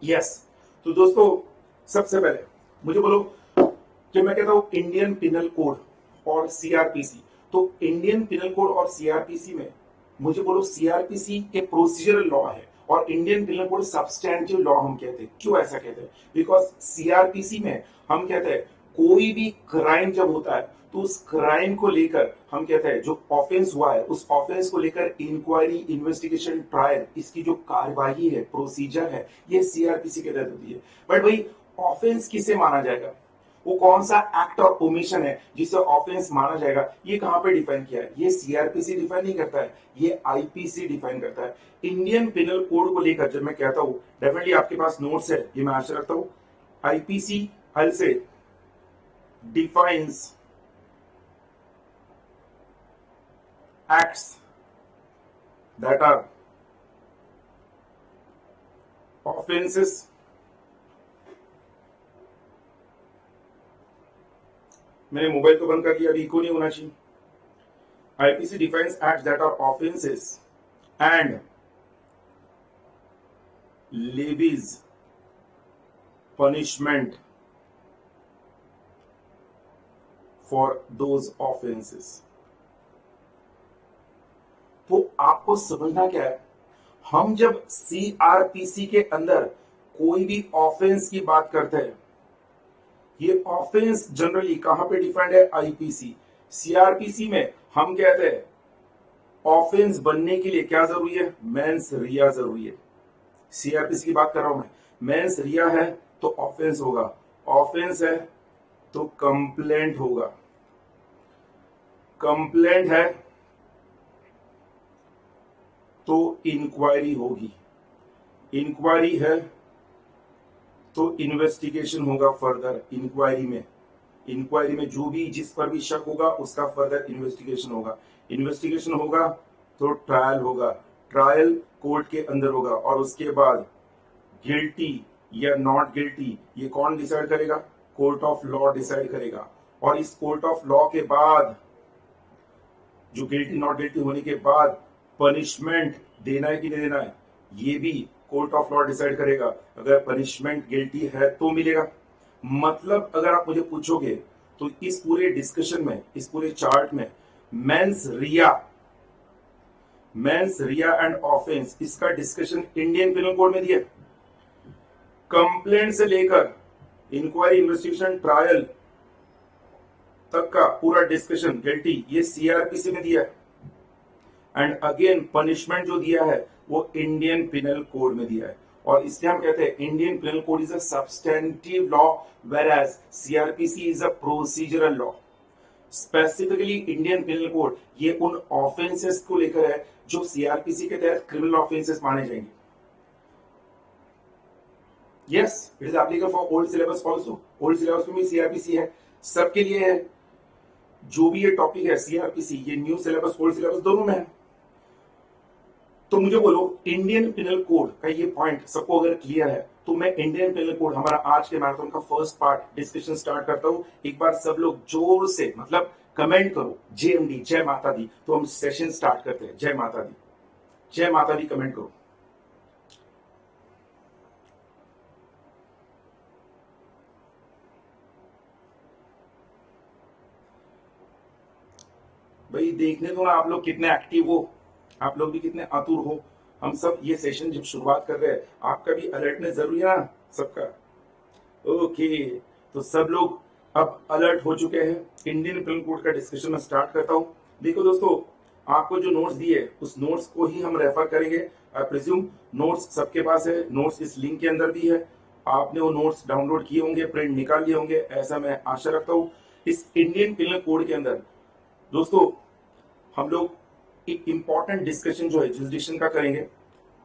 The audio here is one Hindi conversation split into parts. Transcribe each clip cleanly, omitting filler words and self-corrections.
यस। तो दोस्तों, सबसे पहले मुझे बोलो कि मैं कहता हूं इंडियन पिनल कोड और सीआरपीसी। तो इंडियन पिनल कोड और सीआरपीसी में मुझे बोलो, सीआरपीसी के प्रोसीजरल लॉ है और Indian penal code substantive law हम कहते हैं। क्यों ऐसा कहते हैं? बिकॉज सीआरपीसी में हम कहते हैं कोई भी क्राइम जब होता है तो उस क्राइम को लेकर हम कहते हैं जो ऑफेंस हुआ है उस ऑफेंस को लेकर इंक्वायरी, इन्वेस्टिगेशन, ट्रायल, इसकी जो कार्यवाही है, प्रोसीजर है, ये सीआरपीसी के तहत होती है। बट भाई, ऑफेंस किसे माना जाएगा, वो कौन सा एक्ट और ओमिशन है जिसे ऑफेंस माना जाएगा, ये कहां पे डिफाइन किया है? ये सीआरपीसी डिफाइन नहीं करता है, ये आईपीसी डिफाइन करता है। इंडियन पिनल कोड को लेकर जब मैं कहता हूं, डेफिनेटली आपके पास नोट्स है, ये मैं आशा रखता हूं। आईपीसी हल से defines acts that are offenses मैंने मोबाइल तो बंद कर दिया, अभी इको नहीं होना चाहिए। IPC defines acts that are offences and levies punishment for those offenses। तो आपको समझना क्या है, हम जब सीआरपीसी के अंदर कोई भी ऑफेंस की बात करते हैं, ये ऑफेंस जनरली कहां पे डिफाइंड है? आईपीसी। सीआरपीसी में हम कहते हैं ऑफेंस बनने के लिए क्या जरूरी है? मेंस रिया जरूरी है। सीआरपीसी की बात कर रहा हूं मैं, मेंस रिया है तो ऑफेंस होगा, ऑफेंस है तो कंप्लेंट होगा, कंप्लेंट है तो इंक्वायरी होगी, इंक्वायरी है तो इन्वेस्टिगेशन होगा फर्दर। इंक्वायरी में जो भी जिस पर भी शक होगा उसका फर्दर इन्वेस्टिगेशन होगा, इन्वेस्टिगेशन होगा तो ट्रायल होगा, ट्रायल कोर्ट के अंदर होगा और उसके बाद गिल्टी या नॉट गिल्टी ये कौन डिसाइड करेगा? कोर्ट ऑफ लॉ डिसाइड करेगा। और इस कोर्ट ऑफ लॉ के बाद जो गिल्टी नॉट गिल्टी होने के बाद पनिशमेंट देना है कि नहीं देना है, ये भी कोर्ट ऑफ लॉ डिसाइड करेगा। अगर पनिशमेंट गिल्टी है तो मिलेगा। मतलब अगर आप मुझे पूछोगे तो इस पूरे डिस्कशन में, इस पूरे चार्ट में मेंस रिया एंड ऑफेंस, इसका डिस्कशन इंडियन पिनल कोड में दिया। कंप्लेंट से लेकर इंक्वायरी, इन्वेस्टिगेशन, ट्रायल तक का पूरा डिस्कशन गिल्टी, ये सीआरपीसी में दिया है। एंड अगेन पनिशमेंट जो दिया है वो इंडियन पिनल कोड में दिया है। और इसलिए हम कहते हैं Indian penal code is a substantive law वेराज CrPC is a procedural law. Specifically Indian penal code ये उन ऑफेंसेस को लेकर है जो सीआरपीसी के तहत क्रिमिनल ऑफेंसेस माने जाएंगे। Yes, it is applicable for old syllabus also. Old syllabus में भी सीआरपीसी है, सबके लिए है। जो भी ये टॉपिक है सीआरपीसी, ये न्यू सिलेबस, ओल्ड सिलेबस दोनों में है। तो मुझे बोलो इंडियन पिनल कोड का ये पॉइंट सबको अगर क्लियर है तो मैं इंडियन पिनल कोड, हमारा आज के मैराथन का फर्स्ट पार्ट डिस्कशन स्टार्ट करता हूं। एक बार सब लोग जोर से मतलब कमेंट करो जेएमडी, जय माता दी, तो हम सेशन स्टार्ट करते हैं। जय माता दी, जय माता दी, कमेंट करो। भाई देखने दो ना आप लोग कितने एक्टिव हो, आप लोग भी कितने आतुर हो। हम सब ये सेशन जब शुरुआत कर रहे हैं, आपका भी अलर्टनेस जरूरी है ना सबका। ओके, तो सब लोग अब अलर्ट हो चुके हैं। इंडियन पिनल कोड का डिस्कशन मैं स्टार्ट करता हूं। देखो दोस्तों, आपको जो नोट्स दिए उस नोट्स को ही हम रेफर करेंगे। आई प्रिज्यूम नोट्स सबके पास है, नोट्स इस लिंक के अंदर भी है। आपने वो नोट्स डाउनलोड किए होंगे, प्रिंट निकाल लिए होंगे, ऐसा मैं आशा रखता हूं। इस इंडियन पिनल कोड के अंदर दोस्तों हम लोग एक इंपॉर्टेंट डिस्कशन जो है जुरिसडिक्शन का करेंगे।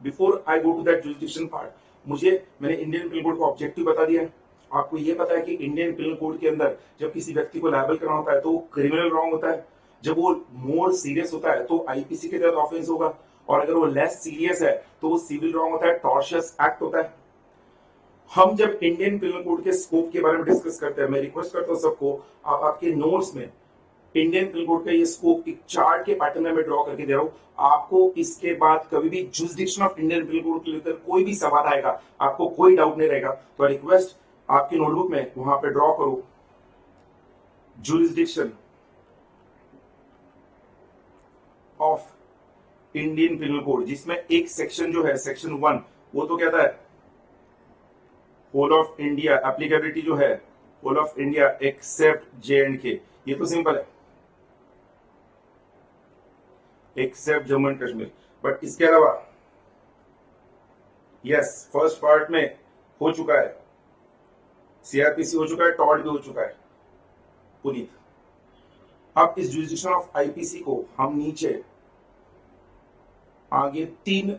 Before I go to that jurisdiction part, मैंने इंडियन पिनल कोड का ऑब्जेक्टिव बता दिया है। आपको ये पता है कि इंडियन पिनल कोड के अंदर जब किसी व्यक्ति को लायबल करना होता है तो क्रिमिनल रॉन्ग होता है, जब वो मोर सीरियस होता है तो आईपीसी के तहत ऑफेंस होगा, और अगर वो लेस सीरियस है तो वो सिविल रॉन्ग होता है, टॉर्शियस एक्ट होता है। हम जब इंडियन पिनल कोड के स्कोप के बारे में डिस्कस करते हैं, मैं रिक्वेस्ट करता हूं सबको, आप आपके नोट्स में इंडियन पिनल कोड का ये स्कोप एक चार्ट के पैटर्न में मैं ड्रॉ करके दे रहा हूं। आपको इसके बाद कभी भी jurisdiction of Indian penal code को लेकर कोई भी सवाल आएगा, आपको कोई डाउट नहीं रहेगा, तो रिक्वेस्ट आपकी नोटबुक में वहां पे ड्रॉ करो jurisdiction of Indian penal code, जिसमें एक सेक्शन जो है सेक्शन 1 वो तो कहता है होल ऑफ इंडिया, एप्लीकेबिलिटी जो है whole of India accept J&K, ये तो सिंपल है, except Jammu and Kashmir. But इसके अलावा यस फर्स्ट पार्ट में हो चुका है, सीआरपीसी हो चुका है, टॉड भी हो चुका है पुनीत। अब इस जुरिसडिक्शन ऑफ आईपीसी को हम नीचे आगे 3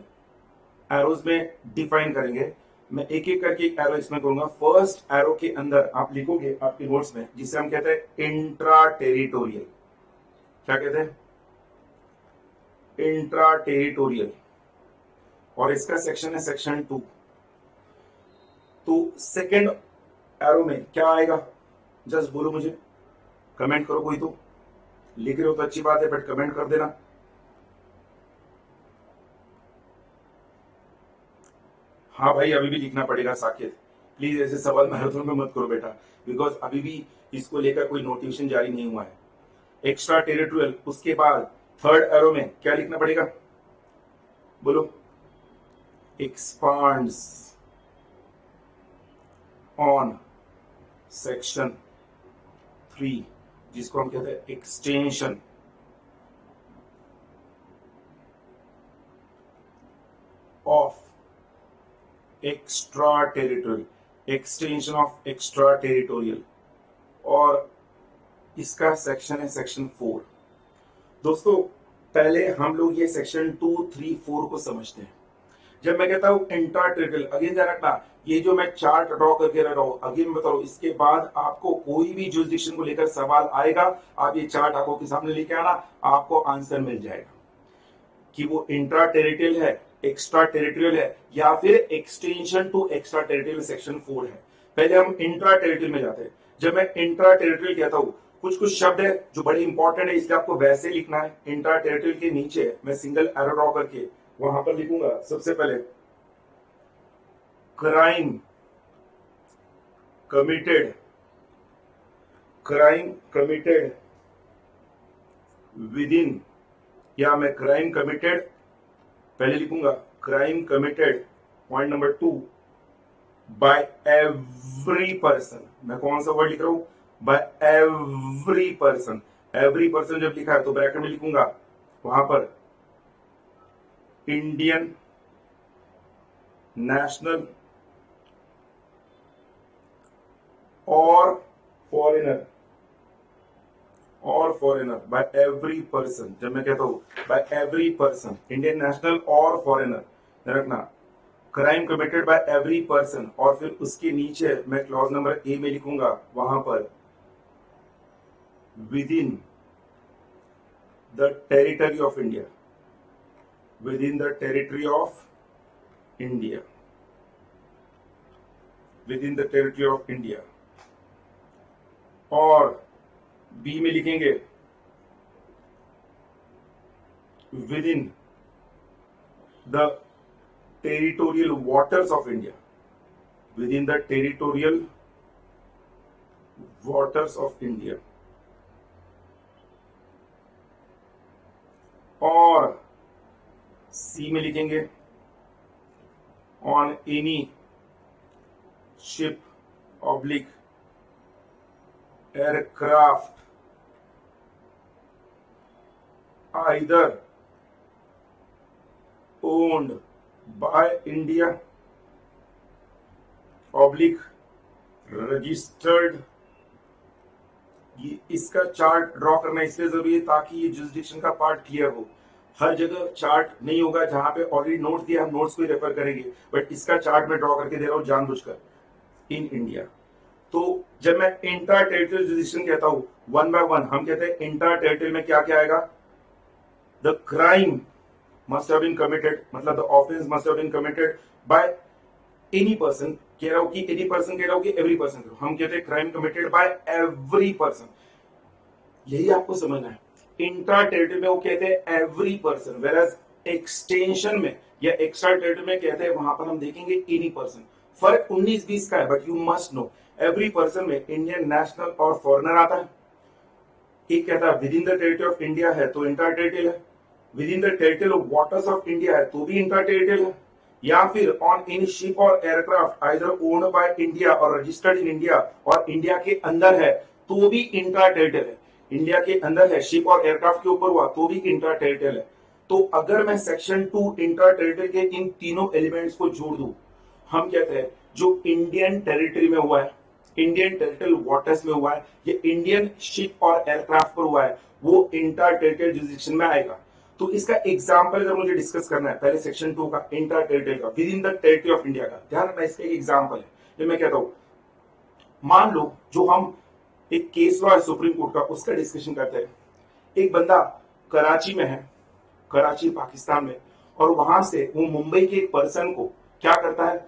एरोज में डिफाइन करेंगे। मैं एक एक करके एक एरो इसमें करूंगा। फर्स्ट एरो के अंदर आप लिखोगे आपके नोट्स में, जिसे हम कहते हैं इंट्रा टेरिटोरियल। क्या कहते हैं? Intra territorial. और इसका सेक्शन है सेक्शन 2। तो सेकंड एरो में क्या आएगा? जस्ट बोलो मुझे, कमेंट करो। कोई तो लिख रहे हो तो अच्छी बात है, बट कमेंट कर देना। हाँ भाई, अभी भी लिखना पड़ेगा साकेत, प्लीज ऐसे सवाल मैराथन में मत करो बेटा, बिकॉज अभी भी इसको लेकर कोई नोटिफिकेशन जारी नहीं हुआ है। एक्स्ट्रा टेरिटोरियल, उसके बाद थर्ड एरो में क्या लिखना पड़ेगा? बोलो। एक्सपांड्स ऑन सेक्शन 3, जिसको हम कहते हैं extension of extra territorial, extension of extra territorial. और इसका सेक्शन है सेक्शन 4। दोस्तों पहले हम लोग ये सेक्शन 2, 3, 4 को समझते हैं। जब मैं कहता हूं इंट्रा टेरिटोरियल, अगेन ध्यान रखना, ये जो मैं चार्ट ड्रॉ करके रह रहा हूं, अगेन बता रहा हूं, इसके बाद आपको कोई भी जुरिसडिक्शन को लेकर सवाल आएगा, आप ये चार्ट आंखों के सामने लेके आना, आपको आंसर मिल जाएगा कि वो इंट्रा टेरिटोरियल है, एक्स्ट्रा टेरिटोरियल है, या फिर extension to extra territorial section 4 है। पहले हम इंट्रा टेरिटोरियल में जाते हैं। जब मैं इंट्रा टेरिटोरियल कहता हूं, कुछ शब्द है जो बड़े इंपॉर्टेंट है, इसलिए आपको वैसे लिखना है। इंट्रा टेरिटोरियल के नीचे मैं सिंगल एरो ड्रॉ करके वहां पर लिखूंगा सबसे पहले crime committed, crime committed within, या मैं क्राइम कमिटेड पहले लिखूंगा, crime committed point number 2 by every person. मैं कौन सा वर्ड लिख रहा हूं? By every person. Every person जब लिखा है तो ब्रैकेट में लिखूंगा वहां पर इंडियन नेशनल और फॉरेनर, और फॉरेनर बाय एवरी पर्सन। जब मैं कहता हूं by every person, Indian national और फॉरेनर, रखना crime committed by every person, और फिर उसके नीचे मैं क्लॉज नंबर ए में लिखूंगा वहां पर with in the territory of India, with in the territory of India, with in the territory of India. और बी में लिखेंगे with in the territorial waters of India, with in the territorial waters of India. और सी में लिखेंगे on any ship oblique aircraft either owned by India oblique registered। ये इसका चार्ट ड्रॉ करना इसलिए जरूरी है ताकि ये जुरिसडिक्शन का पार्ट क्लियर हो। हर जगह चार्ट नहीं होगा, जहां पे ऑलरेडी नोट्स दिया हम नोट्स को ही रेफर करेंगे, बट इसका चार्ट मैं ड्रॉ करके दे रहा हूं जानबूझकर, इन इंडिया। तो जब मैं इंट्रा टेरिटोरियल जुरिसडिक्शन कहता हूं, 1 by 1 हम कहते हैं इंट्रा टेरिटोरियल में क्या क्या आएगा? The crime must have been committed, मतलब the offence must have been committed by any person. कह रहा हूं कि एनी पर्सन, कह रहा हूं कि एवरी पर्सन। हम कहते हैं crime committed by every person. यही आपको समझना है। इंट्रा टेरिटरी में वो कहते हैं एवरी पर्सन, वेराज एक्सटेंशन में या एक्स्ट्रा टेरिटरी में कहते हैं वहां पर हम देखेंगे एनी पर्सन। फर्क 19-20 का है, but you must know every person में इंडियन नेशनल और फॉरेनर आता है। एक कहता है within the territory of India है तो इंट्रा टेरिटोरियल है, within the territory waters of India है तो भी इंट्रा टेरिटोरियल है, या फिर ऑन एनी शिप और aircraft either owned by India और रजिस्टर्ड इन इंडिया और इंडिया के अंदर है तो भी इंट्रा टेरिटोरियल है। इंडिया के अंदर है, शिप और एयरक्राफ्ट के ऊपर हुआ तो भी इंट्रा टेरिटोरियल है। तो अगर मैं सेक्शन 2 इंट्रा टेरिटोरियल के इन तीनों एलिमेंट्स को जोड़ दूं, हम कहते हैं जो इंडियन टेरिटरी में हुआ है, इंडियन टेरिटोरियल वाटर्स में हुआ है, ये इंडियन शिप और एयरक्राफ्ट पर हुआ है, वो इंट्रा टेरिटोरियल जुरिसडिक्शन में आएगा। तो इसका एग्जाम्पल अगर मुझे डिस्कस करना है, पहले सेक्शन 2 का इंट्रा टेरिटोरियल का with in the territory of India का ध्यान रखना, इसका एक एग्जाम्पल है जो मैं कहता हूं। मान लो जो हम एक केस लॉ है सुप्रीम कोर्ट का, उसका डिस्कशन करते हैं। एक बंदा कराची में है, कराची पाकिस्तान में, और वहां से वो मुंबई के एक पर्सन को क्या करता है,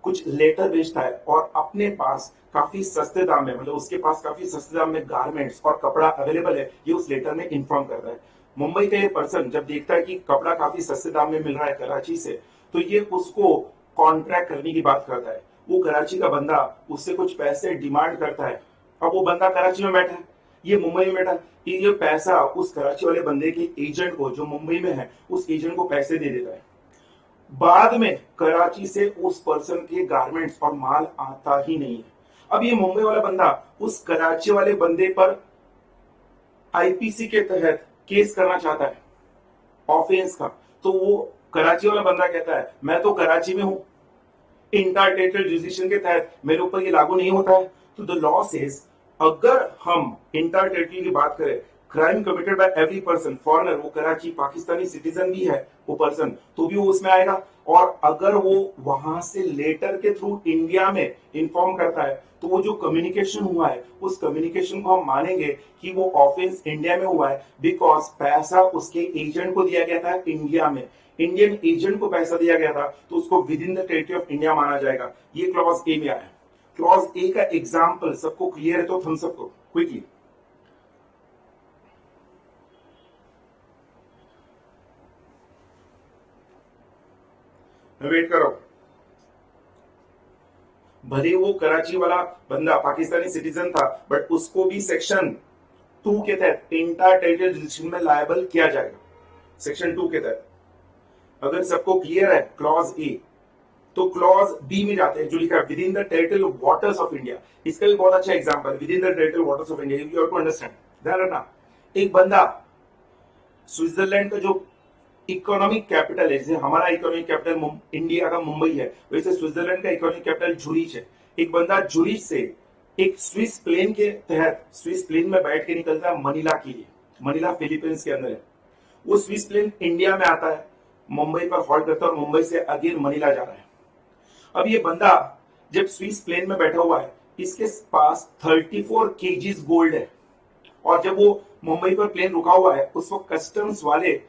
कुछ लेटर भेजता है और अपने पास काफी सस्ते दाम में, मतलब उसके पास काफी सस्ते दाम में गारमेंट्स और कपड़ा अवेलेबल है, ये उस लेटर में इन्फॉर्म करता है। मुंबई का ये पर्सन जब देखता है कि कपड़ा काफी सस्ते दाम में मिल रहा है कराची से, तो ये उसको कॉन्ट्रैक्ट करने की बात करता है। वो कराची का बंदा उससे कुछ पैसे डिमांड करता है। अब वो बंदा कराची में बैठा है, ये मुंबई में बैठा है, ये पैसा उस कराची वाले बंदे के एजेंट को जो मुंबई में है, उस एजेंट को पैसे दे देता है। बाद में कराची से उस पर्सन के गारमेंट्स और माल आता ही नहीं है। अब ये मुंबई वाला बंदा उस कराची वाले बंदे पर आईपीसी के तहत केस करना चाहता है, ऑफेंस का। तो वो कराची वाला बंदा कहता है मैं तो कराची में हूं, इंट्रा टेरिटोरियल जुरिसडिक्शन के तहत मेरे ऊपर ये लागू नहीं होता है। तो द लॉ सेज अगर हम इंट्रा टेरिटोरियल की बात करें, crime committed by every person, foreigner, वो कराची पाकिस्तानी सिटीजन भी है वो पर्सन, तो भी वो उसमें आएगा। और अगर वो वहां से लेटर के थ्रू इंडिया में इंफॉर्म करता है, तो वो जो कम्युनिकेशन हुआ है उस कम्युनिकेशन को हम मानेंगे कि वो ऑफेंस इंडिया में हुआ है, बिकॉज पैसा उसके एजेंट को दिया गया था इंडिया में, इंडियन एजेंट को पैसा दिया गया था, तो उसको with in the territory of India माना जाएगा। ये क्लॉज ए में आया है। क्लॉज ए का एग्जाम्पल सबको क्लियर है तो थम्स अप को क्विकली। मैं वेट कर रहा हूं। भले वो कराची वाला बंदा पाकिस्तानी सिटीजन था, बट उसको भी सेक्शन 2 के तहत इंट्रा टेरिटोरियल जुरिसडिक्शन में लायबल किया जाएगा, सेक्शन 2 के तहत। अगर सबको क्लियर है क्लॉज ए, तो क्लॉज बी में जाते हैं जो लिखा है within the territorial waters of India. इसका भी बहुत अच्छा example, within the territorial waters of India, you have to understand. ध्यान रखना, एक बंदा स्विट्जरलैंड का जो इकोनॉमिक कैपिटल है, जैसे हमारा इकोनॉमिक कैपिटल इंडिया का मुंबई है, वैसे स्विट्जरलैंड का इकोनॉमिक कैपिटल जूरिच है। एक बंदा जूरिच से एक स्विस प्लेन के तहत, स्विस प्लेन में बैठ के निकलता है मनीला के लिए, मनीला फिलीपींस के अंदर है। वो स्विस प्लेन इंडिया में आता है, मुंबई पर हॉल्ट करता है और मुंबई से अगेन मनीला जा रहा है। अब ये बंदा जब स्विस प्लेन में बैठा हुआ है, इसके पास 34 केजीज गोल्ड है, और जब वो मुंबई पर प्लेन रुका हुआ है, उस वक्त कस्टम्स वाले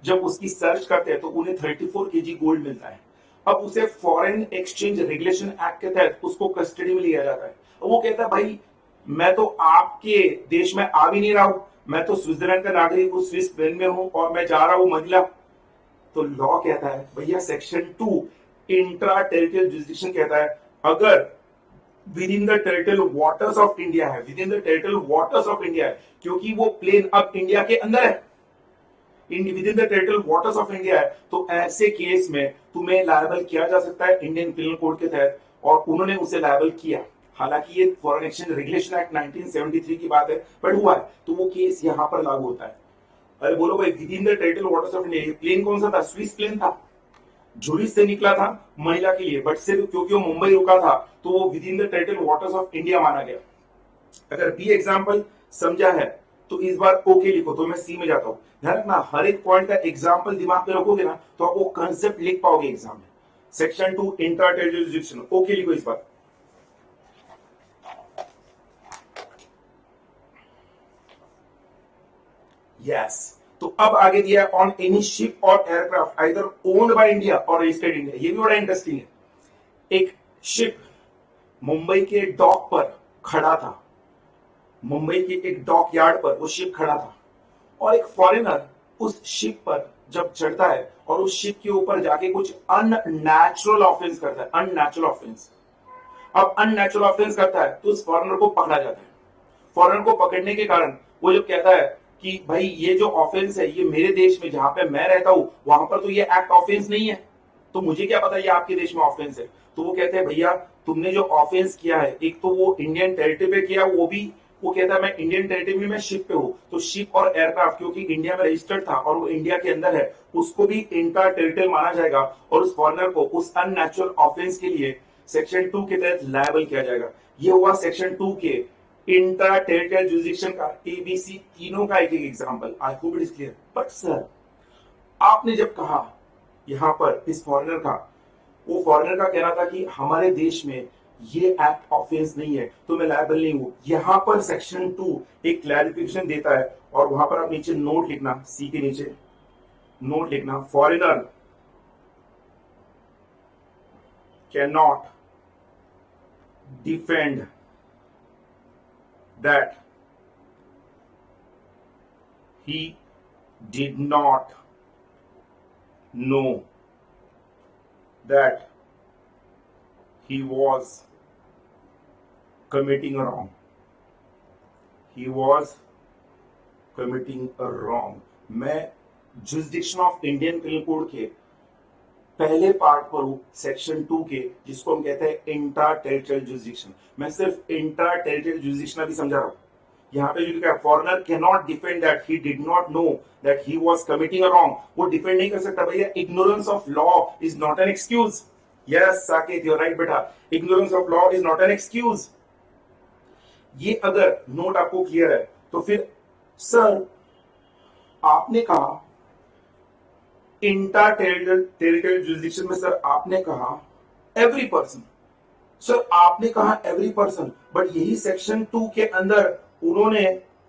जब उसकी सर्च करते हैं तो उन्हें 34 केजी गोल्ड मिलता है। अब उसे फॉरेन एक्सचेंज रेगुलेशन एक्ट के तहत उसको कस्टडी में लिया जाता है। वो कहता है भाई मैं तो आपके देश में आ भी नहीं रहा हूं, मैं तो स्विट्जरलैंड का नागरिक हूं, स्विस प्लेन में हूं और मैं जा रहा हूं मनीला। तो लॉ कहता है भैया सेक्शन 2 इंट्रा टेरिटोरियल जुरिसडिक्शन कहता है अगर within the territorial waters of India है, within the territorial waters of India है, क्योंकि वो प्लेन अब इंडिया के अंदर है, within the territorial waters of India है, तो ऐसे केस में तुम्हें लायबल किया जा सकता है इंडियन पिनल कोड के तहत, और उन्होंने उसे लायबल किया। हालांकि ये फॉरेन एक्सचेंज रेगुलेशन एक्ट 1973 की बात है, बट हुआ है, तो वो केस यहां पर लागू होता है। अरे बोलो भाई within the territorial waters of India, plane कौन सा था, स्विस प्लेन था, जुरिच से निकला था मनीला के लिए, बट सिर्फ क्योंकि वो मुंबई रुका था तो वो with in the territorial waters of India माना गया। अगर बी एग्जाम्पल समझा है तो इस बार ओके लिखो, तो मैं सी में जाता हूं। ध्यान रखना हर एक पॉइंट का एग्जाम्पल दिमाग में रखोगे ना तो आप वो कंसेप्ट लिख पाओगे एग्जाम में। Section 2 intra territorial jurisdiction, okay लिखो इस बार। यस, तो अब आगे दिया ऑन एनी शिप और aircraft either owned by India और रजिस्टर्ड इंडिया। ये भी बड़ा इंटरेस्टिंग है। एक शिप मुंबई के डॉक पर खड़ा था, मुंबई के एक डॉक यार्ड पर वो शिप खड़ा था और एक फॉरेनर उस शिप पर जब चढ़ता है और उस शिप के ऊपर जाके कुछ अननेचुरल ऑफेंस करता है, अननेचुरल ऑफेंस। अब अननेचुरल ऑफेंस करता है तो उस फॉरेनर को पकड़ा जाता है। फॉरेनर को पकड़ने के कारण वो जब कहता है कि भाई ये जो ऑफेंस है ये मेरे देश में जहां पे मैं रहता हूं वहां पर तो ये एक्ट ऑफेंस नहीं है, तो मुझे क्या पता ये आपके देश में ऑफेंस है। तो वो कहते हैं भैया तुमने जो ऑफेंस किया है एक तो वो इंडियन टेरिटरी पे किया, वो भी वो कहता है मैं इंडियन टेरिटरी में मैं शिप पे हूँ, तो शिप और एयरक्राफ्ट क्योंकि इंडिया में रजिस्टर्ड था और वो इंडिया के अंदर है उसको भी इंट्रा टेरिटरी माना जाएगा और उस फॉरनर को उस अननेचुरल ऑफेंस के लिए सेक्शन 2 के तहत लायबल किया जाएगा। ये हुआ सेक्शन 2 के इंट्रा टेरिटोरियल जुरिडिक्शन का एबीसी तीनों का एक एक example. I hope it is clear. But sir आपने जब कहा यहां पर इस फॉरेनर का, वो फॉरेनर का कहना था कि हमारे देश में ये एक्ट ऑफेंस नहीं है तो मैं लायबल नहीं हूं, यहां पर सेक्शन 2 एक क्लैरिफिकेशन देता है और वहां पर आप नीचे नोट लिखना, सी के नीचे नोट लिखना, foreigner can not defend that he did not know that he was committing a wrong. He was committing a wrong. मैं jurisdiction of Indian Penal Code के पहले पार्ट पर हूं सेक्शन 2 के, जिसको हम कहते हैं इंट्रा टेरिटोरियल जुरिडिक्शन। मैं सिर्फ इंट्रा टेरिटोरियल जुरिडिक्शन अभी समझा रहा हूं। यहाँ पे जो लिखा है foreigner can not defend that he did not know that he was committing a wrong, वो डिफेंड नहीं कर सकता भैया। Ignorance of law is not an excuse. Yes Saket you are right बेटा, ignorance of law is not an excuse. ये अगर नोट आपको क्लियर है तो फिर सर आपने कहा इंट्रा टेरिटोरियल जुरिडिक्शन में सर आपने कहा एवरी पर्सन, सर आपने कहा एवरी पर्सन, बट यही सेक्शन 2 के अंदर उन्होंने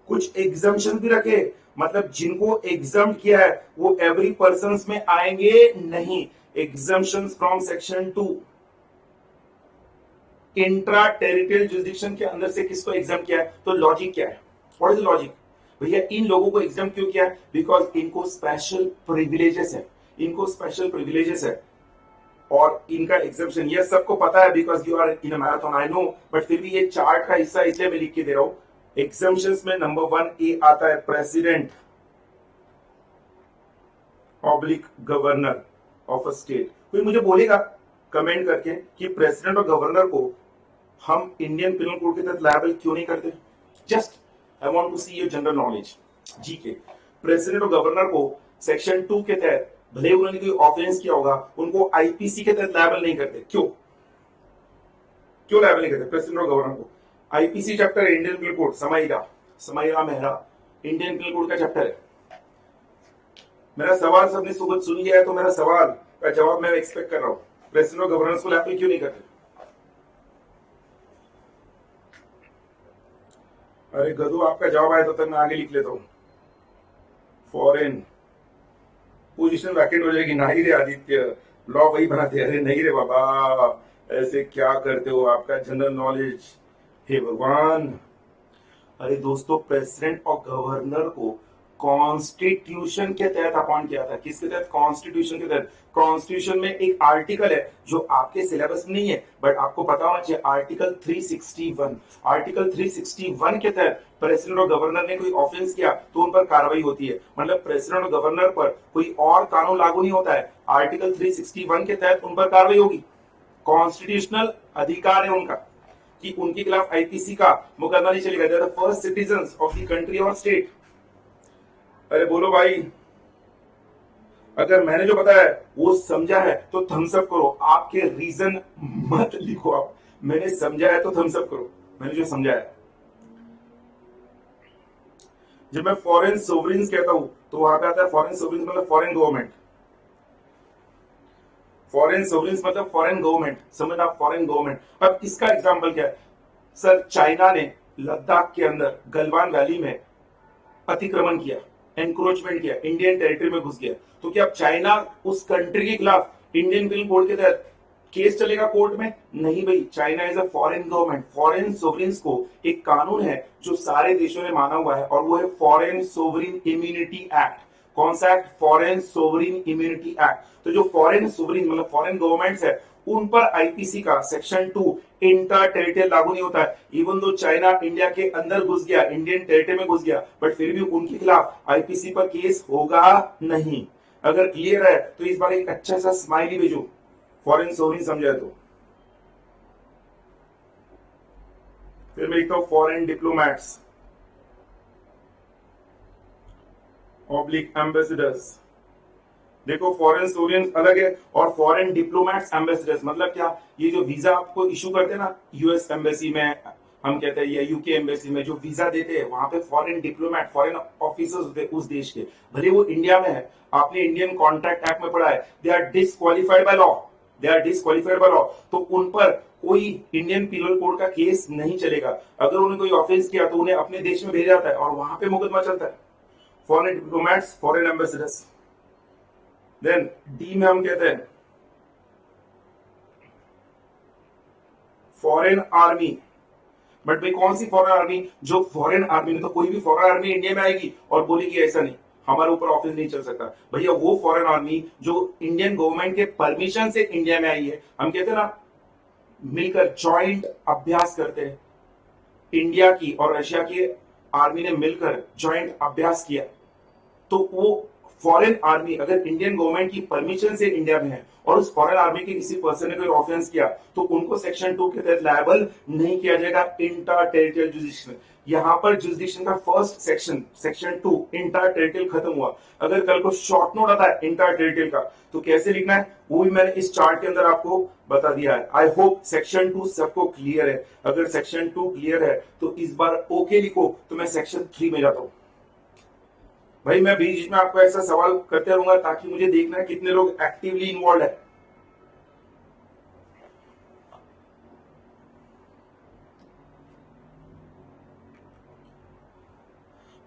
कुछ एग्जम्पशन भी रखे, मतलब जिनको एग्जम्प्ट किया है वो एवरी पर्सन में आएंगे नहीं। Exemptions from section 2 intra territorial jurisdiction के अंदर से किसको एग्जाम किया है, तो लॉजिक क्या है, व्हाट इज द लॉजिक भैया इन लोगों को एग्जाम क्यों किया है, बिकॉज इनको स्पेशल प्रिविलेजेस है, इनको स्पेशल प्रिविलेजेस है और इनका एग्जाम्पशन ये सबको पता है because you are in a marathon I know, but फिर भी ये चार्ट का हिस्सा इसलिए मैं लिख के दे रहा हूं। एग्जाम्पशंस में नंबर 1 ए आता है president oblique governor of a state. कोई मुझे बोलेगा कमेंट करके कि प्रेसिडेंट और गवर्नर को हम इंडियन पिनल कोड के तहत लायबल क्यों नहीं करते। Just I want to see your general knowledge G K. President और गवर्नर को सेक्शन 2 के तहत भले उन्होंने कोई ऑफेंस किया होगा उनको आईपीसी के तहत लायबल नहीं करते, क्यों क्यों लायबल नहीं करते प्रेसिडेंट और गवर्नर को। आईपीसी चैप्टर है Indian penal code, Samaira Mehra Indian penal code का चैप्टर है। मेरा सवाल सबने सुन लिया है तो मेरा सवाल का जवाब मैं एक्सपेक्ट कर रहा हूं, प्रेसिडेंट और गवर्नर को लायबल क्यों नहीं करते। अरे गधू आपका जवाब आया तो तक मैं आगे लिख लेता हूं। फॉरेन पोजीशन वैकेंट हो जाएगी, नहीं रे आदित्य लॉ वही बनाते। अरे नहीं रे बाबा ऐसे क्या करते हो, आपका जनरल नॉलेज, हे भगवान। अरे दोस्तों प्रेसिडेंट और गवर्नर को कॉन्स्टिट्यूशन के तहत अपॉइंट किया था। किसके तहत, कॉन्स्टिट्यूशन के तहत। कॉन्स्टिट्यूशन में एक आर्टिकल है जो आपके सिलेबस में नहीं है बट आपको पता होना चाहिए, आर्टिकल 361। आर्टिकल 361 के तहत प्रेसिडेंट और गवर्नर ने कोई ऑफेंस किया तो उन पर कार्रवाई होती है, मतलब प्रेसिडेंट और गवर्नर पर कोई और कानून लागू नहीं होता है, आर्टिकल 361 के तहत उन पर कार्रवाई होगी। कॉन्स्टिट्यूशनल अधिकार है उनका कि उनके खिलाफ आईपीसी का मुकदमा नहीं चलेगा। They are the first citizens of the country और स्टेट। अरे बोलो भाई, अगर मैंने जो बताया वो समझा है तो थम्स अप करो, आपके रीजन मत लिखो आप। मैंने समझा है तो थम्स अप करो, मैंने जो समझा है। जब मैं फॉरेन सोवरेन्स कहता हूं तो वहां पे आता है फॉरेन सोवरेन्स मतलब फॉरेन गवर्नमेंट। फॉरेन सोवरेन्स मतलब फॉरेन गवर्नमेंट, समझना, फॉरेन गवर्नमेंट। अब इसका एग्जांपल क्या है सर, चाइना ने लद्दाख के अंदर गलवान वैली में अतिक्रमण किया, एनक्रोचमेंट किया, इंडियन टेरिटरी में घुस गया, तो क्या चाइना उस कंट्री के खिलाफ इंडियन पिनल कोड के तहत केस चलेगा कोर्ट में? नहीं भाई, China is a foreign government. Foreign sovereigns को एक कानून है जो सारे देशों ने माना हुआ है, और वो है फॉरेन सोवरेन इम्यूनिटी एक्ट। कौन सा act? Foreign sovereign immunity act. तो जो फॉरेन सोवरेन मतलब फॉरेन गवर्नमेंट्स है, उन पर आईपीसी का सेक्शन 2 इंटर टेरिटोरियल लागू नहीं होता है। इवन दो चाइना इंडिया के अंदर घुस गया, इंडियन टेरिटरी में घुस गया, बट फिर भी उनके खिलाफ आईपीसी पर केस होगा नहीं। अगर क्लियर है तो इस बार एक अच्छा सा स्माइली भेजो, फॉरेन सोवरेन समझा तो। फिर मैं लिखता हूं फॉरेन डिप्लोमैट्स ऑब्लिक एम्बेसडर्स। देखो फॉरेन सोवरेन अलग है और फॉरेन डिप्लोमैट्स एम्बेसडर्स मतलब क्या? ये जो वीजा आपको इशू करते हैं ना यूएस एम्बेसी में, हम कहते हैं, या यूके एम्बेसी में जो वीजा देते हैं, वहां पे फॉरेन डिप्लोमैट, फॉरेन ऑफिसर्स होते हैं उस देश के, भले वो इंडिया में है। आपने इंडियन कॉन्ट्रैक्ट एक्ट में पढ़ा है, they are disqualified by law, they are disqualified by law. तो उन पर कोई इंडियन पीनल कोड का केस नहीं चलेगा। अगर उन्होंने कोई ऑफेंस किया तो उन्हें अपने देश में भेजा जाता है और वहां पे मुकदमा चलता है। Foreign diplomats, foreign ambassadors. Then D में हम कहते हैं फॉरेन आर्मी। बट भाई कौन सी फॉरेन आर्मी? जो फॉरेन आर्मी में तो कोई भी फॉरेन आर्मी इंडिया में आएगी और बोलेगी ऐसा नहीं, हमारे ऊपर ऑफिस नहीं चल सकता। भैया वो फॉरेन आर्मी जो इंडियन गवर्नमेंट के परमिशन से इंडिया में आई है, हम कहते हैं ना मिलकर ज्वाइंट अभ्यास करते हैं, इंडिया की और रशिया की आर्मी ने मिलकर ज्वाइंट अभ्यास किया, तो वो फॉरेन आर्मी अगर इंडियन गवर्नमेंट की परमिशन से इंडिया में है और उस फॉरेन आर्मी के किसी पर्सन ने कोई ऑफेंस किया, तो उनको सेक्शन 2 के तहत लायबल नहीं किया जाएगा। इंटर टेरिटोरियल जुरिडिक्शन, यहां पर जुरिडिक्शन का first section, section 2 inter territorial खत्म हुआ। अगर कल को शॉर्ट नोट आता है इंटर टेरिटोरियल का, तो कैसे लिखना है वो भी मैंने इस चार्ट के अंदर आपको बता दिया है। आई होप सेक्शन 2 सबको क्लियर है। अगर सेक्शन 2 क्लियर है तो इस बार ओके लिखो, तो मैं सेक्शन 3 में जाता हूं। भाई मैं बीच बीच में आपको ऐसा सवाल करते रहूंगा ताकि मुझे देखना है कितने लोग एक्टिवली इन्वॉल्व है।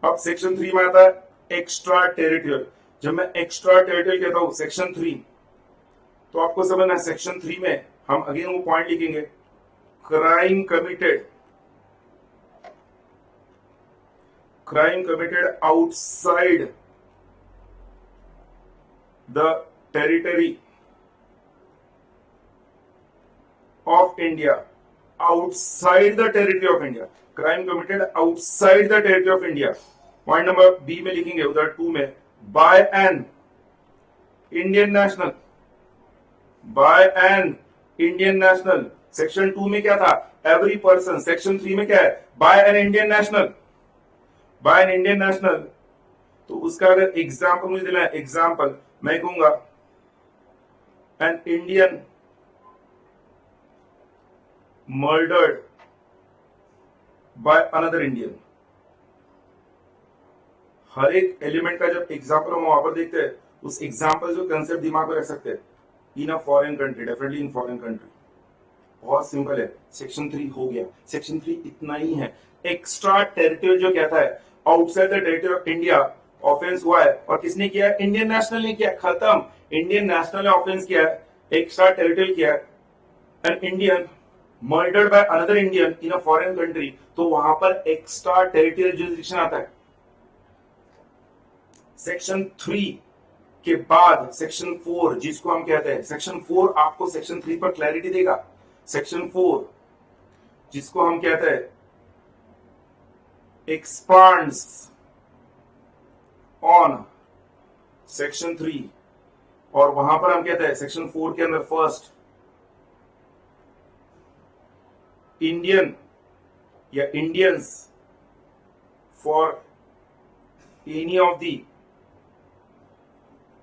अब सेक्शन 3 में आता है एक्स्ट्रा टेरिटोरियल। जब मैं एक्स्ट्रा टेरिटोरियल कहता हूं सेक्शन 3, तो आपको समझना है सेक्शन 3 में हम अगेन वो पॉइंट लिखेंगे, crime committed, crime committed outside the territory of India, outside the territory of India, crime committed outside the territory of India। Point number B में लिखेंगे उधर 2 में, by an Indian national, by an Indian national। Section 2 में क्या था? Every person. सेक्शन 3 में क्या है? by an Indian national, by an Indian national. तो उसका अगर एग्जाम्पल मुझे देना है, एग्जाम्पल मैं कहूंगा an Indian murdered by another Indian. हर एक एलिमेंट का जब एग्जाम्पल हम वहां पर देखते हैं, उस एग्जाम्पल जो कंसेप्ट दिमाग में रख सकते हैं, in a foreign country, definitely in foreign country. बहुत सिंपल है, सेक्शन 3 हो गया। सेक्शन 3 इतना ही है। एक्स्ट्रा टेरिटोरियल जो कहता है outside the territory of India, offence हुआ है और किसने किया है? इंडियन नेशनल ने किया, खत्म। इंडियन नेशनल ने ऑफेंस किया है, एक्स्ट्रा टेरिटोरियल किया है, N Indian murdered by another Indian in a foreign country, तो वहां पर एक्स्ट्रा टेरिटोरियल जुरिडिक्शन आता है। सेक्शन 3 के बाद सेक्शन 4, जिसको हम कहते हैं, सेक्शन 4 आपको सेक्शन 3 पर क्लैरिटी देगा। सेक्शन 4 जिसको हम कहते हैं expands on सेक्शन 3, और वहां पर हम कहते हैं सेक्शन 4 के अंदर फर्स्ट इंडियन या Indians for any of the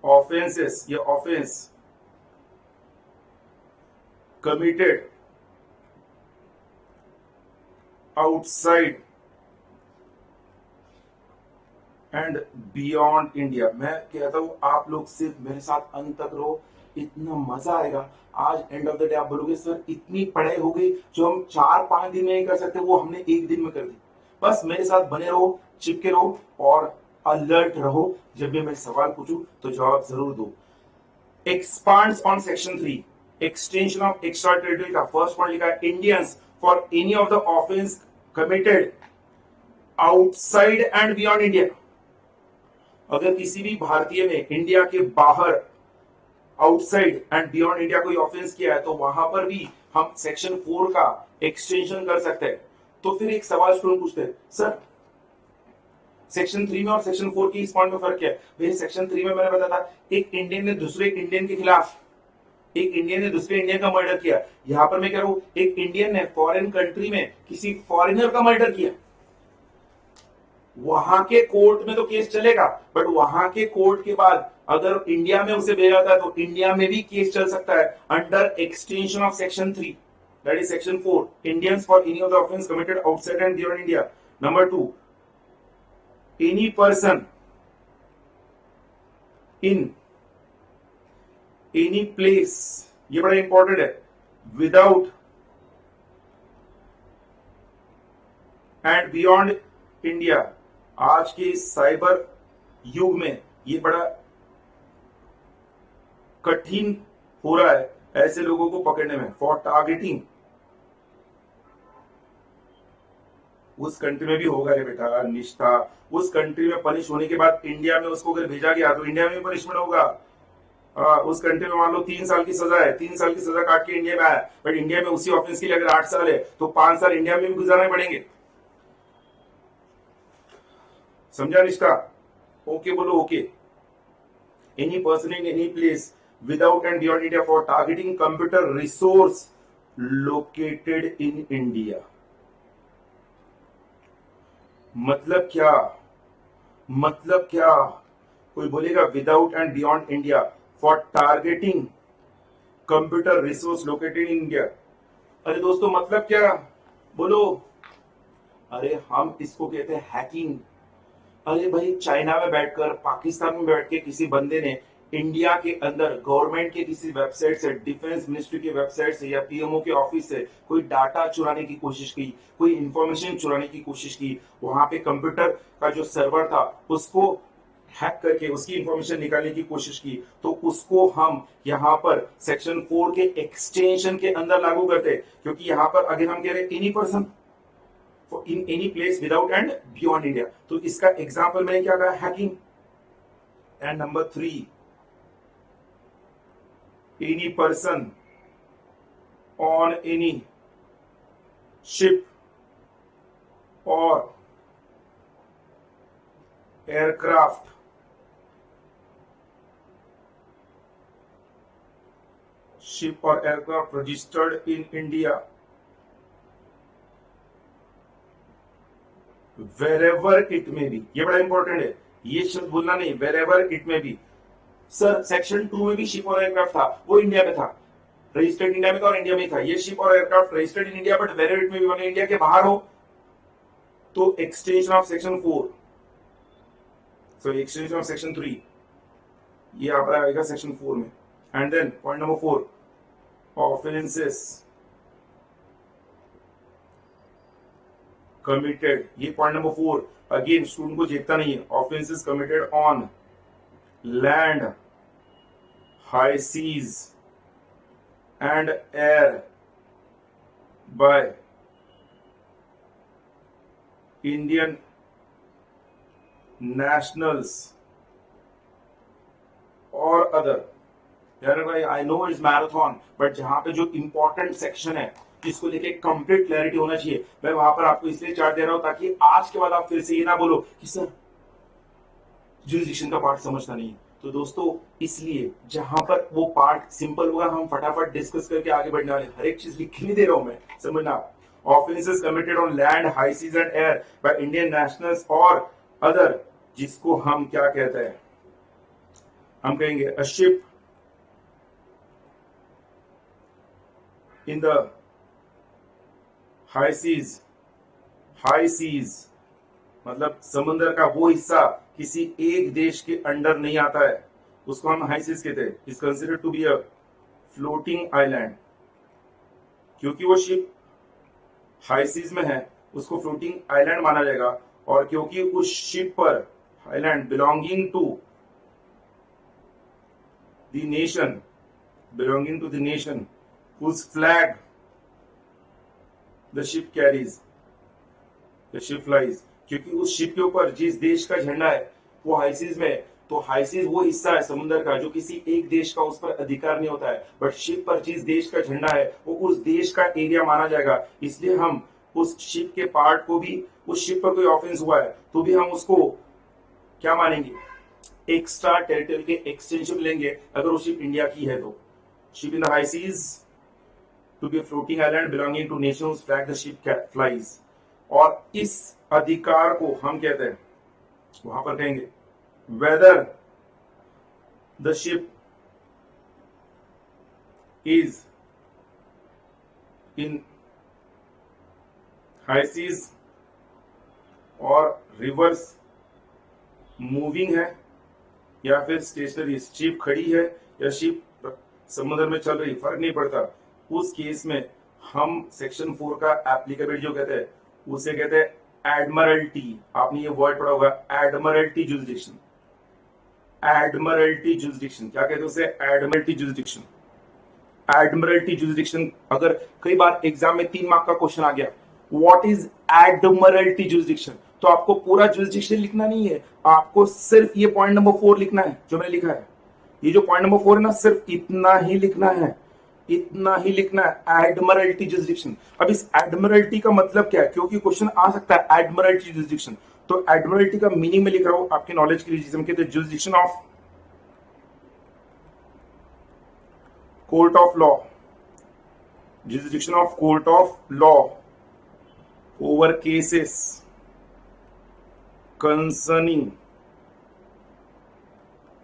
offences या offence committed outside and beyond India. मैं कहता हूं आप लोग सिर्फ मेरे साथ अंत तक रहो, इतना मजा आएगा। आज एंड ऑफ द डे आप बोलोगे सर इतनी पढ़ाई हो गई जो हम 4-5 दिन में नहीं कर सकते, वो हमने एक दिन में कर दी। बस मेरे साथ बने रहो, चिपके रहो और अलर्ट रहो। जब भी मैं सवाल पूछूं तो जवाब जरूर दो। Expands on section 3, extension of extra territory का फर्स्ट पॉइंट लिखा है Indians for any of the offence committed outside and beyond India. अगर किसी भी भारतीय ने इंडिया के बाहर आउटसाइड एंड बियॉन्ड इंडिया कोई ऑफेंस किया है तो वहां पर भी हम सेक्शन 4 का एक्सटेंशन कर सकते हैं। तो फिर एक सवाल स्टूडेंट पूछते हैं, सर सेक्शन 3 में और सेक्शन 4 की इस पॉइंट में फर्क क्या है? भाई सेक्शन 3 में मैंने बताया था एक इंडियन ने दूसरे इंडियन के खिलाफ, एक इंडियन ने दूसरे इंडियन का मर्डर किया। यहां पर मैं कह रहा हूं एक इंडियन ने फॉरेन कंट्री में किसी फॉरेनर का मर्डर किया, वहां के कोर्ट में तो केस चलेगा, बट वहां के कोर्ट के बाद अगर इंडिया में उसे भेजा जाता है तो इंडिया में भी केस चल सकता है under extension of section 3, that is section 4, Indians for any of the offence committed outside and beyond India. Number 2, any person in any place, ये बड़ा इंपॉर्टेंट है, विदाउट एंड बियॉन्ड इंडिया। आज के साइबर युग में ये बड़ा कठिन हो रहा है ऐसे लोगों को पकड़ने में। फॉर टारगेटिंग, उस कंट्री में भी होगा रे बेटा निष्ठा, उस कंट्री में पनिश होने के बाद इंडिया में उसको अगर भेजा गया तो इंडिया में भी पनिशमेंट होगा। उस कंट्री में मान लो 3 साल की सजा है, 3 साल की सजा काट के इंडिया में आया, बट इंडिया में उसी ऑफेंस के लिए अगर 8 साल है तो 5 साल इंडिया में भी गुजारने पड़ेंगे। समझा निष्ठा? ओके बोलो okay. Any person in any place without and beyond India for targeting computer resource located in India. मतलब क्या? मतलब क्या? कोई बोलेगा without and beyond India for targeting computer resource located in India. अरे दोस्तों मतलब क्या बोलो? अरे हम इसको कहते हैं हैकिंग। अरे भाई चाइना में बैठकर, पाकिस्तान में बैठ के किसी बंदे ने इंडिया के अंदर गवर्नमेंट के किसी वेबसाइट से, डिफेंस मिनिस्ट्री के वेबसाइट से या पीएमओ के ऑफिस से कोई डाटा चुराने की कोशिश की, कोई इंफॉर्मेशन चुराने की कोशिश की, वहां पे कंप्यूटर का जो सर्वर था उसको हैक करके उसकी इंफॉर्मेशन निकालने की कोशिश की, तो उसको हम यहां पर सेक्शन 4 के एक्सटेंशन के अंदर लागू करते, क्योंकि यहां पर अगर हम कह रहे any person in any place without and beyond India, तो इसका एग्जाम्पल मैंने क्या कहा? Hacking. And number 3, any person on any ship और एयरक्राफ्ट शिप और aircraft registered in India wherever it may be। ये बड़ा इंपॉर्टेंट है, ये शब्द बोलना नहीं, wherever it may be। Sir section 2 में भी शिप और एयरक्राफ्ट था, वो इंडिया में था, रजिस्टर्ड इंडिया में था और इंडिया में था। ये शिप और aircraft registered in India but wherever it may be माने इंडिया के बाहर हो, तो extension of section 4, so extension of section 3 ये यहाँ पर आएगा सेक्शन 4 में। And then point number 4, offences committed. ये पॉइंट नंबर 4 अगेन स्टूडेंट को देखता नहीं है। Offences committed on land, high seas and air by Indian nationals और अदर। यार भाई I know it's marathon, but जहां पे जो इंपॉर्टेंट सेक्शन है जिसको लेके कंप्लीट क्लैरिटी होना चाहिए, मैं वहां पर आपको इसलिए चार्ट दे रहा हूं ताकि आज के बाद आप फिर से ये ना बोलो कि सर जुरिडिक्शन का पार्ट समझता नहीं। तो दोस्तों इसलिए जहां पर वो पार्ट सिंपल होगा हम फटाफट डिस्कस करके आगे बढ़ने वाले। हर एक चीज लिख के नहीं दे रहा हूं मैं, समझना। Offences committed on land, high seas and air by Indian nationals और अदर, जिसको हम क्या कहते हैं? हम कहेंगे a ship in the high seas. High seas मतलब समुद्र का वो हिस्सा किसी एक देश के अंडर नहीं आता है, उसको हम हाई सीज कहते हैं। Is considered to be a floating island. क्योंकि वो शिप हाई सीज में है उसको फ्लोटिंग आइलैंड माना जाएगा, और क्योंकि उस शिप पर island belonging to the nation belonging to the nation whose flag the ship carries, the ship flies। क्योंकि उस शिप के ऊपर जिस देश का झंडा है वो हाईसीज में है, तो हाईसीज वो हिस्सा है समुद्र का जो किसी एक देश का उस पर अधिकार नहीं होता है, बट शिप पर जिस देश का झंडा है वो उस देश का एरिया माना जाएगा। इसलिए हम उस शिप के पार्ट को भी, उस शिप पर कोई ऑफेंस हुआ है तो भी हम उसको क्या मानेंगे, एक्स्ट्रा टेरिटरी के एक्सटेंशन लेंगे अगर वो शिप इंडिया की है तो। Ship in the high seas to be floating island belonging to nation whose flag the ship flies. और इस अधिकार को हम कहते हैं, वहां पर कहेंगे whether the ship is in high seas और रिवर्स मूविंग है या फिर स्टेशनरी, शिप खड़ी है या शिप समुद्र में चल रही, फर्क नहीं पड़ता। उस केस में हम सेक्शन 4 का एप्लीकेबिलिटी जो कहते हैं उसे कहते हैं एडमरल्टी। आपने ये वर्ड पढ़ा होगा, एडमरल्टी जुरिसडिक्शन। एडमरल्टी जुरिसडिक्शन क्या कहते हैं उसे, एडमरल्टी जुरिसडिक्शन। एडमरल्टी जुरिसडिक्शन अगर कई बार एग्जाम में 3 मार्क का क्वेश्चन आ गया, व्हाट इज एडमरल्टी जुरिसडिक्शन, तो आपको पूरा जुरिसडिक्शन लिखना नहीं है, आपको सिर्फ ये पॉइंट नंबर 4 लिखना है जो मैंने लिखा है। ये जो पॉइंट नंबर 4 है ना, सिर्फ इतना ही लिखना है, इतना ही लिखना है, एडमरल्टी जुरिसडिक्शन। अब इस एडमरल्टी का मतलब क्या है, क्योंकि क्वेश्चन आ सकता है एडमरल्टी जुरिसडिक्शन, तो एडमरल्टी का मीनिंग में लिख रहा हूं आपके नॉलेज के लिए, जिसे हम कहते हैं jurisdiction of court of law. Jurisdiction of court of law over cases concerning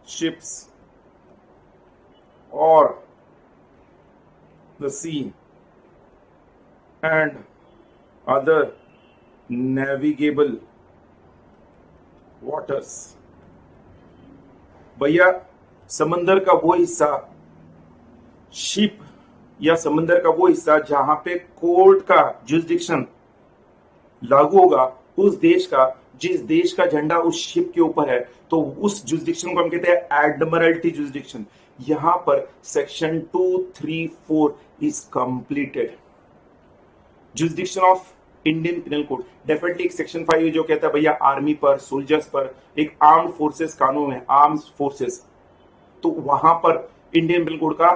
ships or the sea and other navigable waters। भैया समंदर का वो हिस्सा, शिप या समंदर का वो हिस्सा जहां पे कोर्ट का जुरिसडिक्शन लागू होगा उस देश का, जिस देश का झंडा उस शिप के ऊपर है, तो उस जुरिसडिक्शन को हम कहते हैं एडमरल्टी जुरिसडिक्शन। यहां पर section 2, 3, 4 is completed. Jurisdiction of Indian penal code, definitely एक सेक्शन 5 जो कहता है भैया आर्मी पर, सोल्जर्स पर, एक आर्म्ड फोर्सेस कानून है, आर्म्ड फोर्सेस, तो वहां पर इंडियन पिनल कोड का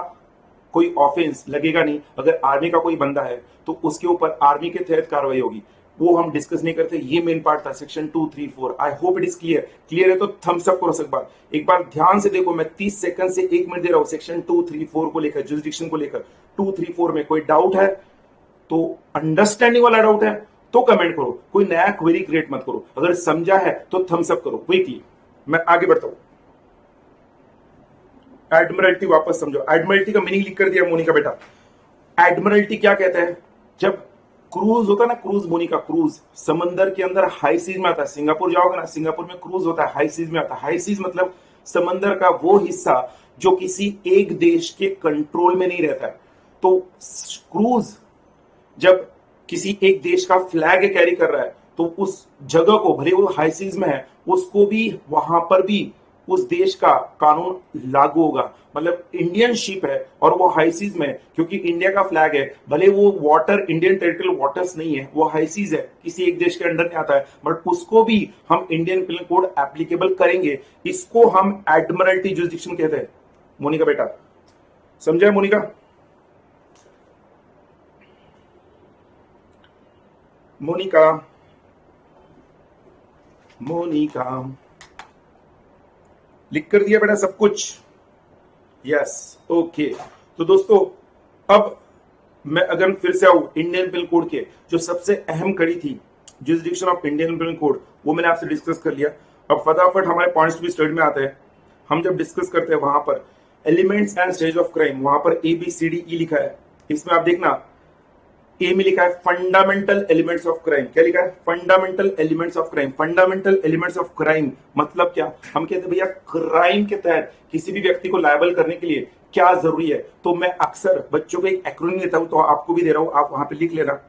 कोई ऑफेंस लगेगा नहीं। अगर आर्मी का कोई बंदा है तो उसके ऊपर आर्मी के तहत कार्रवाई होगी, वो हम डिस्कस नहीं करते, ये मेन पार्ट था section 2, 3, 4। I hope it is clear. Clear है तो थम्स अप करो। एक बार ध्यान से देखो, मैं 30 सेकंड से 1 मिनट दे रहा हूं सेक्शन 2, 3, 4 को लेकर, जुरिसडिक्शन को लेकर। 2, 3, 4 में कोई डाउट है तो, अंडरस्टैंडिंग वाला डाउट है तो कमेंट करो, कोई नया क्वेरी क्रिएट मत करो। अगर समझा है तो थम्स अप करो क्विकली। मैं आगे बढ़ता हूं। एडमरल्टी वापस समझो, एडमरल्टी का मीनिंग लिख कर दिया मोनिका बेटा। एडमरल्टी क्या कहता है, जब क्रूज होता है ना, क्रूज मोनिका, क्रूज समंदर के अंदर हाई सीज में आता है। सिंगापुर जाओगे ना, सिंगापुर में क्रूज होता है, हाई सीज में आता है। हाई सीज मतलब समंदर का वो हिस्सा जो किसी एक देश के कंट्रोल में नहीं रहता है। तो क्रूज जब किसी एक देश का फ्लैग कैरी कर रहा है तो उस जगह को, भले वो हाई सीज में है, उसको भी वहां पर भी उस देश का कानून लागू होगा। मतलब इंडियन शिप है और वो हाई सीज में, क्योंकि इंडिया का फ्लैग है, भले वो वाटर इंडियन टेरिटोरियल वाटर्स नहीं है, वो हाई सीज है, किसी एक देश के अंडर नहीं आता है, बट उसको भी हम इंडियन पिनल कोड एप्लीकेबल करेंगे। इसको हम एडमरल्टी जुरिसडिक्शन कहते हैं। मोनिका बेटा समझा है? मोनिका, मोनिका, मोनिका लिख कर दिया बेटा सब कुछ? Yes, okay. तो दोस्तों अब मैं अगर फिर से आऊं इंडियन पिनल कोड के जो सबसे अहम कड़ी थी, jurisdiction of Indian penal code, वो मैंने आपसे डिस्कस कर लिया। अब फटाफट हमारे पॉइंट्स भी स्टडी में आते हैं। हम जब डिस्कस करते हैं वहां पर elements and stage of crime, वहां पर ABCDE लिखा है। इसमें आप देखना ए में लिखा है फंडामेंटल एलिमेंट्स ऑफ क्राइम। क्या लिखा है? Fundamental elements of crime. Fundamental elements of crime मतलब क्या? हम कहते हैं भैया क्राइम के तहत किसी भी व्यक्ति को लायबल करने के लिए क्या जरूरी है। तो मैं अक्सर बच्चों को एक एक्रोनिम देता हूं, तो आपको भी दे रहा हूं, आप वहां पे लिख लेना।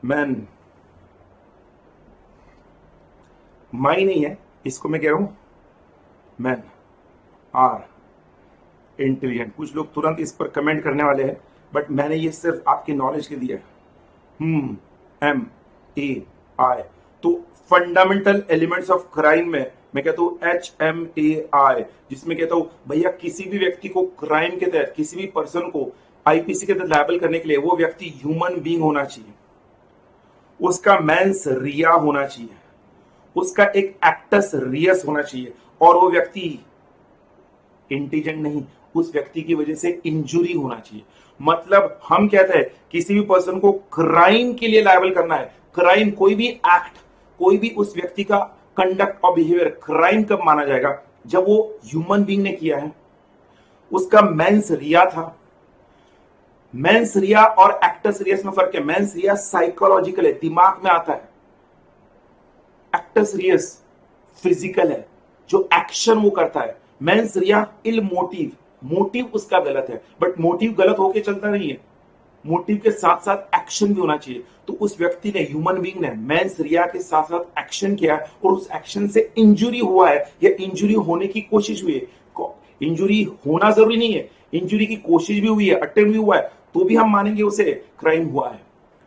मैन, माई नहीं है, इसको मैं कह रहा हूं मैन। Are intelligent. कुछ लोग तुरंत इस पर कमेंट करने वाले हैं, बट मैंने ये सिर्फ आपकी नॉलेज के दिया। एम ए आई, तो फंडामेंटल एलिमेंट्स ऑफ क्राइम में मैं कहता हूं HMAI, जिसमें कहता हूं भैया किसी भी व्यक्ति को क्राइम के तहत, किसी भी पर्सन को आईपीसी के तहत लायबल करने के लिए वो व्यक्ति ह्यूमन बीइंग होना चाहिए, उसका मेंस रिया होना चाहिए, उसका एक एक्टस रियस होना चाहिए, और वो व्यक्ति इंटेलिजेंट नहीं, उस व्यक्ति की वजह से इंजुरी होना चाहिए। मतलब हम कहते हैं किसी भी पर्सन को क्राइम के लिए लायबल करना है, क्राइम कोई भी एक्ट, कोई भी उस व्यक्ति का कंडक्ट और बिहेवियर क्राइम कब माना जाएगा, जब वो ह्यूमन बीइंग ने किया है, उसका मेंस रिया था। मेंस रिया और एक्टस रियस में फर्क है। मेंस रिया साइकोलॉजिकल है, दिमाग में आता है। एक्टस रियस फिजिकल है, जो एक्शन वो करता है। मेंस रिया इल मोटिव, मोटिव उसका गलत है, बट मोटिव गलत होके चलता नहीं है, मोटिव के साथ साथ एक्शन भी होना चाहिए। तो उस व्यक्ति ने, ह्यूमन बीइंग ने मेंस रिया के साथ साथ एक्शन किया है, और उस एक्शन से इंजुरी हुआ है या इंजुरी होने की कोशिश हुई है। इंजुरी होना जरूरी नहीं है, इंजुरी की कोशिश भी हुई है, अटेम्प्ट भी हुआ है, तो भी हम मानेंगे उसे क्राइम हुआ है।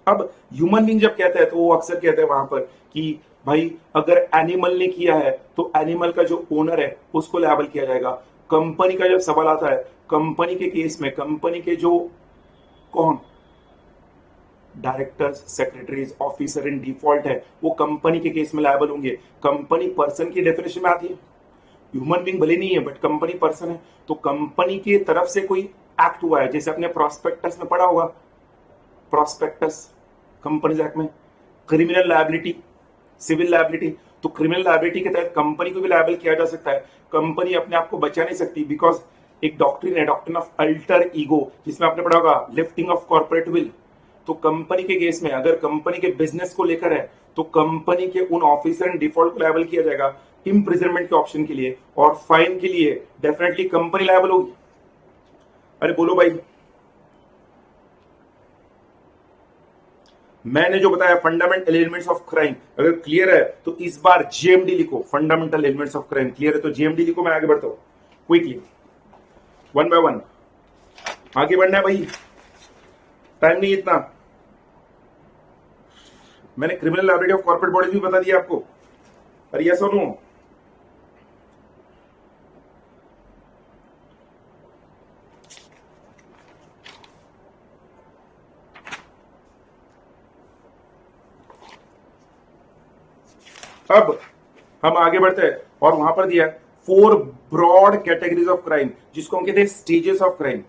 अब ह्यूमन बीइंग जब कहता है तो वो अक्सर कहते हैं वहां पर कि भाई अगर एनिमल ने किया है तो एनिमल का जो ओनर है उसको लायबल किया जाएगा। कंपनी का जब सवाल आता है, कंपनी के केस में कंपनी के जो कौन directors, secretaries, officer in default है, वो कंपनी के केस में लायबल होंगे। कंपनी पर्सन की डेफिनेशन में आती है, ह्यूमन बीइंग भले नहीं है बट कंपनी पर्सन है, तो कंपनी की तरफ से कोई एक्ट हुआ है, जैसे आपने प्रोस्पेक्टस में पढ़ा होगा, प्रोस्पेक्टस कंपनीज एक्ट में क्रिमिनल लायबिलिटी, सिविल लायबिलिटी, तो क्रिमिनल लायबिलिटी के तहत कंपनी को भी लायबल किया जा सकता है। कंपनी अपने आप को बचा नहीं सकती, बिकॉज एक डॉक्ट्रिन है, डॉक्ट्रिन ऑफ अल्टर ईगो, जिसमें आपने पढ़ा होगा लिफ्टिंग ऑफ कॉर्पोरेट विल। तो कंपनी के केस में अगर कंपनी के बिजनेस को लेकर है तो कंपनी के उन ऑफिसर इन डिफॉल्ट को लायबल किया जाएगा इम्प्रिजनमेंट के ऑप्शन के लिए, और फाइन के लिए डेफिनेटली कंपनी लायबल होगी। अरे बोलो भाई, मैंने जो बताया फंडामेंटल एलिमेंट्स ऑफ क्राइम, अगर क्लियर है तो इस बार जेएमडी लिखो। Fundamental elements of crime clear है तो जेएमडी लिखो। मैं आगे बढ़ता हूं क्विकली, वन बाय वन आगे बढ़ना है भाई, टाइम नहीं इतना। मैंने criminal liability of corporate bodies भी बता दिया आपको। अरे यस और नो? अब हम आगे बढ़ते हैं, और वहां पर दिया है 4 ब्रॉड कैटेगरीज ऑफ क्राइम, जिसको हम कहते हैं stages of crime.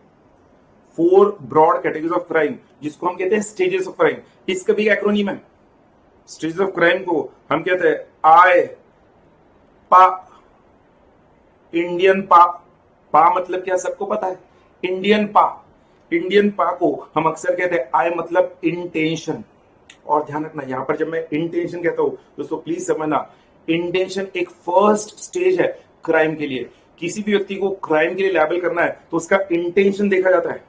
4 broad categories of crime, जिसको हम कहते हैं स्टेजेस ऑफ क्राइम। इसका भी एक्रोनिम है। स्टेजेस ऑफ क्राइम को हम कहते हैं आई पा, इंडियन पा। पा मतलब क्या सबको पता है, इंडियन पा। इंडियन पा को हम अक्सर कहते हैं आई मतलब इंटेंशन। और ध्यान रखना, यहां पर जब मैं इंटेंशन कहता हूं दोस्तों प्लीज समझना, इंटेंशन एक फर्स्ट स्टेज है क्राइम के लिए। किसी भी व्यक्ति को क्राइम के लिए लायबल करना है तो उसका इंटेंशन देखा जाता है।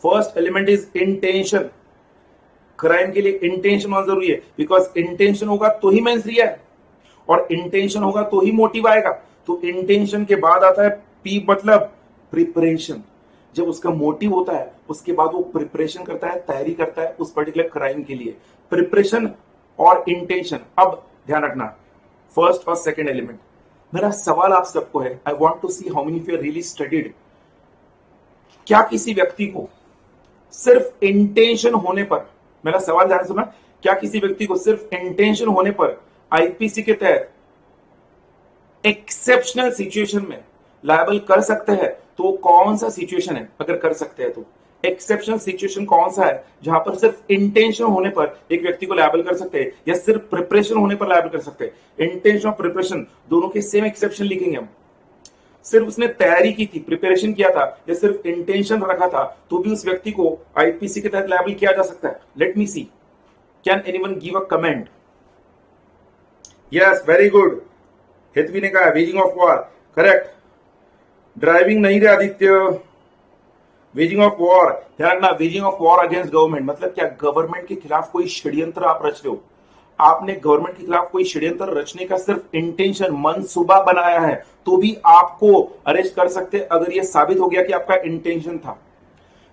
First element is intention. Crime के लिए इंटेंशन होना जरूरी है, बिकॉज इंटेंशन होगा तो ही मेंस रिया है, और इंटेंशन होगा तो ही मोटिव आएगा। तो इंटेंशन के बाद आता है पी मतलब प्रिपरेशन। जब उसका मोटिव होता है उसके बाद वो प्रिपरेशन करता है, तैयारी करता है उस पर्टिकुलर क्राइम के लिए। प्रिपरेशन और इंटेंशन। अब ध्यान रखना, फर्स्ट और सेकंड एलिमेंट। मेरा सवाल आप सबको है, I want to see how many of you are really studied. क्या किसी व्यक्ति को सिर्फ इंटेंशन होने पर, मेरा सवाल ध्यान से सुनना, क्या किसी व्यक्ति को सिर्फ इंटेंशन होने पर आईपीसी के तहत एक्सेप्शनल सिचुएशन में लायबल कर सकते हैं? तो कौन सा सिचुएशन है अगर कर सकते हैं तो? एक्सेप्शनल सिचुएशन कौन सा है जहां पर सिर्फ इंटेंशन होने पर एक व्यक्ति को लायबल कर सकते हैं, या सिर्फ प्रिपरेशन होने पर लायबल कर सकते हैं? इंटेंशन और प्रिपरेशन दोनों के सेम एक्सेप्शन लिखेंगे हम। सिर्फ उसने तैयारी की थी, प्रिपरेशन किया था, या सिर्फ इंटेंशन रखा था, तो भी उस व्यक्ति को आईपीसी के तहत लायबल किया जा सकता है। Let me see, can anyone give a comment? Yes, very good. Hitvi ने कहा waging of war, correct. Driving नहीं रे आदित्य, वेजिंग ऑफ वॉर। ध्यान रखना, waging of war against government मतलब क्या? गवर्नमेंट के खिलाफ कोई षड्यंत्र आप रच रहे हो, आपने गवर्नमेंट के खिलाफ कोई षड्यंत्र रचने का सिर्फ इंटेंशन मनसूबा बनाया है तो भी आपको अरेस्ट कर सकते हैं अगर यह साबित हो गया कि आपका इंटेंशन था।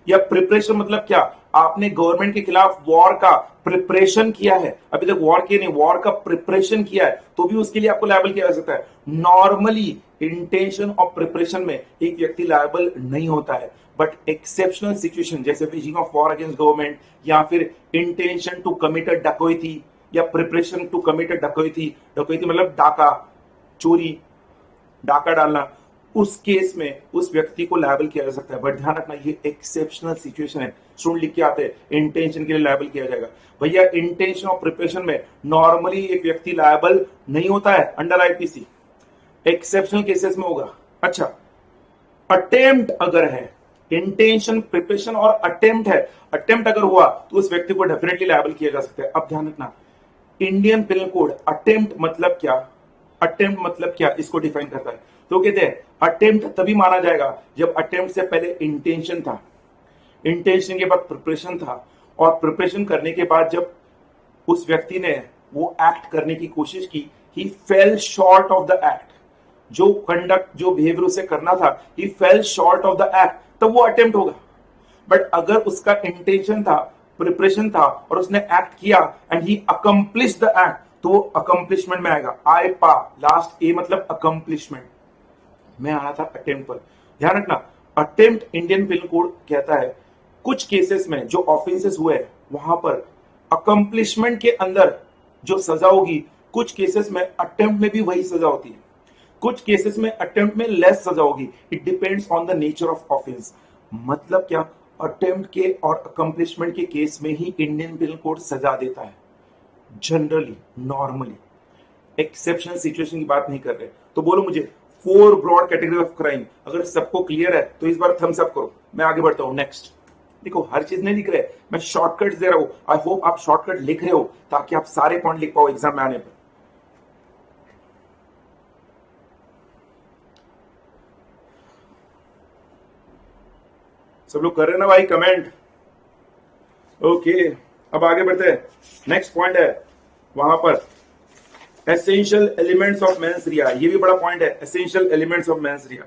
या प्रिपरेशन मतलब क्या, आपने गवर्नमेंट के खिलाफ वॉर का प्रिपरेशन किया है, अभी तक वॉर किया नहीं, वॉर का प्रिपरेशन किया है तो भी उसके लिए आपको लायबल किया जा सकता है। नॉर्मली इंटेंशन और प्रिपरेशन में एक व्यक्ति लायबल नहीं होता है, बट एक्सेप्शनल सिचुएशन जैसे waging of war against government या फिर इंटेंशन टू कमिट अ डकैती या प्रिपरेशन टू कमिट अ डकैती, डकैती मतलब डाका, चोरी, डाका डालना, उस केस में उस व्यक्ति को लायबल किया जा सकता है। बट ध्यान रखना ये एक्सेप्शनल सिचुएशन है, स्टूडेंट लिख के आते हैं इंटेंशन के लिए लायबल किया जाएगा। भैया इंटेंशन और प्रिपरेशन में नॉर्मली एक व्यक्ति लायबल नहीं होता है अंडर आईपीसी, एक्सेप्शनल केसेस में होगा। अच्छा, अटेम्प्ट अगर है, इंटेंशन प्रिपरेशन और अटेम्प्ट है, अटेम्प्ट अगर हुआ तो उस व्यक्ति को डेफिनेटली लायबल किया जा सकता है। अब ध्यान रखना इंडियन पिनल कोड अटेम्प्ट मतलब क्या, अटेम्प्ट मतलब क्या इसको डिफाइन करता है। तो कहते हैं अटेम्प्ट तभी माना जाएगा जब अटेम्प्ट से पहले इंटेंशन था, इंटेंशन के बाद प्रिपरेशन था, और प्रिपरेशन करने के बाद जब उस व्यक्ति ने वो एक्ट करने की कोशिश की, he fell short of the act, जो कंडक्ट जो बिहेवियर उसे करना था, he fell short of the act, तब वो अटेम्प्ट होगा। बट अगर उसका इंटेंशन था, प्रिपरेशन था और उसने एक्ट किया and he accomplish the act, तो अकम्प्लिशमेंट में आएगा। आई पा लास्ट ए मतलब अकम्प्लिशमेंट में आया था अटेम्प्ट पर। ध्यान रखना अटेम्प्ट इंडियन पिनल कोड कहता है कुछ केसेस में जो ऑफेंसेस हुए वहां पर अकम्प्लिशमेंट के अंदर जो सजा होगी, कुछ केसेस में अटेम्प्ट में भी वही सजा होती है, कुछ केसेस में अटेम्प्ट में लेस सजा होगी। It depends on the nature of offence. मतलब क्या, अटेम्प्ट के और अकम्प्लिशमेंट के केस में ही इंडियन पिनल कोड सजा देता है जनरली, नॉर्मली। एक्सेप्शनल सिचुएशन की बात नहीं कर रहे। तो बोलो मुझे 4 ब्रॉड कैटेगरी ऑफ क्राइम, अगर सबको क्लियर है तो इस बार थम्स अप करो। मैं आगे बढ़ता हूं नेक्स्ट। देखो हर चीज नहीं लिख रहे, मैं शॉर्टकट्स दे रहा हूं। आई होप आप शॉर्टकट लिख रहे हो ताकि आप सारे पॉइंट लिख पाओ एग्जाम में आने पर। सब लोग कर रहे हैं ना भाई कमेंट? ओके, अब आगे बढ़ते हैं। नेक्स्ट पॉइंट है वहां पर essential elements of mens rea. ये भी बड़ा पॉइंट है, essential elements of mens rea.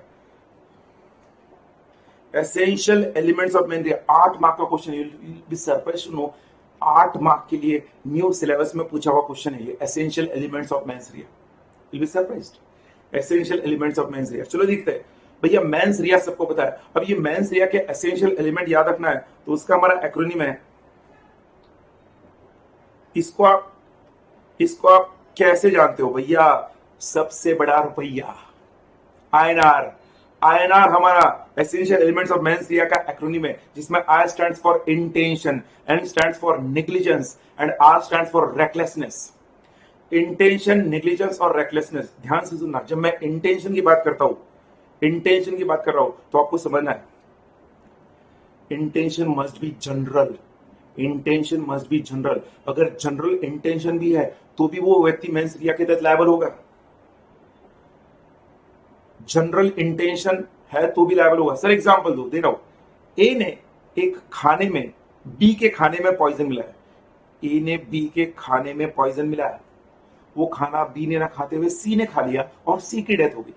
Essential elements of mens rea 8 mark का क्वेश्चन है। Be surprised to know 8 mark के लिए न्यू सिलेबस में पूछा हुआ क्वेश्चन है ये, essential elements of mens Riya. Will be surprised, essential elements of mens रिया। चलो देखते हैं भैया, मेंस रिया सबको पता है। अब ये मेंस रिया के एसेंशियल एलिमेंट याद रखना है तो उसका हमारा एक्रोनिम है। इसको आप कैसे जानते हो भैया? सबसे बड़ा रुपया, आईएनआर। आईएनआर हमारा essential elements of mens rea का एक्रोनिम है, जिसमें I stands for intention, N stands for negligence and R stands for recklessness. Intention, negligence और रेकलेसनेस। ध्यान से सुनना, जब मैं इंटेंशन की बात करता हूं, इंटेंशन की बात कर रहा हूं तो आपको समझना है intention must be general, intention must be general. अगर जनरल इंटेंशन भी है तो भी वो व्यक्ति मेंस रिया के तहत लायबल होगा। जनरल इंटेंशन है तो भी लायबल होगा। सर एग्जांपल दे रहा हूं। ए ने एक खाने में, बी के खाने में पॉइजन मिला है। ए ने बी के खाने में पॉइजन मिला है, वो खाना बी ने ना खाते हुए सी ने खा लिया और सी की डेथ हो गई।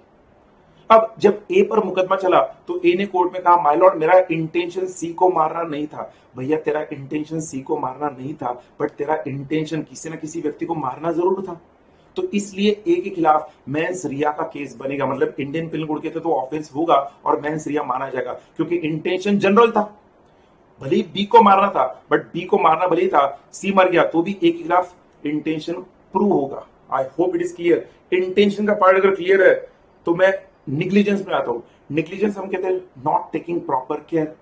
अब जब ए पर मुकदमा चला तो ए ने कोर्ट में कहा माय लॉर्ड मेरा इंटेंशन सी को मारना नहीं था। भैया तेरा इंटेंशन सी को मारना नहीं था, बट तेरा इंटेंशन किसी ना किसी व्यक्ति को मारना जरूर था। तो इसलिए ए के खिलाफ मेंस रिया का केस बनेगा, मतलब इंडियन पिनल कोड के तहत तो ऑफेंस होगा और मेंस रिया माना जाएगा, क्योंकि इंटेंशन जनरल था। भले ही बी को मारना था, बट बी को मारना भले ही था, सी मर गया तो भी ए के खिलाफ इंटेंशन प्रूव होगा। I hope it is clear. Intention का पार्ट अगर क्लियर है तो मैं निग्लिजेंस में आता हूं। निग्लिजेंस हम कहते हैं नॉट टेकिंग प्रॉपर केयर।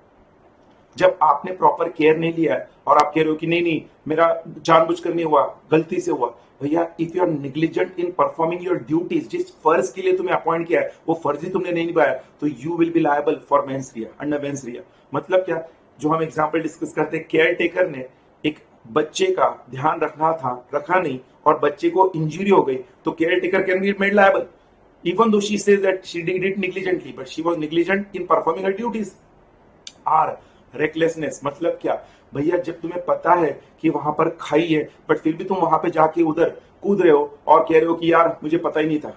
जब आपने प्रॉपर केयर नहीं लिया है और आप कह रहे हो कि नहीं मेरा जानबूझकर नहीं हुआ, गलती से हुआ। भैया if you are negligent in performing your duties, जिस फर्ज के लिए तुम्हें अपॉइंट किया है वो फर्ज ही तुमने नहीं निभाया, तो you will be liable for mains Riya, under mains रिया। मतलब क्या, जो हम एग्जाम्पल डिस्कस करते हैं, केयर टेकर ने एक बच्चे का ध्यान रखना था, रखा नहीं और बच्चे को इंजरी हो गई, तो care taker can be made liable even though she says that she did it negligently, but she was negligent in performing her duties. R, recklessness मतलब क्या भैया, जब तुम्हें पता है कि वहां पर खाई है बट फिर भी तुम वहां पे जाके उधर कूद रहे हो और कह रहे हो कि यार मुझे पता ही नहीं था।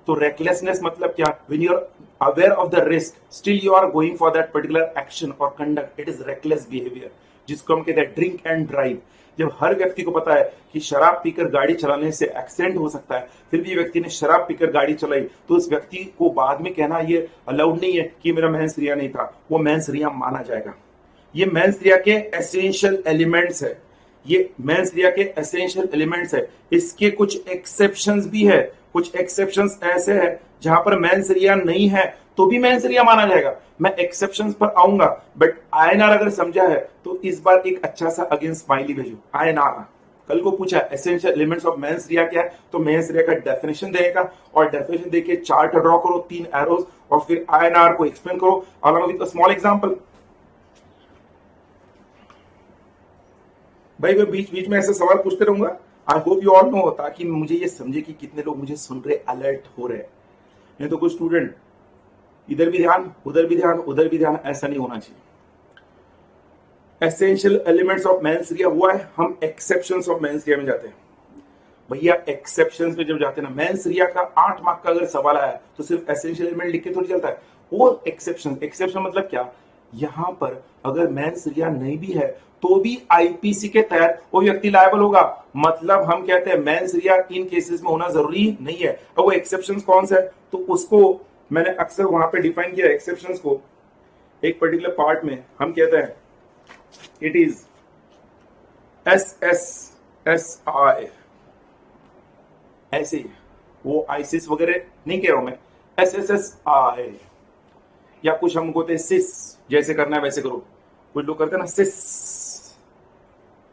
तो रेकलेसनेस मतलब क्या, when you are aware of the risk still you are going for that particular action और conduct, it is reckless behaviour, जिसको हम कहते हैं ड्रिंक एंड ड्राइव। जब हर व्यक्ति को पता है कि शराब पीकर गाड़ी चलाने से एक्सीडेंट हो सकता है, फिर भी व्यक्ति ने शराब पीकर गाड़ी चलाई, तो उस व्यक्ति को बाद में कहना ये अलाउड नहीं है कि मेरा मेंस रिया नहीं था, वो मेंस रिया माना जाएगा। ये मेंस रिया के एसेंशियल एलिमेंट्स है, ये मेंस रिया के एसेंशियल एलिमेंट्स है। इसके कुछ एक्सेप्शंस भी है, कुछ एक्सेप्शंस ऐसे हैं जहां पर मेंस रिया नहीं है तो भी मेंस रिया माना जाएगा। मैं एक्सेप्शंस पर आऊंगा, बट आईएनआर अगर समझा है तो इस बार एक अच्छा सा अगेन स्माइली भेजो। आईएनआर कल को पूछा एसेंशियल एलिमेंट्स ऑफ मेंस रिया क्या है, तो मेंस रिया का डेफिनेशन देगा और डेफिनेशन देके चार्ट ड्रॉ करो 3 एरोज और फिर आईएनआर को एक्सप्लेन करो along with a small example. भाई मैं बीच बीच में ऐसे सवाल पूछते रहूंगा, आई होप यू ऑल नो, ताकि मुझे ये समझे कि कितने लोग मुझे सुन रहे, अलर्ट हो रहे। नहीं तो कुछ स्टूडेंट इधर भी ध्यान, उधर भी ध्यान, उधर भी ध्यान, ऐसा नहीं होना चाहिए। एसेंशियल एलिमेंट्स ऑफ मेंस रिया हुआ है, हम एक्सेप्शंस ऑफ मेंस रिया में जाते हैं। भैया एक्सेप्शंस में जब जाते हैं ना, मेंस रिया का 8 मार्क का अगर सवाल आया तो सिर्फ एसेंशियल एलिमेंट लिख के थोड़ी चलता है, वो एक्सेप्शन। एक्सेप्शन मतलब क्या, यहां पर अगर मेंस रिया नहीं भी है तो भी आईपीसी के तहत वो व्यक्ति लायबल होगा। मतलब हम कहते हैं मेंस रिया इन केसेस में होना जरूरी नहीं है। और वो एक्सेप्शंस कौन सा है, तो उसको मैंने अक्सर वहां पे डिफाइन किया एक्सेप्शंस को एक पर्टिकुलर पार्ट में। हम कहते हैं इट इज SSSI, ऐसे वो आईसिस वगैरह नहीं कह रहा हूं मैं, SSSI, या कुछ हम कहते हैं सिस, जैसे करना है वैसे करो। कुछ लोग करते हैं ना सिस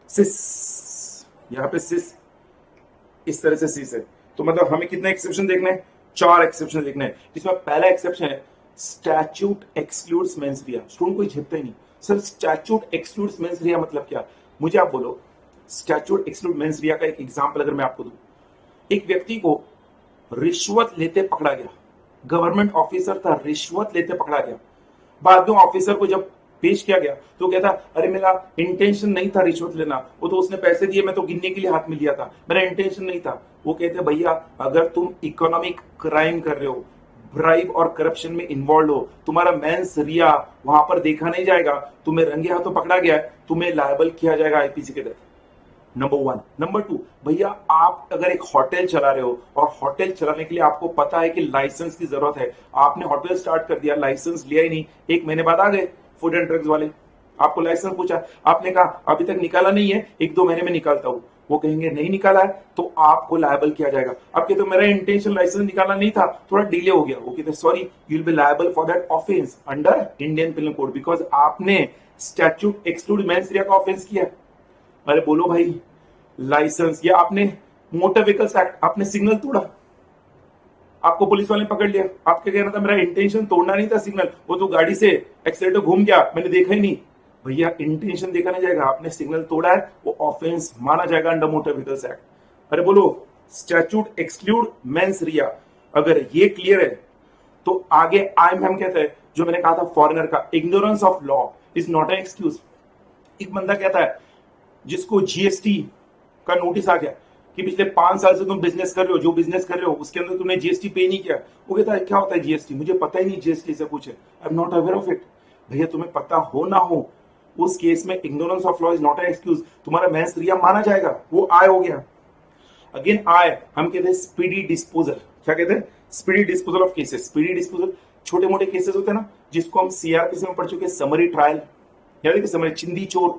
सिस, यहां पे सिस इस तरह से सिस है। तो मतलब हमें कितने एक्सेप्शन देखने हैं, 4 एक्सेप्शन देखने हैं। इसमें पहला एक्सेप्शन है स्टैट्यूट एक्सक्लूड्स मेंस रिया। स्टूडेंट कोई झेपता ही नहीं, सर स्टैट्यूट एक्सक्लूड्स मेंस रिया मतलब क्या, मुझे आप बोलो। स्टैट्यूट एक्सक्लूड मेंस रिया का एक एग्जांपल अगर मैं आपको दूं, एक व्यक्ति को रिश्वत लेते पकड़ा गया, गवर्नमेंट ऑफिसर था, रिश्वत लेते पकड़ा गया। बाद में ऑफिसर को जब पेश किया गया तो कहता अरे मेरा इंटेंशन नहीं था रिश्वत लेना, वो तो उसने पैसे दिए, मैं तो गिनने के लिए हाथ में लिया था, मेरा इंटेंशन नहीं था। वो कहते भैया अगर तुम इकोनॉमिक क्राइम कर रहे हो, ब्राइब और करप्शन में इन्वॉल्व हो, तुम्हारा मेंस रिया वहां पर देखा नहीं जाएगा, तुम्हें रंगे हाथों पकड़ा गया है, तुम्हें लायबल किया जाएगा आईपीसी के तहत। नंबर 1। नंबर 2, भैया आप अगर एक होटल चला रहे हो और होटल चलाने के लिए आपको पता है कि लाइसेंस की जरूरत है, आपने होटल स्टार्ट कर दिया, लाइसेंस लिया ही नहीं, 1 महीने बाद आ गए फूड एंड ड्रग्स वाले, आपको लाइसेंस पूछा, आपने कहा अभी तक निकाला नहीं है, 1-2 महीने में निकालता हूं। वो कहेंगे नहीं निकाला है तो आपको लायबल किया जाएगा। आप कहते हो मेरा इंटेंशन लाइसेंस निकालना नहीं था, थोड़ा डिले हो गया, वो कहते sorry you will be liable for that offence under Indian penal code because आपने स्टैट्यूट एक्सक्लूड मेंस रिया का ऑफेंस किया। अरे बोलो भाई, लाइसेंस या आपने मोटर व्हीकल्स एक्ट, आपने सिग्नल तोड़ा, आपको पुलिस वाले ने पकड़ लिया, आपके कहना था मेरा इंटेंशन तोड़ना नहीं था सिग्नल, वो तो गाड़ी से एक्सीलेटर घूम गया, मैंने देखा ही नहीं। भैया इंटेंशन देखा नहीं जाएगा, आपने सिग्नल तोड़ा है, वो ऑफेंस माना जाएगा अंडर मोटर व्हीकल्स एक्ट। अरे बोलो स्टैट्यूट एक्सक्लूड मेंस रिया, अगर ये क्लियर है तो आगे आई हम कहते हैं जो मैंने कहा था फॉरेनर का ignorance of law is not an excuse. एक बंदा कहता है जिसको जीएसटी का नोटिस आ गया कि पिछले 5 साल से तुम बिजनेस कर रहे हो, जो बिजनेस कर रहे हो उसके अंदर तुमने जीएसटी पे नहीं किया, वो कहता है क्या होता है जीएसटी, मुझे पता ही नहीं जीएसटी से कुछ है, I am not aware of it. भैया तुम्हें पता हो ना हो, उस केस में ignorance of law is not an excuse, तुम्हारा मेंस रिया माना जाएगा, वो आय हो गया। अगेन आय हम कहते हैं स्पीडी डिस्पोजल, क्या कहते हैं, speedy disposal of cases. Speedy disposal छोटे मोटे केसेस होते हैं ना, जिसको हम सीआरपीसी में पढ़ चुके, समरी ट्रायल, याद है कि समरी, चिंदी चोर,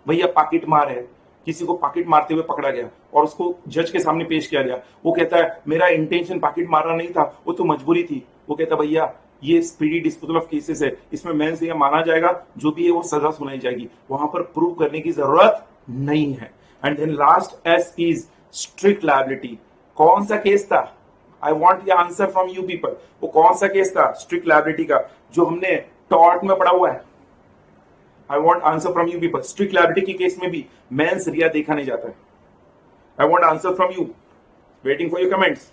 भैया पाकिट मार है, किसी को पाकिट मारते हुए पकड़ा गया और उसको जज के सामने पेश किया गया, वो कहता है मेरा इंटेंशन पाकिट मारना नहीं था, वो तो मजबूरी थी। वो कहता भैया ये स्पीडी डिस्पोजल ऑफ केसेस है, इसमें मेंस रिया माना जाएगा, जो भी है वो सजा सुनाई जाएगी, वहां पर प्रूव करने की जरूरत नहीं है। And then last S is strict liability. कौन सा केस था, I want the answer from you people, वो कौन सा केस था स्ट्रिक्ट लायबिलिटी का, जो हमने टॉर्ट में पढ़ा हुआ है। I want answer from you people, strict liability के केस में भी मेंस रिया देखा नहीं जाता है। I want answer from you, waiting for your comments.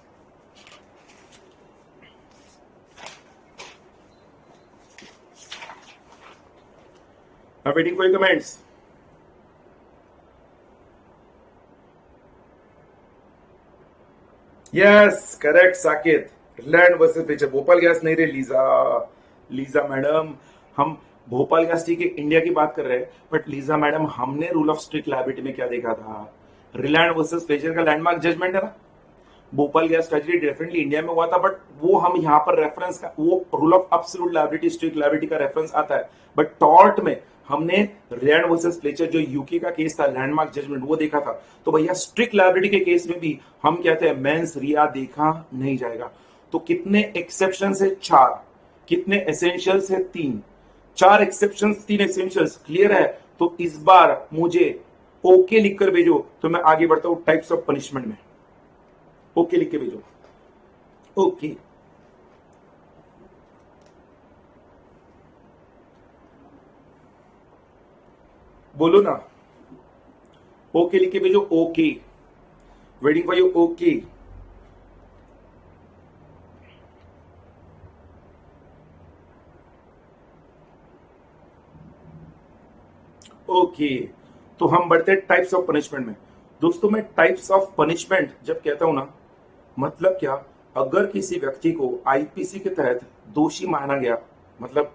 I'm waiting for your comments. Yes correct Saket, land versus future. Bhopal gas नहीं रे लीजा, लीजा मैडम हम भोपाल गैस ठीक है इंडिया की बात कर रहे हैं, बट लीजा मैडम हमने रूल ऑफ स्ट्रिक्ट लायबिलिटी में क्या देखा था, रिलायंस वर्सेस फ्लेचर का लैंडमार्क जजमेंट है ना। Bhopal gas tragedy definitely India में हुआ था, बट वो हम यहाँ पर रेफरेंस का वो rule of absolute liability strict liability का रेफरेंस आता है, बट टॉर्ट में हमने रिलायंस वर्सेस फ्लेचर जो यूके का केस था लैंडमार्क जजमेंट वो देखा था। तो भैया स्ट्रिक्ट लायबिलिटी के केस में भी हम कहते हैं मेंस रिया देखा नहीं जाएगा। तो कितने एक्सेप्शन है? 4। कितने एसेंशियल्स है? 3। 4 एक्सेप्शन 3 एसेंशियल्स, क्लियर है। तो इस बार मुझे ओके लिखकर भेजो, तो मैं आगे बढ़ता हूं टाइप्स ऑफ पनिशमेंट में। ओके लिख के भेजो, ओके। बोलो ना, ओके लिख के भेजो, okay. Waiting for you, okay. Okay, तो हम बढ़ते हैं टाइप्स ऑफ पनिशमेंट में। दोस्तों मैं टाइप्स ऑफ पनिशमेंट जब कहता हूं ना, मतलब क्या, अगर किसी व्यक्ति को आईपीसी के तहत दोषी माना गया, मतलब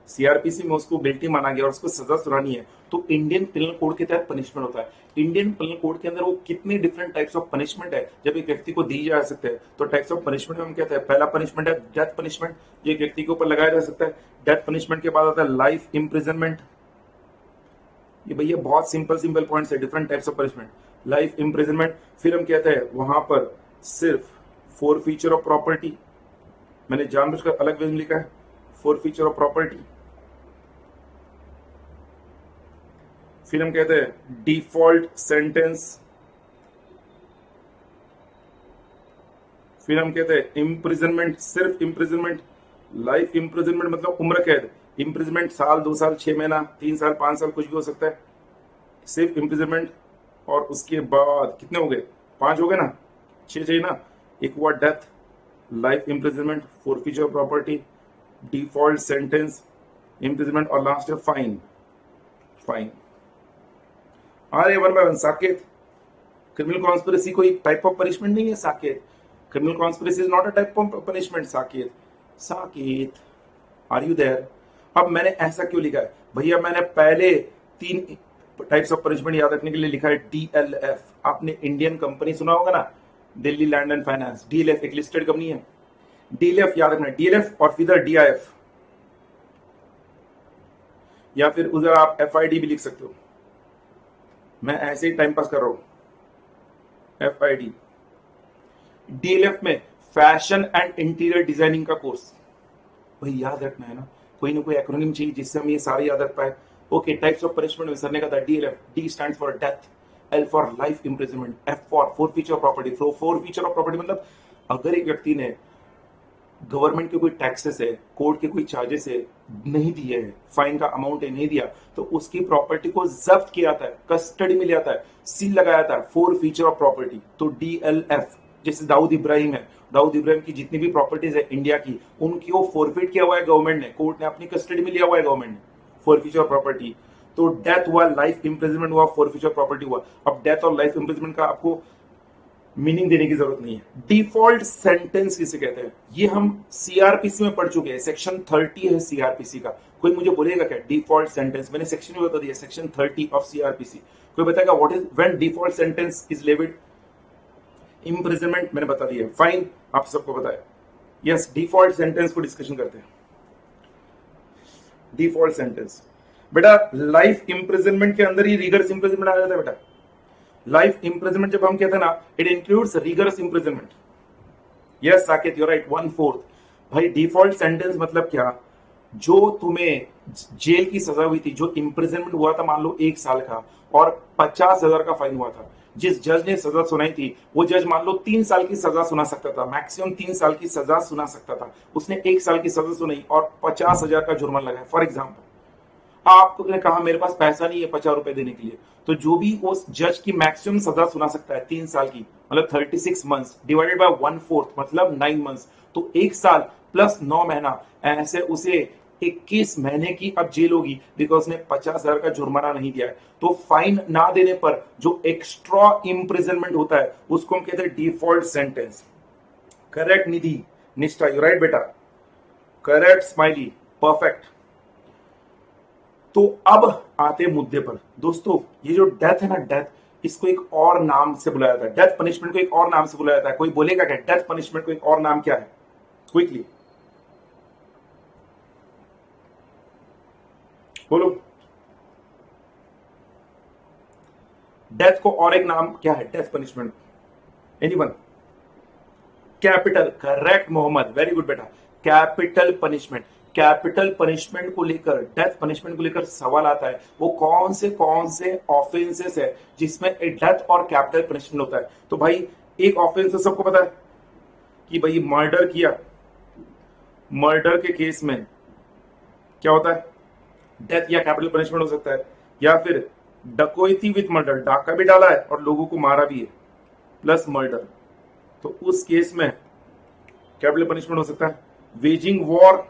सीआरपीसी में उसको गिल्टी माना गया और उसको सजा सुनानी है, तो इंडियन पिनल कोड के तहत पनिशमेंट होता है। इंडियन पिनल कोड के अंदर वो कितने डिफरेंट टाइप्स ऑफ पनिशमेंट है जब एक व्यक्ति को दी जा सकते हैं। तो टाइप्स ऑफ पनिशमेंट में हम कहते हैं पहला पनिशमेंट है डेथ पनिशमेंट, ये एक व्यक्ति के ऊपर लगाया जा सकता है। डेथ पनिशमेंट के बाद आता है लाइफ इंप्रिजनमेंट। ये भैया बहुत सिंपल पॉइंट्स है, different types of punishment. Life imprisonment, फिर हम कहते हैं वहां पर सिर्फ फोरफीचर ऑफ प्रॉपर्टी, मैंने जानबूझकर अलग वे में लिखा है, फोरफीचर ऑफ प्रॉपर्टी। फिर हम कहते हैं डिफॉल्ट सेंटेंस, फिर हम कहते हैं इम्प्रिजनमेंट, सिर्फ इम्प्रिजनमेंट। लाइफ इम्प्रिजनमेंट मतलब उम्र कैद, इम्प्रिजनमेंट साल, 2 साल, 6 महीना, 3 साल, 5 साल, कुछ भी हो सकता है, सिर्फ इम्प्रिजनमेंट। और उसके बाद कितने हो गए? 5 हो गए ना, 6 चाहिए ना। एक हुआ death, life imprisonment, forfeiture of property, default sentence, imprisonment, और लास्ट है फाइन। फाइन। अरे one by one. Saket, criminal conspiracy कोई टाइप ऑफ पनिशमेंट नहीं है Saket. Criminal conspiracy is not a type of punishment Saket. Saket, are you there? अब मैंने ऐसा क्यों लिखा है भैया? मैंने पहले 3 टाइप्स ऑफ पनिशमेंट याद रखने के लिए लिखा है डीएलएफ। आपने इंडियन कंपनी सुना होगा ना, Delhi land and finance, DLF एक लिस्टेड कंपनी है। डीएलएफ याद रखना, डीएलएफ और फिर डीआईएफ, या फिर उधर आप एफआईडी भी लिख सकते हो। मैं ऐसे ही टाइम पास कर रहा हूं। एफआईडी, डीएलएफ में फैशन एंड इंटीरियर डिजाइनिंग का कोर्स। भाई याद रखना है ना, कोई ना कोई एक्रोनिम चाहिए जिससे हम ये सारे याद रख पाए। ओके, टाइप्स ऑफ पनिशमेंट में सर ने कहा था DLF, D stands for death, L for life imprisonment, F for forfeiture of property. Forfeiture of property मतलब अगर एक व्यक्ति ने गवर्नमेंट के कोई टैक्सेस है, कोर्ट के कोई चार्जेस है नहीं दिए है, फाइन का अमाउंट है नहीं दिया, तो उसकी प्रॉपर्टी को जब्त किया जाता है, कस्टडी में लिया जाता है, सील लगाया जाता है, फोरफीचर ऑफ प्रॉपर्टी। तो डीएलएफ, जैसे दाऊद इब्राहिम है, दाऊद इब्राहिम की जितनी भी प्रॉपर्टीज है इंडिया की, उनकी वो फोरफिट किया हुआ है गवर्नमेंट ने, कोर्ट ने अपनी कस्टडी में लिया हुआ है गवर्नमेंट ने, फोरफीचर ऑफ प्रॉपर्टी। तो डेथ हुआ, लाइफ इंप्रिजनमेंट हुआ, फोरफीचर प्रॉपर्टी हुआ। अब डेथ और लाइफ इंप्रिजनमेंट का आपको मीनिंग देने की जरूरत नहीं है। डिफॉल्ट सेंटेंस किसे कहते हैं? ये हम सीआरपीसी में पढ़ चुके हैं, सेक्शन 30 है सीआरपीसी का। कोई मुझे बोलेगा क्या डिफॉल्ट सेंटेंस? मैंने सेक्शन भी बता दिया, सेक्शन 30 ऑफ सीआरपीसी। कोई बताएगा what is when default sentence is levied? Imprisonment मैंने बता दिया, फाइन आप सबको बताया। यस, डिफॉल्ट सेंटेंस को डिस्कशन करते हैं। डिफॉल्ट सेंटेंस बेटा, लाइफ इंप्रिजनमेंट के अंदर ही रिगरस इंप्रिजनमेंट आ जाता है बेटा। लाइफ इंप्रिजनमेंट जब हम कहते हैं ना, it includes rigorous imprisonment. Yes Saket, you right, 1/4। भाई डिफॉल्ट सेंटेंस मतलब क्या? जो तुम्हें जेल की सजा हुई थी, जो इंप्रिजनमेंट हुआ था मान लो 1 साल का, और 50,000 का फाइन हुआ था, जिस जज ने सजा सुनाई थी वो जज मान लो 3 साल की सजा सुना सकता था, मैक्सिमम 3 साल की सजा सुना सकता था। उसने 1 साल की सजा सुनाई और 50,000 का जुर्माना लगाया। फॉर एग्जाम्पल आपने कहा मेरे पास पैसा नहीं है 50 रुपए देने के लिए, तो जो भी उस जज की मैक्सिमम सजा सुना सकता है 3 साल की, मतलब 36 मंथ्स डिवाइडेड बाय 1/4 मतलब 9 मंथ्स, तो 1 साल प्लस 9 महीना, ऐसे उसे 21 महीने की अब जेल होगी, बिकॉज ने 50,000 का जुर्माना नहीं दिया है। तो फाइन ना देने पर जो एक्स्ट्रा इम्प्रिजनमेंट होता है उसको हम कहते हैं डिफॉल्ट सेंटेंस। करेक्ट निधि, निष्ठा, यू राइट बेटा, करेक्ट स्माइली, परफेक्ट। तो अब आते मुद्दे पर दोस्तों, ये जो डेथ है ना, डेथ, इसको एक और नाम से बुलाया जाता है, डेथ पनिशमेंट को एक और नाम से बुलाया जाता है। कोई बोलेगा क्या डेथ पनिशमेंट को एक और नाम क्या है? क्विकली बोलो, डेथ को और एक नाम क्या है death punishment? Anyone? Capital, correct Mohammad, very good बेटा, कैपिटल पनिशमेंट। कैपिटल पनिशमेंट को लेकर, डेथ पनिशमेंट को लेकर सवाल आता है, वो कौन से ऑफेंसेस है जिसमें डेथ और कैपिटल पनिशमेंट होता है? तो भाई एक ऑफेंस सबको पता है कि भाई मर्डर किया, मर्डर के केस में क्या होता है? डेथ या कैपिटल पनिशमेंट हो सकता है, या फिर डकैती विथ मर्डर, डाका भी डाला है और लोगों को मारा भी है, प्लस मर्डर, तो उस केस में कैपिटल पनिशमेंट हो सकता है। वेजिंग वॉर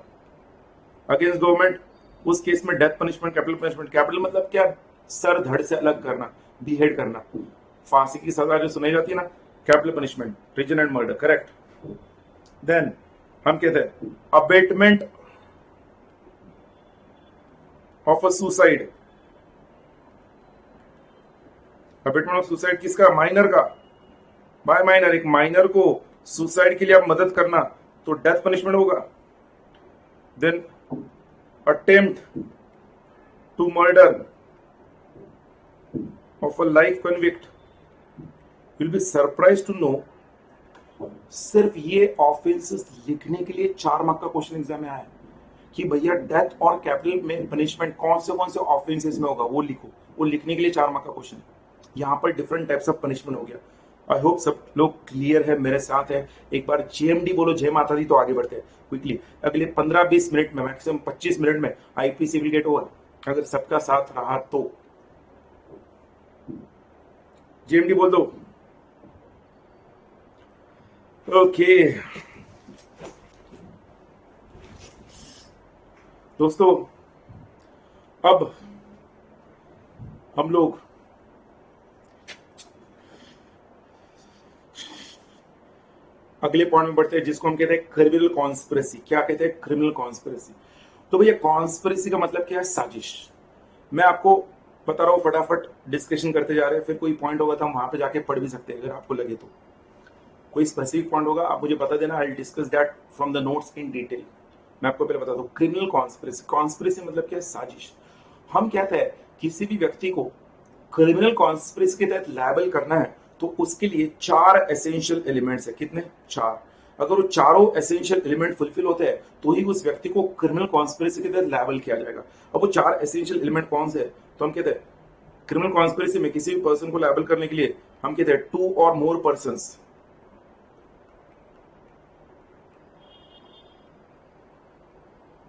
अगेंस्ट गवर्नमेंट, उस केस में death punishment, capital punishment. Capital मतलब क्या? सर धड़ से अलग करना, बिहेड करना, फांसी की सजा जो सुनाई जाती है ना, capital punishment, treason and murder, correct. Then हम कहते हैं abetment of a suicide. Abetment of suicide किसका? माइनर का। बाय माइनर, एक माइनर को सुसाइड के लिए आप मदद करना तो डेथ पनिशमेंट होगा। Then attempt to murder of a life convict. Will be surprise to know, सिर्फ ये ऑफेंसेस लिखने के लिए 4 मार्क का क्वेश्चन एग्जाम में आया है कि भैया डेथ और कैपिटल में पनिशमेंट कौन से ऑफेंसेस में होगा, वो लिखो। वो लिखने के लिए 4 मार्क का क्वेश्चन। यहाँ पर डिफरेंट टाइप्स ऑफ पनिशमेंट हो गया। आई होप सब लोग क्लियर है, मेरे साथ है। एक बार जेएमडी बोलो, जय माता दी, तो आगे बढ़ते हैं क्विकली। अगले 15-20 मिनट में, मैक्सिमम 25 मिनट में आईपीसी विल गेट ओवर, अगर सबका साथ रहा तो। जेएमडी बोल दो। ओके दोस्तों, अब हम लोग अगले पॉइंट में बढ़ते हैं, जिसको हम कहते हैं क्रिमिनल कॉन्स्पिरेसी। क्या कहते हैं? Criminal conspiracy. तो भैया कॉन्स्पिरेसी का मतलब क्या है? साजिश। मैं आपको बता रहा हूं, फटाफट डिस्कशन करते जा रहे हैं, फिर कोई पॉइंट होगा तो हम वहां पे जाके पढ़ भी सकते हैं, अगर आपको लगे तो। कोई स्पेसिफिक पॉइंट होगा आप मुझे बता देना, I will discuss that from the notes in detail. मैं आपको पहले बता दूं, क्रिमिनल कॉन्स्पिरेसी। कॉन्स्पिरेसी मतलब क्या है? साजिश। हम कहते हैं किसी भी व्यक्ति को क्रिमिनल कॉन्स्पिरेसी के तहत लायबल करना है तो उसके लिए 4 एसेंशियल एलिमेंट्स है। कितने? 4। अगर वो चारों एसेंशियल एलिमेंट फुलफिल होते हैं तो ही उस व्यक्ति को क्रिमिनल कॉन्स्पिरेसी के तहत लायबल किया जाएगा। अब वो 4 एसेंशियल एलिमेंट कौन से है? तो हम कहते हैं क्रिमिनल कॉन्स्पिरेसी में किसी भी पर्सन को लायबल करने के लिए हम कहते हैं 2 और मोर पर्संस,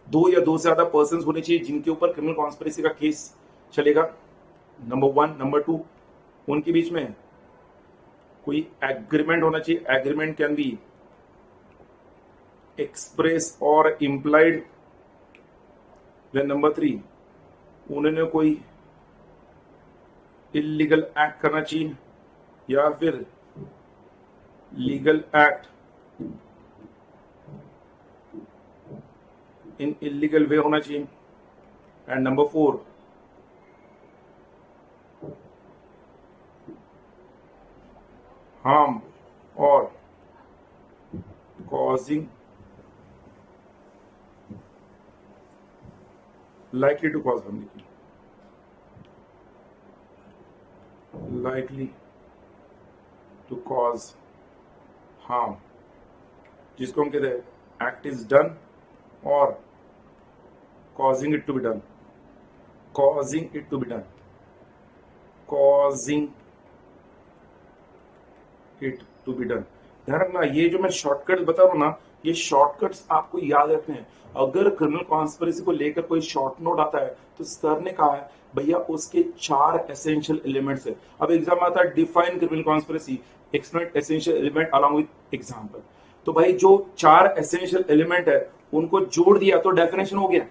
2 या 2 से ज्यादा पर्संस होने चाहिए जिनके ऊपर क्रिमिनल कॉन्स्पिरेसी का केस चलेगा, नंबर 1। नंबर 2, उनके बीच में कोई एग्रीमेंट होना चाहिए। एग्रीमेंट कैन बी एक्सप्रेस और इम्प्लाइड। देन नंबर 3, उन्होंने कोई इलीगल एक्ट करना चाहिए या फिर लीगल एक्ट इन इलीगल वे होना चाहिए। And number 4, harm or causing, likely to cause harm, likely to cause harm, जिसको हम कहते हैं एक्ट इज डन और causing it to be done, causing it to be done, causing it to be done। ध्यान रखना, ये जो मैं शॉर्टकट्स बता रहा हूं ना, ये शॉर्टकट्स आपको याद रखने हैं। अगर क्रिमिनल कॉन्स्पिरेसी को लेकर कोई शॉर्ट नोट आता है तो सर ने कहा है भैया उसके 4 एसेंशियल एलिमेंट्स है। अब एग्जाम आता है define criminal conspiracy, explain essential element along with example. तो भाई जो 4 एसेंशियल एलिमेंट है उनको जोड़ दिया तो डेफिनेशन हो गया।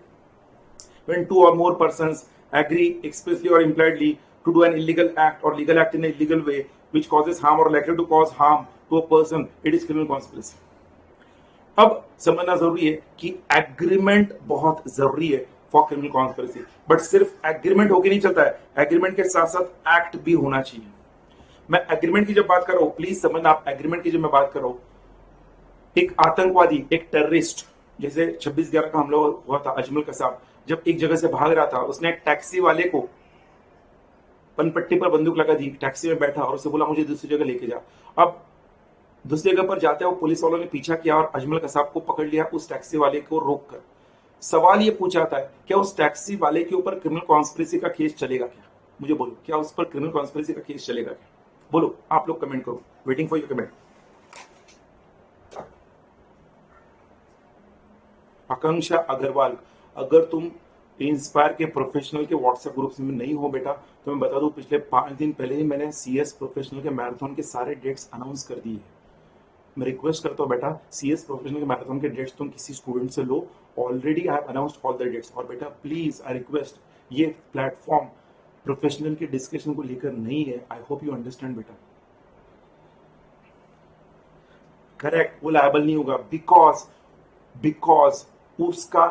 when two or more persons agree expressly or impliedly to do an illegal act or legal act in an illegal way which causes harm or likely to cause harm to a person, it is criminal conspiracy. अब समझना जरूरी है कि एग्रीमेंट बहुत जरूरी है फॉर क्रिमिनल कॉन्स्पिरेसी, बट सिर्फ एग्रीमेंट होके नहीं चलता है, एग्रीमेंट के साथ साथ एक्ट भी होना चाहिए। मैं एग्रीमेंट की जब बात कर रहा हूं, प्लीज समझना, आप एग्रीमेंट की जब मैं बात कर रहा हूं, एक आतंकवादी, एक टेररिस्ट, जैसे 26/11 का हमला हुआ था, अजमल कसाब जब एक जगह से भाग रहा था, उसने एक टैक्सी वाले को पनपट्टी पर बंदूक लगा दी, टैक्सी में बैठा और उसे बोला मुझे दूसरी जगह लेके जा। अब दूसरी जगह पर जाते हैं, पुलिस वालों ने पीछा किया और अजमल कसाब को पकड़ लिया, उस टैक्सी वाले को रोककर। सवाल ये पूछा था क्या उस टैक्सी वाले के ऊपर क्रिमिनल कॉन्स्पिरेसी का केस चलेगा क्या? मुझे बोलो, क्या उस पर क्रिमिनल कॉन्स्पिरेसी का केस चलेगा क्या? बोलो, आप लोग कमेंट करो, वेटिंग फॉर योर कमेंट। आकांक्षा अग्रवाल, अगर तुम इंस्पायर के प्रोफेशनल के व्हाट्सएप ग्रुप्स में नहीं हो बेटा, तो मैं बता दूं, पिछले 5 दिन पहले ही मैंने सीएस प्रोफेशनल के मैराथन के सारे डेट्स अनाउंस कर दिए हैं। मैं रिक्वेस्ट करता हूं बेटा, सीएस प्रोफेशनल के मैराथन के डेट्स तुम किसी स्टूडेंट से लो, already I have announced all the dates. और बेटा प्लीज आई रिक्वेस्ट, ये प्लेटफॉर्म प्रोफेशनल के डिस्कशन को लेकर नहीं है, आई होप यू अंडरस्टैंड बेटा। करेक्ट, वो लायबल नहीं होगा बिकॉज उसका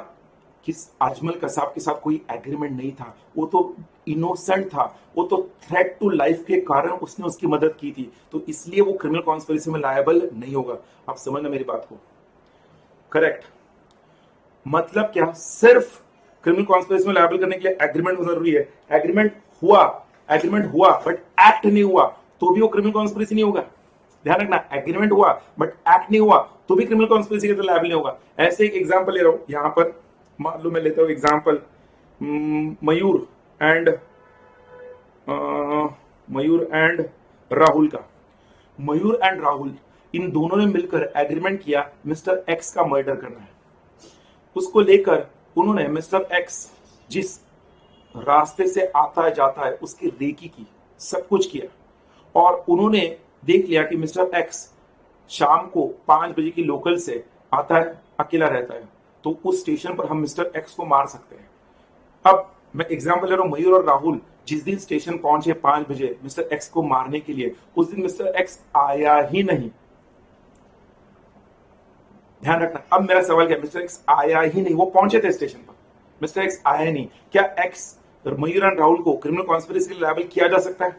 किस अजमल कसाब के साथ कोई एग्रीमेंट नहीं था, वो तो इनोसेंट था, वो तो थ्रेट टू लाइफ के कारण उसने उसकी मदद की थी, तो इसलिए वो क्रिमिनल कॉन्स्पिरेसी में लायबल नहीं होगा। आप समझना मेरी बात को। करेक्ट, मतलब क्या, सिर्फ क्रिमिनल कॉन्स्पिरेसी में लायबल करने के लिए एग्रीमेंट जरूरी है। एग्रीमेंट हुआ बट एक्ट नहीं हुआ तो भी वो क्रिमिनल कॉन्स्पिरेसी नहीं होगा। ध्यान रखना, एग्रीमेंट हुआ बट एक्ट नहीं हुआ तो भी क्रिमिनल कॉन्स्पिरेसी के लायबल नहीं होगा। ऐसे एक एग्जांपल ले रहा हूं, यहां पर मान लो मैं लेता हूं एग्जांपल मयूर एंड राहुल का। मयूर एंड राहुल इन दोनों ने मिलकर एग्रीमेंट किया मिस्टर एक्स का मर्डर करना है। उसको लेकर उन्होंने मिस्टर एक्स जिस रास्ते से आता है जाता है उसकी रेकी की, सब कुछ किया, और उन्होंने देख लिया कि मिस्टर एक्स शाम को 5 बजे की लोकल से आता है, अकेला रहता है, तो उस स्टेशन पर हम मिस्टर एक्स को मार सकते हैं। अब मैं एग्जांपल ले रहा हूं, मयूर और राहुल जिस दिन स्टेशन पहुंचे 5 बजे मिस्टर एक्स को मारने के लिए, उस दिन मिस्टर एक्स आया ही नहीं। ध्यान रखना, अब मेरा सवाल क्या, मिस्टर एक्स आया ही नहीं, वो पहुंचे थे स्टेशन पर, मिस्टर एक्स आया नहीं, क्या एक्स मयूर एंड राहुल को क्रिमिनल कॉन्स्पिरेसी के लिए लायबल किया जा सकता है?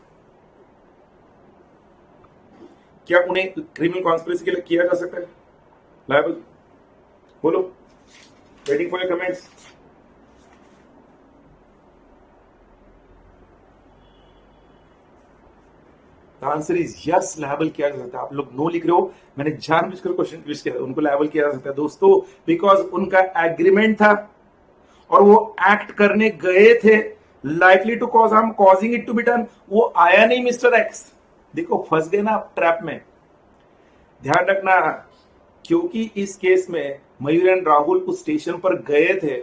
क्या उन्हें क्रिमिनल कॉन्स्पिरेसी के लिए किया जा सकता है लायबल? बोलो, waiting for your comments. Answer is yes, liable किया जा सकता है। आप लोग नो लिख रहे हो, मैंने जानबूझकर क्वेश्चन पूछ किया, उनको लायबल किया जा सकता है दोस्तों, बिकॉज उनका एग्रीमेंट था और वो एक्ट करने गए थे, likely to cause harm, causing it to be done, वो आया नहीं मिस्टर एक्स। देखो फंस गए ना आप ट्रैप में। ध्यान रखना, क्योंकि इस केस में मयूर एंड राहुल उस स्टेशन पर गए थे,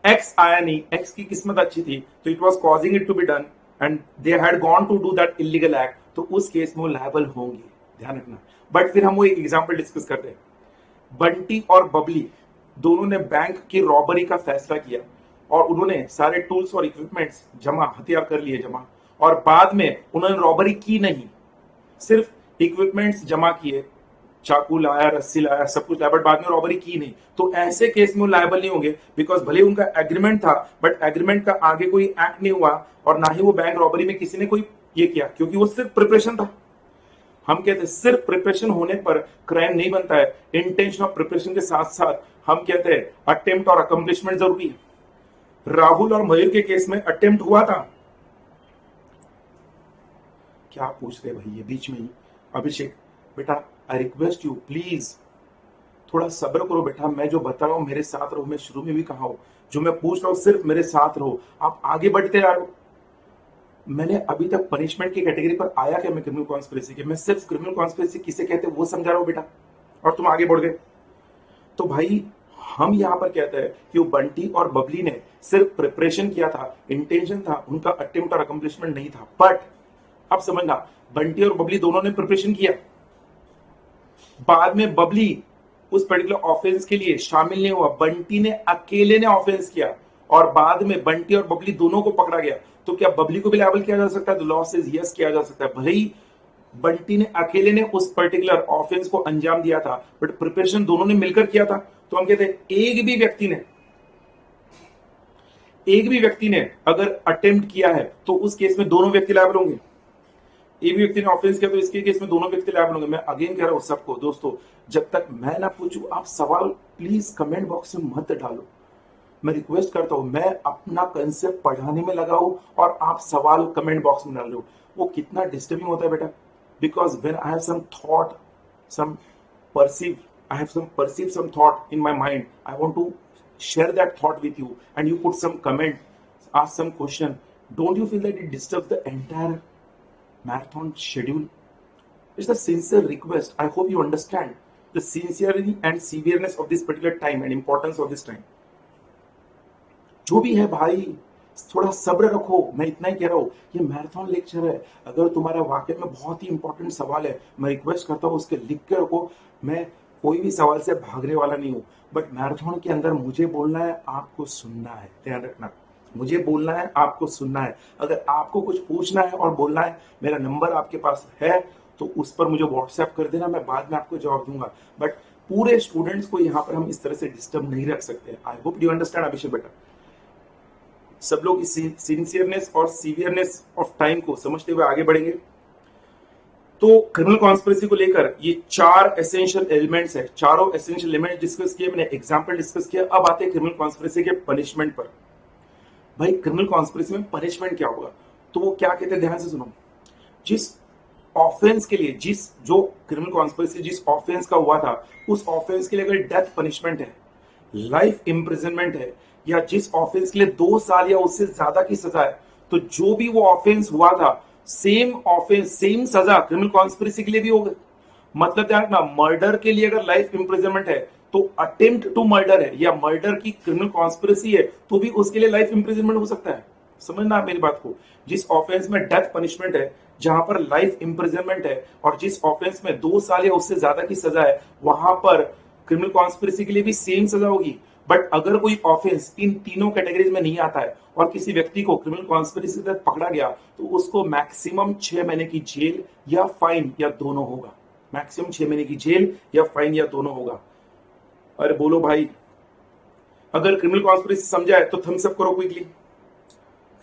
एक्स आया नहीं, एक्स की किस्मत अच्छी थी, तो it was causing it to be done and they had gone to do that illegal act, तो उस केस में वो लायबल होंगे। ध्यान रखना। बट फिर हम वो एक एग्जांपल डिस्कस करते हैं। बंटी और बबली दोनों ने बैंक की रॉबरी का फैसला किया और उन्होंने सारे टूल्स और इक्विपमेंट्स जमा, हथियार कर लिए जमा, और बाद में उन्होंने रॉबरी की नहीं, सिर्फ इक्विपमेंट्स जमा किए, चाकू लाया, रस्सी लाया, सब कुछ लाया, बट बाद में रॉबरी की नहीं, तो ऐसे केस में वो लायबल नहीं होंगे, बिकॉज भले उनका एग्रीमेंट था बट एग्रीमेंट का आगे कोई एक्ट नहीं हुआ और ना ही वो बैंक रॉबरी में किसी ने कोई ये किया, क्योंकि वो सिर्फ प्रिपरेशन था। हम कहते हैं सिर्फ प्रिपरेशन होने पर क्राइम नहीं बनता है, इंटेंशन ऑफ प्रिपरेशन के साथ साथ हम कहते हैं अटेम्प्ट और अकम्प्लिशमेंट जरूरी है। राहुल और मयूर के केस में अटेम्प्ट हुआ था। क्या पूछ रहे भाई ये बीच में ही? अभिषेक बेटा आई रिक्वेस्ट यू प्लीज थोड़ा सब्र करो बेटा, मैं जो बता रहा हूं मेरे साथ रहो, मैं शुरू में भी कहा हूं, जो मैं पूछ रहा हूं सिर्फ मेरे साथ रहो, आप आगे बढ़ते जा रहे हो। मैंने अभी तक पनिशमेंट की कैटेगरी पर आया क्या मैं क्रिमिनल कॉन्स्पिरेसी के? मैं सिर्फ क्रिमिनल कॉन्स्पिरेसी किसे कहते हैं वो समझा रहा हूं बेटा, और तुम आगे बढ़ गए। तो भाई हम यहां पर कहते हैं कि वो बंटी और बबली ने सिर्फ प्रिपरेशन किया था, इंटेंशन था, उनका अटेम्प्ट और अकम्प्लिशमेंट नहीं था। बट अब समझना, बंटी और बबली दोनों ने प्रिपरेशन किया, बाद में बबली उस पर्टिकुलर ऑफेंस के लिए शामिल नहीं हुआ, बंटी ने अकेले ने ऑफेंस किया और बाद में बंटी और बबली दोनों को पकड़ा गया, तो क्या बबली को भी लायबल किया जा सकता है? लॉ सेज यस, किया जा सकता है। भले ही बंटी ने अकेले ने उस पर्टिकुलर ऑफेंस को अंजाम दिया था, बट प्रिपरेशन दोनों ने मिलकर किया था। तो हम कहते हैं एक भी व्यक्ति ने अगर अटेम्प्ट किया है तो उस केस में दोनों व्यक्ति लायबल होंगे। एक भी व्यक्ति ने ऑफेंस किया तो इसके केस में दोनों व्यक्ति लायबल होंगे। मैं अगेन कह रहा हूं सबको, दोस्तों जब तक मैं ना पूछूं आप सवाल प्लीज कमेंट बॉक्स में मत डालो। मैं रिक्वेस्ट करता हूं, मैं अपना कंसेप्ट पढ़ाने में लगा हूं और आप सवाल कमेंट बॉक्स में डाल रहे हो। वो कितना डिस्टर्बिंग होता है बेटा, because when I have some thought, some perceive, I have some perceive some thought in my mind, I want to share that thought with you, and you put some comment, ask some question, don't you feel that it disturbs the entire marathon schedule? It's a sincere request. I hope you understand the sincerity and severeness of this particular time and importance of this time. जो भी है भाई, थोड़ा सब्र रखो। मैं इतना ही कह रहा हूँ, ये मैराथन लेक्चर है। अगर तुम्हारा वाकई में बहुत ही इंपॉर्टेंट सवाल है, मैं रिक्वेस्ट करता हूँ उसके लिख के रखो। मैं कोई भी सवाल से भागने वाला नहीं हूँ, बट मैराथन के अंदर मुझे बोलना है, आपको सुनना है। ध्यान रखना, मुझे बोलना है, आपको सुनना है। अगर आपको कुछ पूछना है और बोलना है, मेरा नंबर आपके पास है तो उस पर मुझे व्हाट्सएप कर देना, मैं बाद में आपको जवाब दूंगा। बट पूरे स्टूडेंट्स को यहाँ पर हम इस तरह से डिस्टर्ब नहीं रख सकते। आई होप यू अंडरस्टैंड अभिषेक बेटा। सब लोग इस सिंसियरनेस और सीवियरनेस ऑफ टाइम को समझते हुए आगे बढ़ेंगे। तो क्रिमिनल कॉन्स्पिरेसी को लेकर ये 4 एसेंशियल एलिमेंट्स है। चारों एसेंशियल एलिमेंट डिस्कस किए, मैंने एग्जांपल डिस्कस किया। अब आते हैं क्रिमिनल कॉन्स्पिरेसी के पनिशमेंट पर। भाई क्रिमिनल कॉन्स्पिरेसी में पनिशमेंट क्या होगा? तो वो क्या कहते हैं, ध्यान से सुनो। जिस ऑफेंस के लिए, जो क्रिमिनल कॉन्स्पिरेसी जिस ऑफेंस का हुआ था, उस ऑफेंस के लिए अगर डेथ पनिशमेंट है, लाइफ इंप्रिजनमेंट है, या जिस ऑफेंस के लिए 2 साल या उससे ज्यादा की सजा है, तो जो भी वो ऑफेंस हुआ था, सेम ऑफेंस सेम सजा क्रिमिनल कॉन्स्पिरेसी के लिए भी होगा। मतलब ध्यान रखना, मर्डर के लिए अगर लाइफ इंप्रिजनमेंट है तो अटेम्प्ट टू मर्डर है या मर्डर की क्रिमिनल कॉन्स्पिरेसी है तो भी उसके लिए लाइफ इंप्रिजनमेंट हो सकता है। समझना आप मेरी बात को। जिस ऑफेंस में डेथ पनिशमेंट है, जहां पर लाइफ इंप्रिजनमेंट है, और जिस ऑफेंस में 2 साल या उससे ज्यादा की सजा है, वहां पर क्रिमिनल कॉन्स्पिरेसी के लिए भी सेम सजा होगी। बट अगर कोई ऑफेंस इन तीनों कैटेगरीज में नहीं आता है और किसी व्यक्ति को क्रिमिनल कॉन्स्पिरेसी के तहत पकड़ा गया, तो उसको मैक्सिमम 6 महीने की जेल या फाइन या दोनों होगा। मैक्सिमम 6 महीने की जेल या फाइन या दोनों होगा। अरे बोलो भाई, अगर क्रिमिनल कॉन्स्पिरेसी समझा है तो थम्स अप करो क्विकली।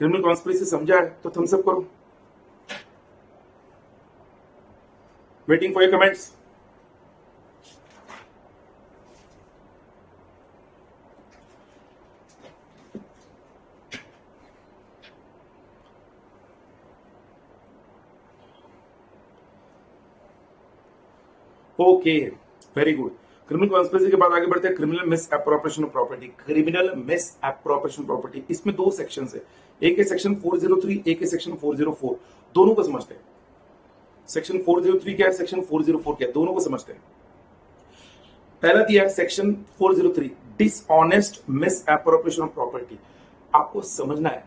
क्रिमिनल कॉन्स्पिरेसी समझा है तो थम्स अप करो। Waiting for your comments. Okay, very good. Criminal conspiracy के बाद आगे बढ़ते हैं criminal miss appropriation of property. Criminal miss appropriation of property, इसमें 2 सेक्शंस है। एक है सेक्शन 403, एक है सेक्शन 404। दोनों को समझते हैं। सेक्शन 403 क्या है, सेक्शन 404 क्या है, दोनों को समझते हैं। पहला दिया है section 403, dishonest miss appropriation of property. आपको समझना है,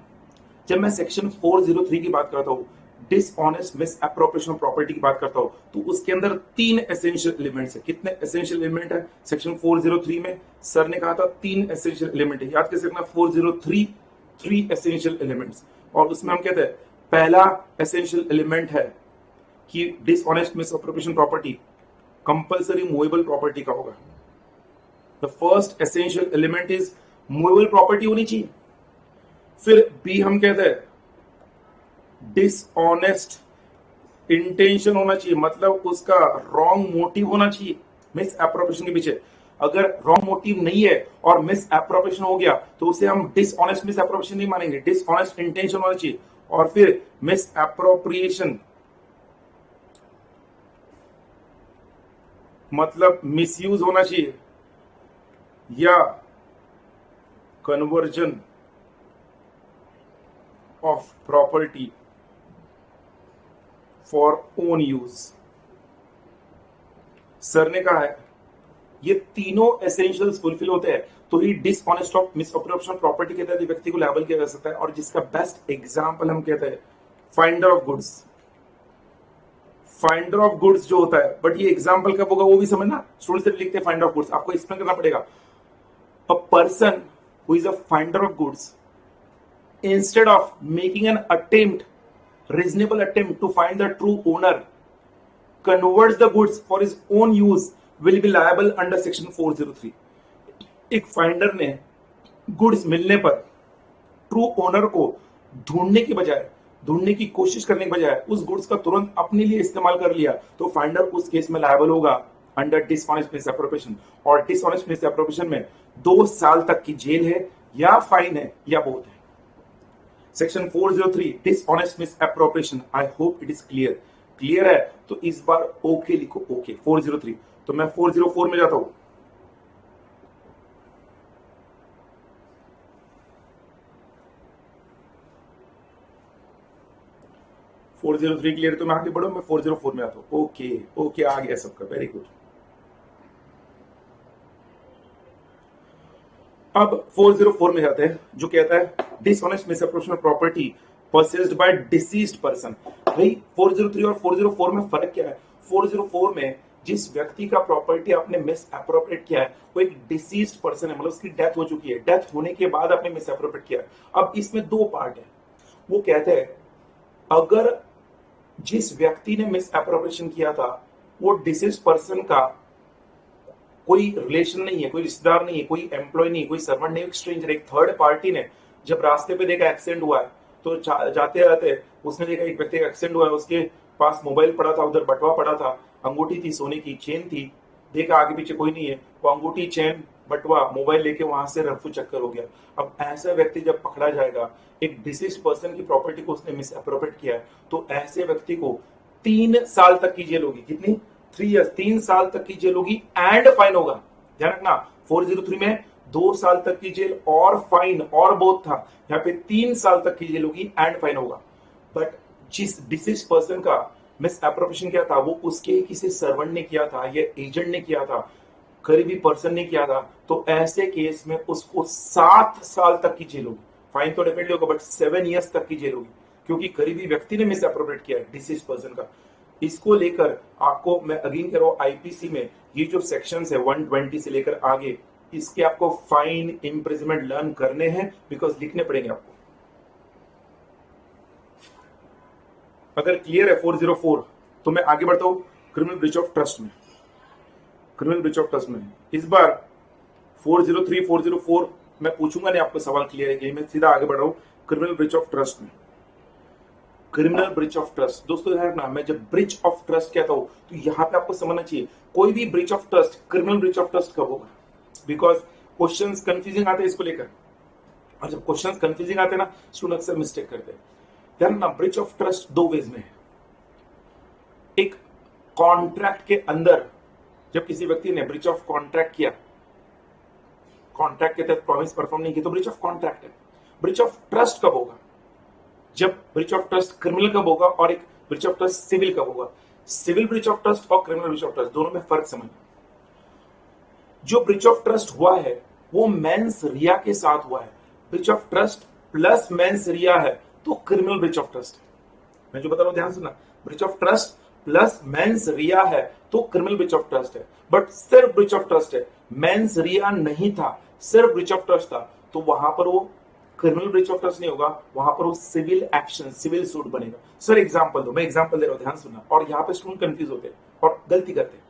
जब मैं सेक्शन 403 की बात करता हूं, dishonest miss appropriation of property की बात करता हूं, तो उसके अंदर 3 एसेंशियल एलिमेंट्स है। कितने एसेंशियल एलिमेंट है सेक्शन 403 में? सर ने कहा था 3 एसेंशियल एलिमेंट है। याद कैसे रखना, 403 3 एसेंशियल एलिमेंट्स। और उसमें हम कहते हैं पहला एसेंशियल एलिमेंट है कि dishonest miss appropriation property compulsory movable property का होगा। The first essential element is movable property होनी चाहिए। फिर बी हम कहते हैं डिसऑनेस्ट इंटेंशन होना चाहिए, मतलब उसका रॉन्ग मोटिव होना चाहिए मिस एप्रोप्रिएशन के पीछे। अगर रॉन्ग मोटिव नहीं है और मिस एप्रोप्रिएशन हो गया तो उसे हम डिसऑनेस्ट मिस एप्रोप्रिएशन नहीं मानेंगे, डिसऑनेस्ट इंटेंशन होना चाहिए। और फिर मिस एप्रोप्रिएशन मतलब मिसयूज होना चाहिए या conversion of property for own use. Sir ने कहा है ये तीनों एसेंशियल्स फुलफिल होते हैं तो ही dishonest of misappropriation of property के तहत व्यक्ति को लेबल किया जा सकता है। और जिसका बेस्ट एग्जांपल हम कहते हैं finder of goods. Finder of goods जो होता है, बट ये एग्जांपल कब होगा वो भी समझना। स्टूडेंट से लिखते हैं फाइंडर ऑफ गुड्स, आपको एक्सप्लेन करना पड़ेगा। A person who is a finder of goods instead of making an attempt, reasonable attempt to find the true owner, converts the goods for his own use, will be liable under section 403. एक फाइंडर ने गुड्स मिलने पर ट्रू ओनर को ढूंढने की कोशिश करने के बजाय उस गुड्स का तुरंत अपने लिए इस्तेमाल कर लिया, तो फाइंडर उस केस में लायबल होगा अंडर डिसऑनेस्ट मिसअप्रोप्रिएशन। और डिसऑनेस्ट मिसअप्रोप्रिएशन में 2 साल तक की जेल है या फाइन है या बोथ है। Section 403 dishonest misappropriation. I hope it is clear है तो इस बार ओके लिखो। ओके 403। तो मैं 404 में जाता हूं। फोर 403 क्लियर, तो मैं आगे बढ़ो, मैं 404 में आता हूं। ओके आ गया सबका, वेरी गुड। अब 404 में जाते हैं, जो कहता है dishonest misappropriation of property purchased bye deceased person. भाई 403 और 404 में फर्क क्या है? 404 में जिस व्यक्ति का प्रॉपर्टी आपने मिस अप्रोप्रिएट किया है वो एक डिसीज्ड पर्सन है, मतलब उसकी डेथ हो चुकी है, डेथ होने के बाद आपने मिस अप्रोप्रिएट किया है। अब इसमें 2 पार्ट है। वो कहते हैं अगर जिस व्यक्ति ने मिस अप्रोप्रिएशन किया था वो डिसीज्ड पर्सन का कोई रिलेशन नहीं है, कोई रिश्तेदार नहीं है, कोई एम्प्लॉय नहीं, कोई सर्वेंट नहीं, एक स्ट्रेंजर, एक थर्ड पार्टी ने जब रास्ते पे देखा एक्सीडेंट हुआ है तो जाते जाते उसने देखा एक व्यक्ति का एक्सीडेंट हुआ है, उसके पास मोबाइल पड़ा था, उधर बटवा पड़ा था, अंगूठी थी, सोने की चेन थी, देखा आगे पीछे कोई नहीं है, वो अंगूठी, चेन, बटवा, मोबाइल लेके वहां से रफू चक्कर हो गया। अब ऐसा व्यक्ति जब पकड़ा जाएगा, एक डिसीज्ड पर्सन की प्रॉपर्टी को उसने मिस अप्रोप्रिएट किया है, तो ऐसे व्यक्ति को 3 साल तक की जेल होगी। कितनी? 3 इयर्स, 3 साल तक की जेल होगी एंड फाइन होगा। ध्यान रखना 403 में 2 साल तक की जेल और फाइन और बोथ था, यहाँ पे 3 साल तक की जेल होगी एंड फाइन होगा। बट जिस डिसीज्ड पर्सन का मिस अप्रोप्रिएशन किया था वो उसके किसी सर्वेंट ने किया था या एजेंट ने किया था, करीबी पर्सन ने किया था, तो ऐसे केस में उसको 7 साल तक की जेल होगी। फाइन तो डेफिनेटली होगा बट 7 इयर्स तक की जेल होगी, क्योंकि करीबी व्यक्ति ने मिस अप्रोप्रिएट किया डिसीज्ड पर्सन का। इसको लेकर आपको मैं अगेन कह रहा हूं, आईपीसी में ये जो सेक्शंस है 120 से लेकर आगे, इसके आपको फाइन, इम्प्रिजनमेंट लर्न करने हैं, बिकॉज लिखने पड़ेंगे आपको। अगर क्लियर है 404 तो मैं आगे बढ़ता हूं क्रिमिनल ब्रीच ऑफ ट्रस्ट में। क्रिमिनल ब्रीच ऑफ ट्रस्ट में इस बार 403 404 मैं पूछूंगा नहीं, आपको सवाल क्लियर है कि मैं सीधा आगे बढ़ रहा हूं क्रिमिनल ब्रीच ऑफ ट्रस्ट में। क्रिमिनल ब्रीच ऑफ ट्रस्ट दोस्तों ध्यान रखना, मैं जब ब्रीच ऑफ ट्रस्ट कहता हूं तो यहां पे आपको समझना चाहिए कोई भी breach of trust, criminal breach of trust कब होगा, बिकॉज क्वेश्चंस कंफ्यूजिंग आते हैं इसको लेकर, और जब क्वेश्चंस कंफ्यूजिंग आते हैं ना स्टूडेंट अक्सर मिस्टेक करते हैं। ध्यान रखना ब्रीच ऑफ ट्रस्ट 2 वेज में है। एक कॉन्ट्रैक्ट के अंदर जब किसी व्यक्ति ने ब्रीच ऑफ कॉन्ट्रैक्ट किया, कॉन्ट्रैक्ट के तहत प्रॉमिस परफॉर्म नहीं की, तो ब्रीच ऑफ कॉन्ट्रैक्ट है। ब्रीच ऑफ ट्रस्ट कब होगा? जब ब्रीच ऑफ ट्रस्ट क्रिमिनल कब होगा और एक ब्रीच ऑफ ट्रस्ट सिविल कब होगा। सिविल ब्रीच ऑफ ट्रस्ट और क्रिमिनल ब्रीच ऑफ ट्रस्ट दोनों में फर्क समझना। जो ब्रीच ऑफ ट्रस्ट हुआ है वो मेंस रिया के साथ हुआ है। Breach of trust plus mains रिया है तो क्रिमिनल ब्रीच ऑफ ट्रस्ट है। मैं जो बता रहा हूं ध्यान सुनना, breach of trust plus mains रिया है तो क्रिमिनल ब्रीच ऑफ ट्रस्ट है। बट सिर्फ ब्रीच ऑफ ट्रस्ट है, मेंस रिया नहीं था, सिर्फ ब्रीच ऑफ ट्रस्ट था, तो वहां पर वो क्रिमिनल ब्रीच ऑफ ट्रस्ट नहीं होगा, वहां पर वो सिविल एक्शन, सिविल सूट बनेगा। सर एग्जांपल दो, मैं एग्जांपल दे रहा हूं ध्यान सुनना, और यहां पे स्टूडेंट कंफ्यूज होते हैं और गलती करते हैं।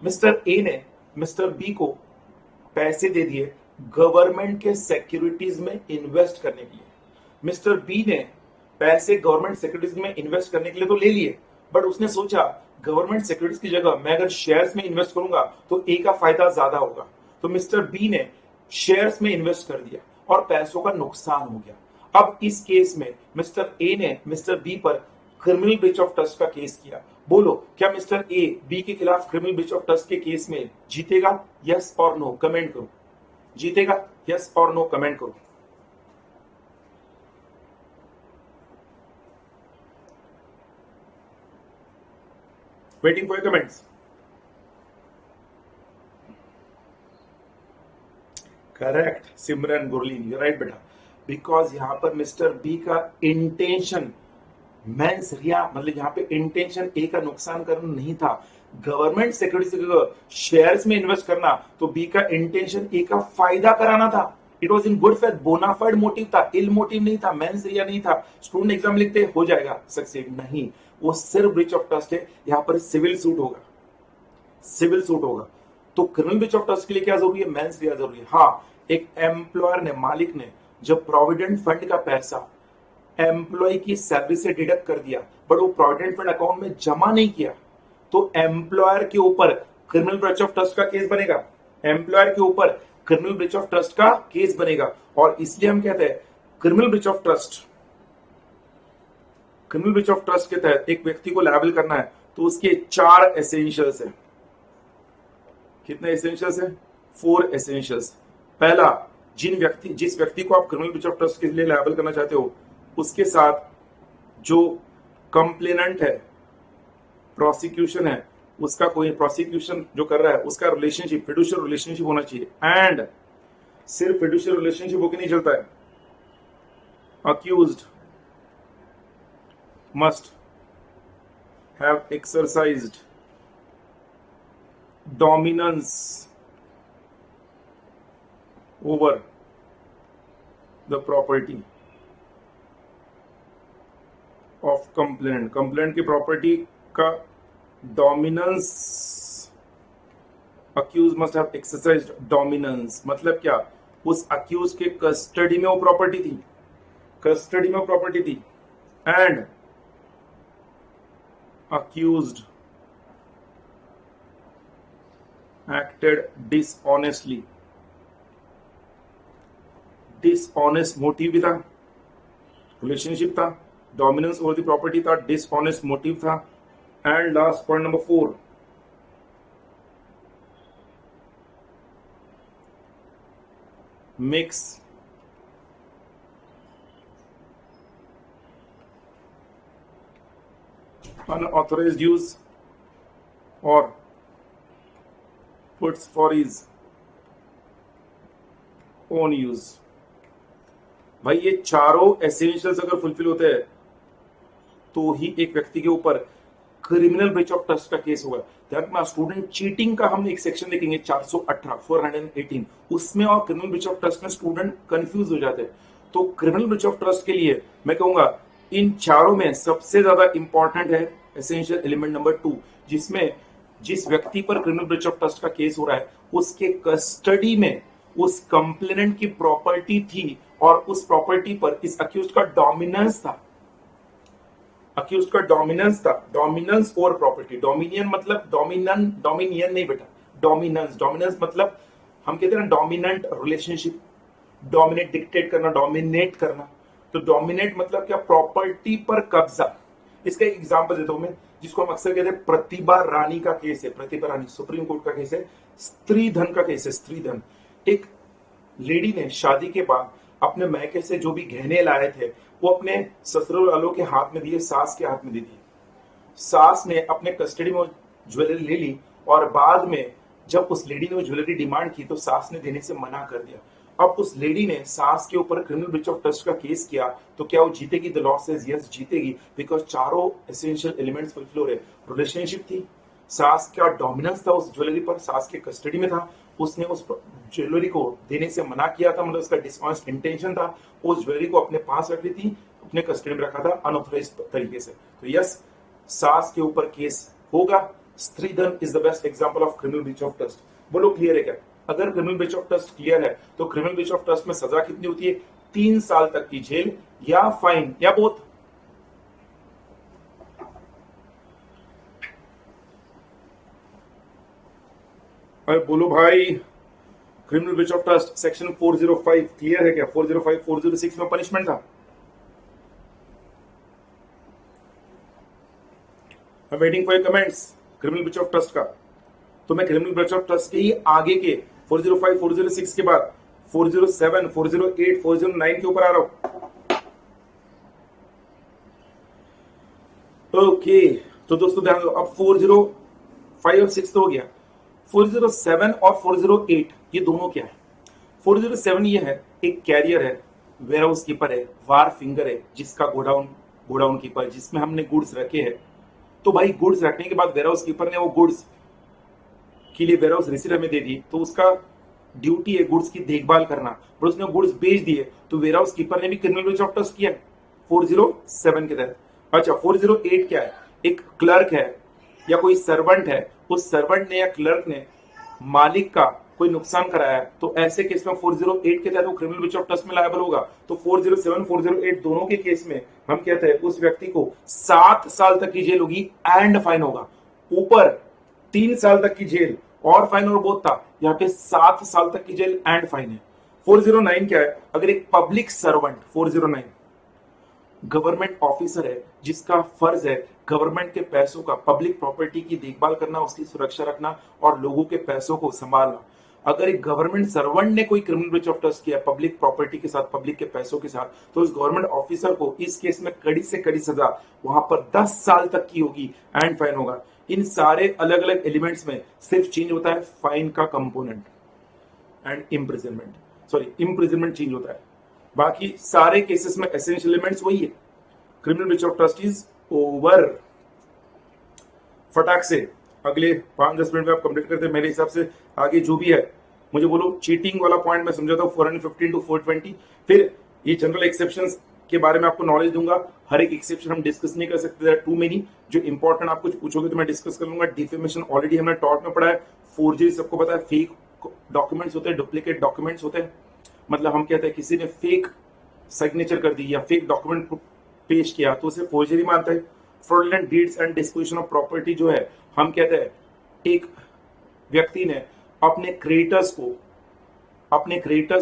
मिस्टर ए ने मिस्टर बी को पैसे दे दिए गवर्नमेंट के सिक्योरिटीज में इन्वेस्ट करने के लिए। मिस्टर बी ने पैसे गवर्नमेंट सिक्योरिटीज में इन्वेस्ट करने के लिए तो ले लिए, बट उसने सोचा गवर्नमेंट सिक्योरिटीज की जगह मैं अगर शेयर्स में इन्वेस्ट करूंगा तो ए का फायदा ज्यादा होगा, तो मिस्टर बी ने शेयर्स में इन्वेस्ट कर दिया और पैसों का नुकसान हो गया। अब इस केस में मिस्टर ए ने मिस्टर बी पर क्रिमिनल ब्रीच ऑफ ट्रस्ट का केस किया। बोलो क्या मिस्टर ए बी के खिलाफ क्रिमिनल ब्रीच ऑफ ट्रस्ट के केस में जीतेगा? यस और नो कमेंट करो। जीतेगा? यस और नो कमेंट करो। Waiting for your comments. Correct Simran Gurleen, right बेटा, बिकॉज यहां पर मिस्टर बी का इंटेंशन मेंस रिया, मतलब यहां पे इंटेंशन ए का नुकसान करना नहीं था, गवर्नमेंट सिक्योरिटी शेयर्स में इन्वेस्ट करना, तो बी का इंटेंशन ए का फायदा कराना था। It was in good faith, bona fide motive था, इल मोटिव नहीं था, मेंस रिया नहीं था, स्टूडेंट एग्जाम लिखते हो जाएगा सक्सेड, नहीं, वो सिर्फ ब्रीच ऑफ ट्रस्ट है। यहां पर सिविल सूट होगा, सिविल सूट होगा। तो क्रिमिनल ब्रीच ऑफ ट्रस्ट के लिए क्या जरूरी है? मेंस रिया जरूरी है। हाँ, एक एम्प्लॉयर ने, मालिक ने जब प्रोविडेंट फंड का पैसा एम्प्लॉय की सैलरी से डिडक्ट कर दिया बट वो प्रोविडेंट फंड अकाउंट में जमा नहीं किया, तो एम्प्लॉयर के ऊपर क्रिमिनल ब्रीच ऑफ ट्रस्ट का केस बनेगा, एम्प्लॉयर के ऊपर क्रिमिनल ब्रीच ऑफ ट्रस्ट का केस बनेगा। और इसलिए हम कहते हैं criminal breach of trust, criminal breach of trust के तहत एक व्यक्ति को लायबल करना है तो उसके 4 एसेंशियल्स है। कितने एसेंशियल्स है? 4 एसेंशियल्स। पहला, जिस व्यक्ति को आप क्रिमिनल ब्रीच ऑफ ट्रस्ट के लिए लायबल करना चाहते हो उसके साथ जो कंप्लेनेंट है, प्रोसिक्यूशन है, उसका कोई प्रोसिक्यूशन जो कर रहा है उसका रिलेशनशिप, फिडुशियल रिलेशनशिप होना चाहिए। एंड सिर्फ फिडुशियल रिलेशनशिप होकर नहीं चलता है, accused must have exercised dominance over the property of complainant, complainant की प्रॉपर्टी का dominance, accuse must have exercised dominance. मतलब क्या? उस अक्यूज के कस्टडी में वो प्रॉपर्टी थी, कस्टडी में प्रॉपर्टी थी। And accused acted dishonestly, dishonest motive भी था, रिलेशनशिप था, डोमिनेंस ओवर द प्रॉपर्टी था, डिसऑनेस्ट मोटिव था। And last point number 4, mix unauthorized use or puts for his own use। भाई ये चारों एसेंशियल्स अगर फुलफिल होते हैं तो ही एक व्यक्ति के ऊपर क्रिमिनल ब्रीच ऑफ ट्रस्ट का केस होगा। ध्यान में, स्टूडेंट चीटिंग का हम एक सेक्शन देखेंगे 418 उसमें, और क्रिमिनल ब्रीच ऑफ ट्रस्ट में स्टूडेंट कंफ्यूज हो जाते हैं। तो क्रिमिनल ब्रीच ऑफ ट्रस्ट के लिए मैं कहूंगा इन चारों में सबसे ज्यादा इंपॉर्टेंट है एसेंशियल एलिमेंट नंबर 2, जिसमें जिस व्यक्ति पर क्रिमिनल ब्रीच ऑफ ट्रस्ट का केस हो रहा है उसके कस्टडी में उस कंप्लेनेंट की प्रॉपर्टी थी और उस प्रॉपर्टी पर इस अक्यूज्ड का डोमिनेंस था, अक्यूज्ड का डोमिनेंस था, डोमिनेंस ओवर प्रॉपर्टी। डोमिनियन मतलब डोमिनियन नहीं बेटा, डोमिनेंस, डोमिनेंस मतलब हम कहते हैं ना डोमिनेंट रिलेशनशिप, डोमिनेट डिक्टेट करना, डोमिनेट करना। तो डोमिनेट मतलब क्या? प्रॉपर्टी पर कब्जा। इसका एक एग्जांपल देता हूं मैं, जिसको हम अक्सर कहते हैं प्रतिभा रानी का केस है, प्रतिभा रानी सुप्रीम कोर्ट का केस है, स्त्री धन का केस है, स्त्री धन। एक लेडी ने शादी के बाद अपने मैके से जो भी गहने लाए थे वो अपने ससुराल वालों के हाथ में दिए, सास के हाथ में दे दिए। सास ने अपने कस्टडी में ज्वेलरी ले ली और बाद में जब उस लेडी ने वो ज्वेलरी डिमांड की तो सास ने देने से मना कर दिया। अब उस लेडी ने सास के ऊपर क्रिमिनल ब्रीच ऑफ ट्रस्ट का केस किया, तो क्या वो जीतेगी? द लॉ सेज यस, जीतेगी, बिकॉज चारों एसेंशियल एलिमेंट्स फुलफिल हो रहे। रिलेशनशिप थी, सास का डोमिनेंस था उस ज्वेलरी पर, सास के कस्टडी में था, उसने उस ज्वेलरी को देने से मना किया था, मतलब उसका डिसऑनेस्ट इंटेंशन था, उस ज्वेलरी को अपने पास रख ली थी, अपने कस्टडी में रखा था अनऑथराइज्ड तरीके से। तो यस, सास के ऊपर केस होगा। Stridhan is the best example of criminal breach of trust. बोलो क्लियर है क्या? अगर criminal breach of trust clear है तो क्रिमिनल ब्रीच ऑफ ट्रस्ट में सजा कितनी होती है? 3 साल तक की जेल या फाइन या बोथ। अरे बोलो भाई, criminal breach of trust section 405 clear है क्या? 405 406 में पनिशमेंट था। Waiting for comments criminal breach of trust का। तो मैं क्रिमिनल ब्रीच ऑफ ट्रस्ट के ही आगे के 405 406 के बाद 407 408 409 के ऊपर आ रहा हूं। ओके, तो दोस्तों ध्यान दो, अब 405 और 6 तो हो गया, 407 और 408 ये दोनों क्या है? 407 ये है, एक कैरियर है, वेयर हाउस कीपर है, वार फिंगर है, जिसका गोडाउन कीपर, जिसमें हमने गुड्स रखे हैं। तो भाई गुड्स रखने के बाद वेयर हाउस कीपर ने वो गुड्स के लिए वेयर हाउस रिसीट हमें दे दी, तो उसका ड्यूटी है गुड्स की देखभाल करना, पर उसने गुड्स बेच दिए तो वेयर हाउस कीपर ने भी क्रिमिनल ब्रीच ऑफ ट्रस्ट किया 407 के तहत। अच्छा 408 क्या है, एक क्लर्क है या कोई सर्वेंट है, उस सर्वेंट ने या क्लर्क ने मालिक का कोई नुकसान कराया है, तो ऐसे केस में 408 के तहत वो क्रिमिनल ब्रीच ऑफ ट्रस्ट में लायबल होगा। तो 407 408 दोनों के केस में हम कहते हैं उस व्यक्ति को 7 साल तक की जेल होगी एंड फाइन होगा। ऊपर 3 साल तक की जेल और फाइन और बहुत था, यहाँ पे 7 साल तक की जेल एंड फाइन है। 409 क्या है, अगर एक पब्लिक सर्वेंट 409 गवर्नमेंट ऑफिसर है जिसका फर्ज है गवर्नमेंट के पैसों का, पब्लिक प्रॉपर्टी की देखभाल करना, उसकी सुरक्षा रखना और लोगों के पैसों को संभालना, अगर एक गवर्नमेंट सर्वेंट ने कोई क्रिमिनल ब्रीच ऑफ ट्रस्ट किया पब्लिक प्रॉपर्टी के साथ, पब्लिक के पैसों के साथ, तो उस गवर्नमेंट ऑफिसर को इस केस में कड़ी से कड़ी सजा वहां पर 10 साल तक की होगी एंड फाइन होगा। इन सारे अलग अलग एलिमेंट्स में सिर्फ चेंज होता है फाइन का component and imprisonment, sorry imprisonment change होता है, बाकी सारे केसेस में एसेंशियल एलिमेंट्स वही है। Criminal breach of trust is over. फटाक से अगले 5-10 मिनट में आप कंप्लीट करते हैं मेरे हिसाब से। आगे जो भी है मुझे बोलो। चीटिंग वाला पॉइंट मैं समझाता हूँ 415 टू 420, फिर ये जनरल एक्सेप्शंस के बारे में आपको नॉलेज दूंगा। हर एक एक्सेप्शन हम डिस्कस नहीं कर सकते, टू मेनी। जो इंपॉर्टेंट आप कुछ पूछोगे तो मैं डिस्कस कर लूंगा। डिफेमेशन ऑलरेडी हमने टॉट में पढ़ा है। फोर्जरी सबको पता है, फेक डॉक्यूमेंट्स होते हैं, डुप्लीकेट डॉक्यूमेंट्स होते हैं, मतलब हम कहते हैं किसी ने फेक सिग्नेचर कर दी या फेक डॉक्यूमेंट पेश किया तो उसे फोर्जरी मानता है। Fraudulent deeds and disposition of property जो है, हम कहते हैं एक व्यक्ति ने अपने क्रेडिटर्स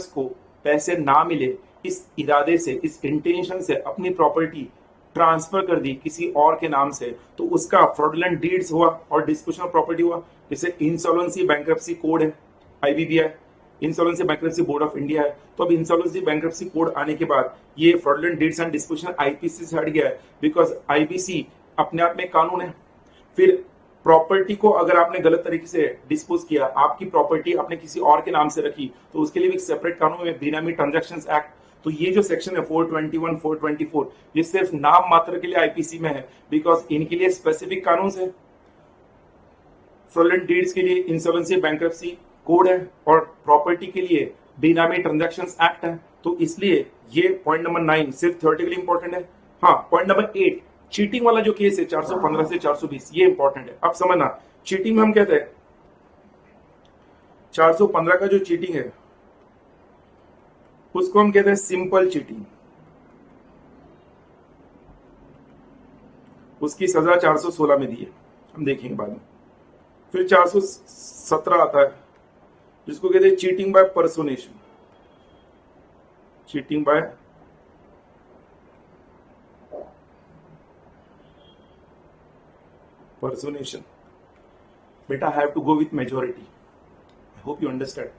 को पैसे ना मिले इस इरादे से, इस इंटेंशन से अपनी प्रॉपर्टी ट्रांसफर कर दी किसी और के नाम से, तो उसका फ्रॉडुलेंट डीड्स हुआ और डिस्पोजिशन ऑफ प्रॉपर्टी हुआ। जैसे इंसॉल्वेंसी बैंक्रप्सी कोड है, IBBI, insolvency bankruptcy board of India है। तो अब इंसॉल्वेंसी बैंक्रप्सी कोड आने के बाद ये fraudulent deeds and disposition IPC से हट गया है, बिकॉज IBC अपने आप में कानून है। फिर प्रॉपर्टी को अगर आपने गलत तरीके से डिस्पोज किया, आपकी प्रॉपर्टी आपने किसी और के नाम से रखी, तो उसके लिए भी एक सेपरेट कानून है, बेनामी ट्रांजैक्शंस एक्ट। तो ये जो सेक्शन है 421 424 ये सिर्फ नाम मात्र के लिए IPC में है, बिकॉज इनके लिए स्पेसिफिक कानून है। फ्रॉडुलेंट डीड्स के लिए इंसॉल्वेंसी बैंक्रप्सी कोड है और प्रॉपर्टी के लिए बेनामी ट्रांजैक्शंस एक्ट है। तो इसलिए ये पॉइंट नंबर 9 सिर्फ थ्योरेटिकली इंपॉर्टेंट है। हाँ, पॉइंट नंबर 8 चीटिंग वाला जो केस है 415 से 420, ये इंपॉर्टेंट है। अब समझना, चीटिंग में हम कहते हैं 415 का जो चीटिंग है उसको हम कहते हैं सिंपल चीटिंग, उसकी सजा 416 में दी है, हम देखेंगे बाद में। फिर 417 आता है जिसको कहते हैं cheating by personation. Cheating by पर्सोनेशन, बेटा I have to go with majority. I hope you understand.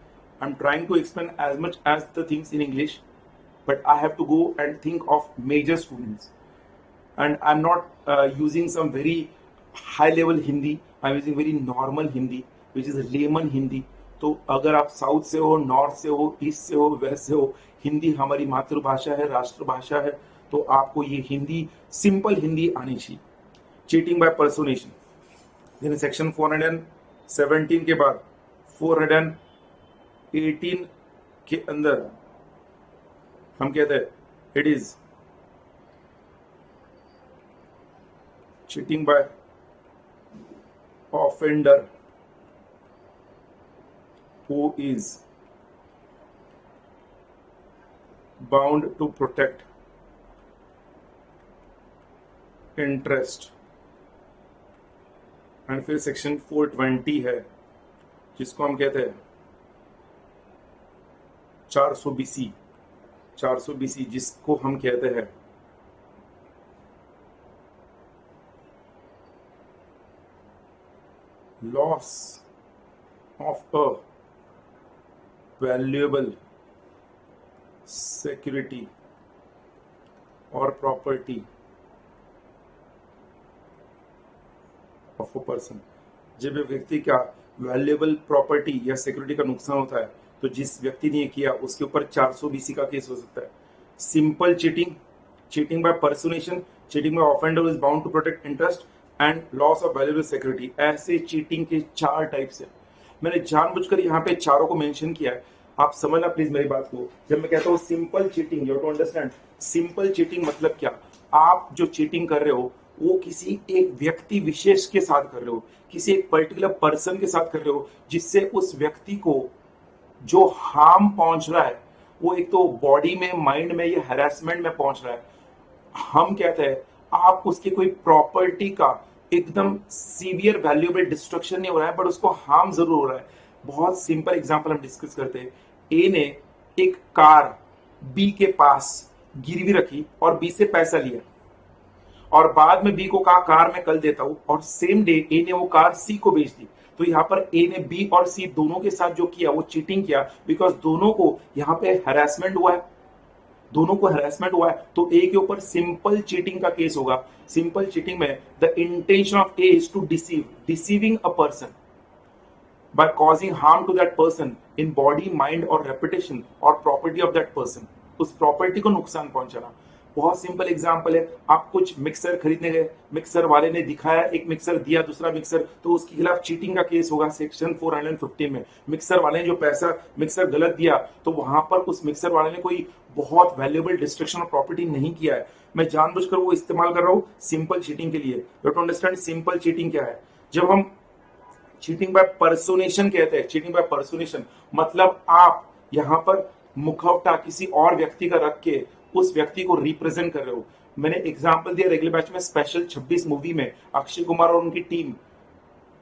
I'm trying to explain as much as the things in English, but I have to go and think of major students. And I'm not using some very high level Hindi. I'm using very normal Hindi, which is layman Hindi. तो अगर आप साउथ से हो, नॉर्थ से हो, ईस्ट से हो, वेस्ट से हो, हिंदी हमारी मातृभाषा है, राष्ट्रभाषा है, तो आपको ये हिंदी सिंपल हिंदी आनी चाहिए। चीटिंग बाय पर्सोनेशन सेक्शन 417 के बाद 418 के अंदर हम कहते हैं it is cheating by offender who is bound to protect interest। And फिर सेक्शन 420 है जिसको हम कहते हैं 420 जिसको हम कहते हैं loss of a valuable security और प्रॉपर्टी ऑफ अ पर्सन। जब व्यक्ति का वैल्यूएबल प्रॉपर्टी या सिक्योरिटी का नुकसान होता है तो जिस व्यक्ति ने ये किया उसके ऊपर 420 का केस हो सकता है। Simple cheating, cheating by personation, cheating by offender is bound to protect interest and loss of valuable security. ऐसे चीटिंग के 4 टाइप्स है। मैंने जानबूझकर यहाँ पे चारों को मेंशन किया है, आप समझना प्लीज मेरी बात को। जब मैं कहता हूँ simple cheating, you have to understand simple cheating मतलब क्या। आप जो चीटिंग कर रहे हो वो किसी एक व्यक्ति विशेष के साथ कर रहे हो, किसी एक पर्टिकुलर पर्सन के साथ कर रहे हो, जिससे उस व्यक्ति को जो हार्म पहुंच रहा है वो एक तो बॉडी में, माइंड में, ये हैरेसमेंट में पहुंच रहा है। हम कहते हैं आप उसकी कोई प्रॉपर्टी का एकदम सीवियर वैल्यूएबल डिस्ट्रक्शन नहीं हो रहा है, बट उसको हार्म जरूर हो रहा है। बहुत सिंपल एग्जांपल हम डिस्कस करते हैं। ए ने एक कार बी के पास गिरवी रखी और बी से पैसा लिया, और बाद में बी को कहा कार मैं कल देता हूं, और सेम डे ए ने वो कार सी को बेच दी। तो यहां पर ए ने बी और सी दोनों के साथ जो किया वो चीटिंग किया, बिकॉज दोनों को यहां पे हैरेसमेंट हुआ है, दोनों को हैरेसमेंट हुआ है। तो ए के ऊपर सिंपल चीटिंग का केस होगा। सिंपल चीटिंग में the intention of A is to deceive, deceiving a person by causing harm to that person in body, mind or reputation or property of that person, उस प्रॉपर्टी को नुकसान पहुंचाना। बहुत सिंपल एग्जांपल है, आप कुछ मिक्सर खरीदने गए, मिक्सर वाले ने दिखाया एक मिक्सर, दिया दूसरा मिक्सर, तो उसके खिलाफ चीटिंग का केस होगा सेक्शन 415 में। मिक्सर वाले ने जो पैसा मिक्सर गलत दिया, तो वहां पर उस मिक्सर वाले ने कोई बहुत वैल्यूएबल डिस्ट्रक्शन ऑफ प्रॉपर्टी नहीं किया है, मैं जानबूझकर वो इस्तेमाल कर रहा हूँ सिंपल चीटिंग के लिए। You to understand simple cheating क्या है। जब हम चीटिंग बाय पर्सोनेशन कहते हैं, चीटिंग बाय पर्सोनेशन मतलब आप यहां पर मुखौटा किसी और व्यक्ति का रख के उस व्यक्ति को रिप्रेजेंट कर रहे हो। मैंने एग्जांपल दिया रेगुलर बैच में, स्पेशल 26 मूवी में अक्षय कुमार और उनकी टीम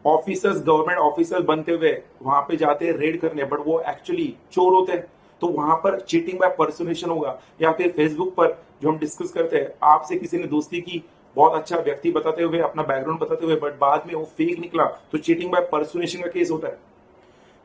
ऑफिसर्स, गवर्नमेंट ऑफिसर्स बनते हुए वहां पे जाते हैं रेड करने, बट वो एक्चुअली चोर होते हैं। तो वहां पर चीटिंग बाय पर्सोनेशन होगा। या फिर फेसबुक पर जो हम डिस्कस करते हैं, आपसे किसी ने दोस्ती की, बहुत अच्छा व्यक्ति बताते हुए, अपना बैकग्राउंड बताते हुए, बट बाद में वो फेक निकला, तो चीटिंग बाय पर्सोनेशन का केस होता है।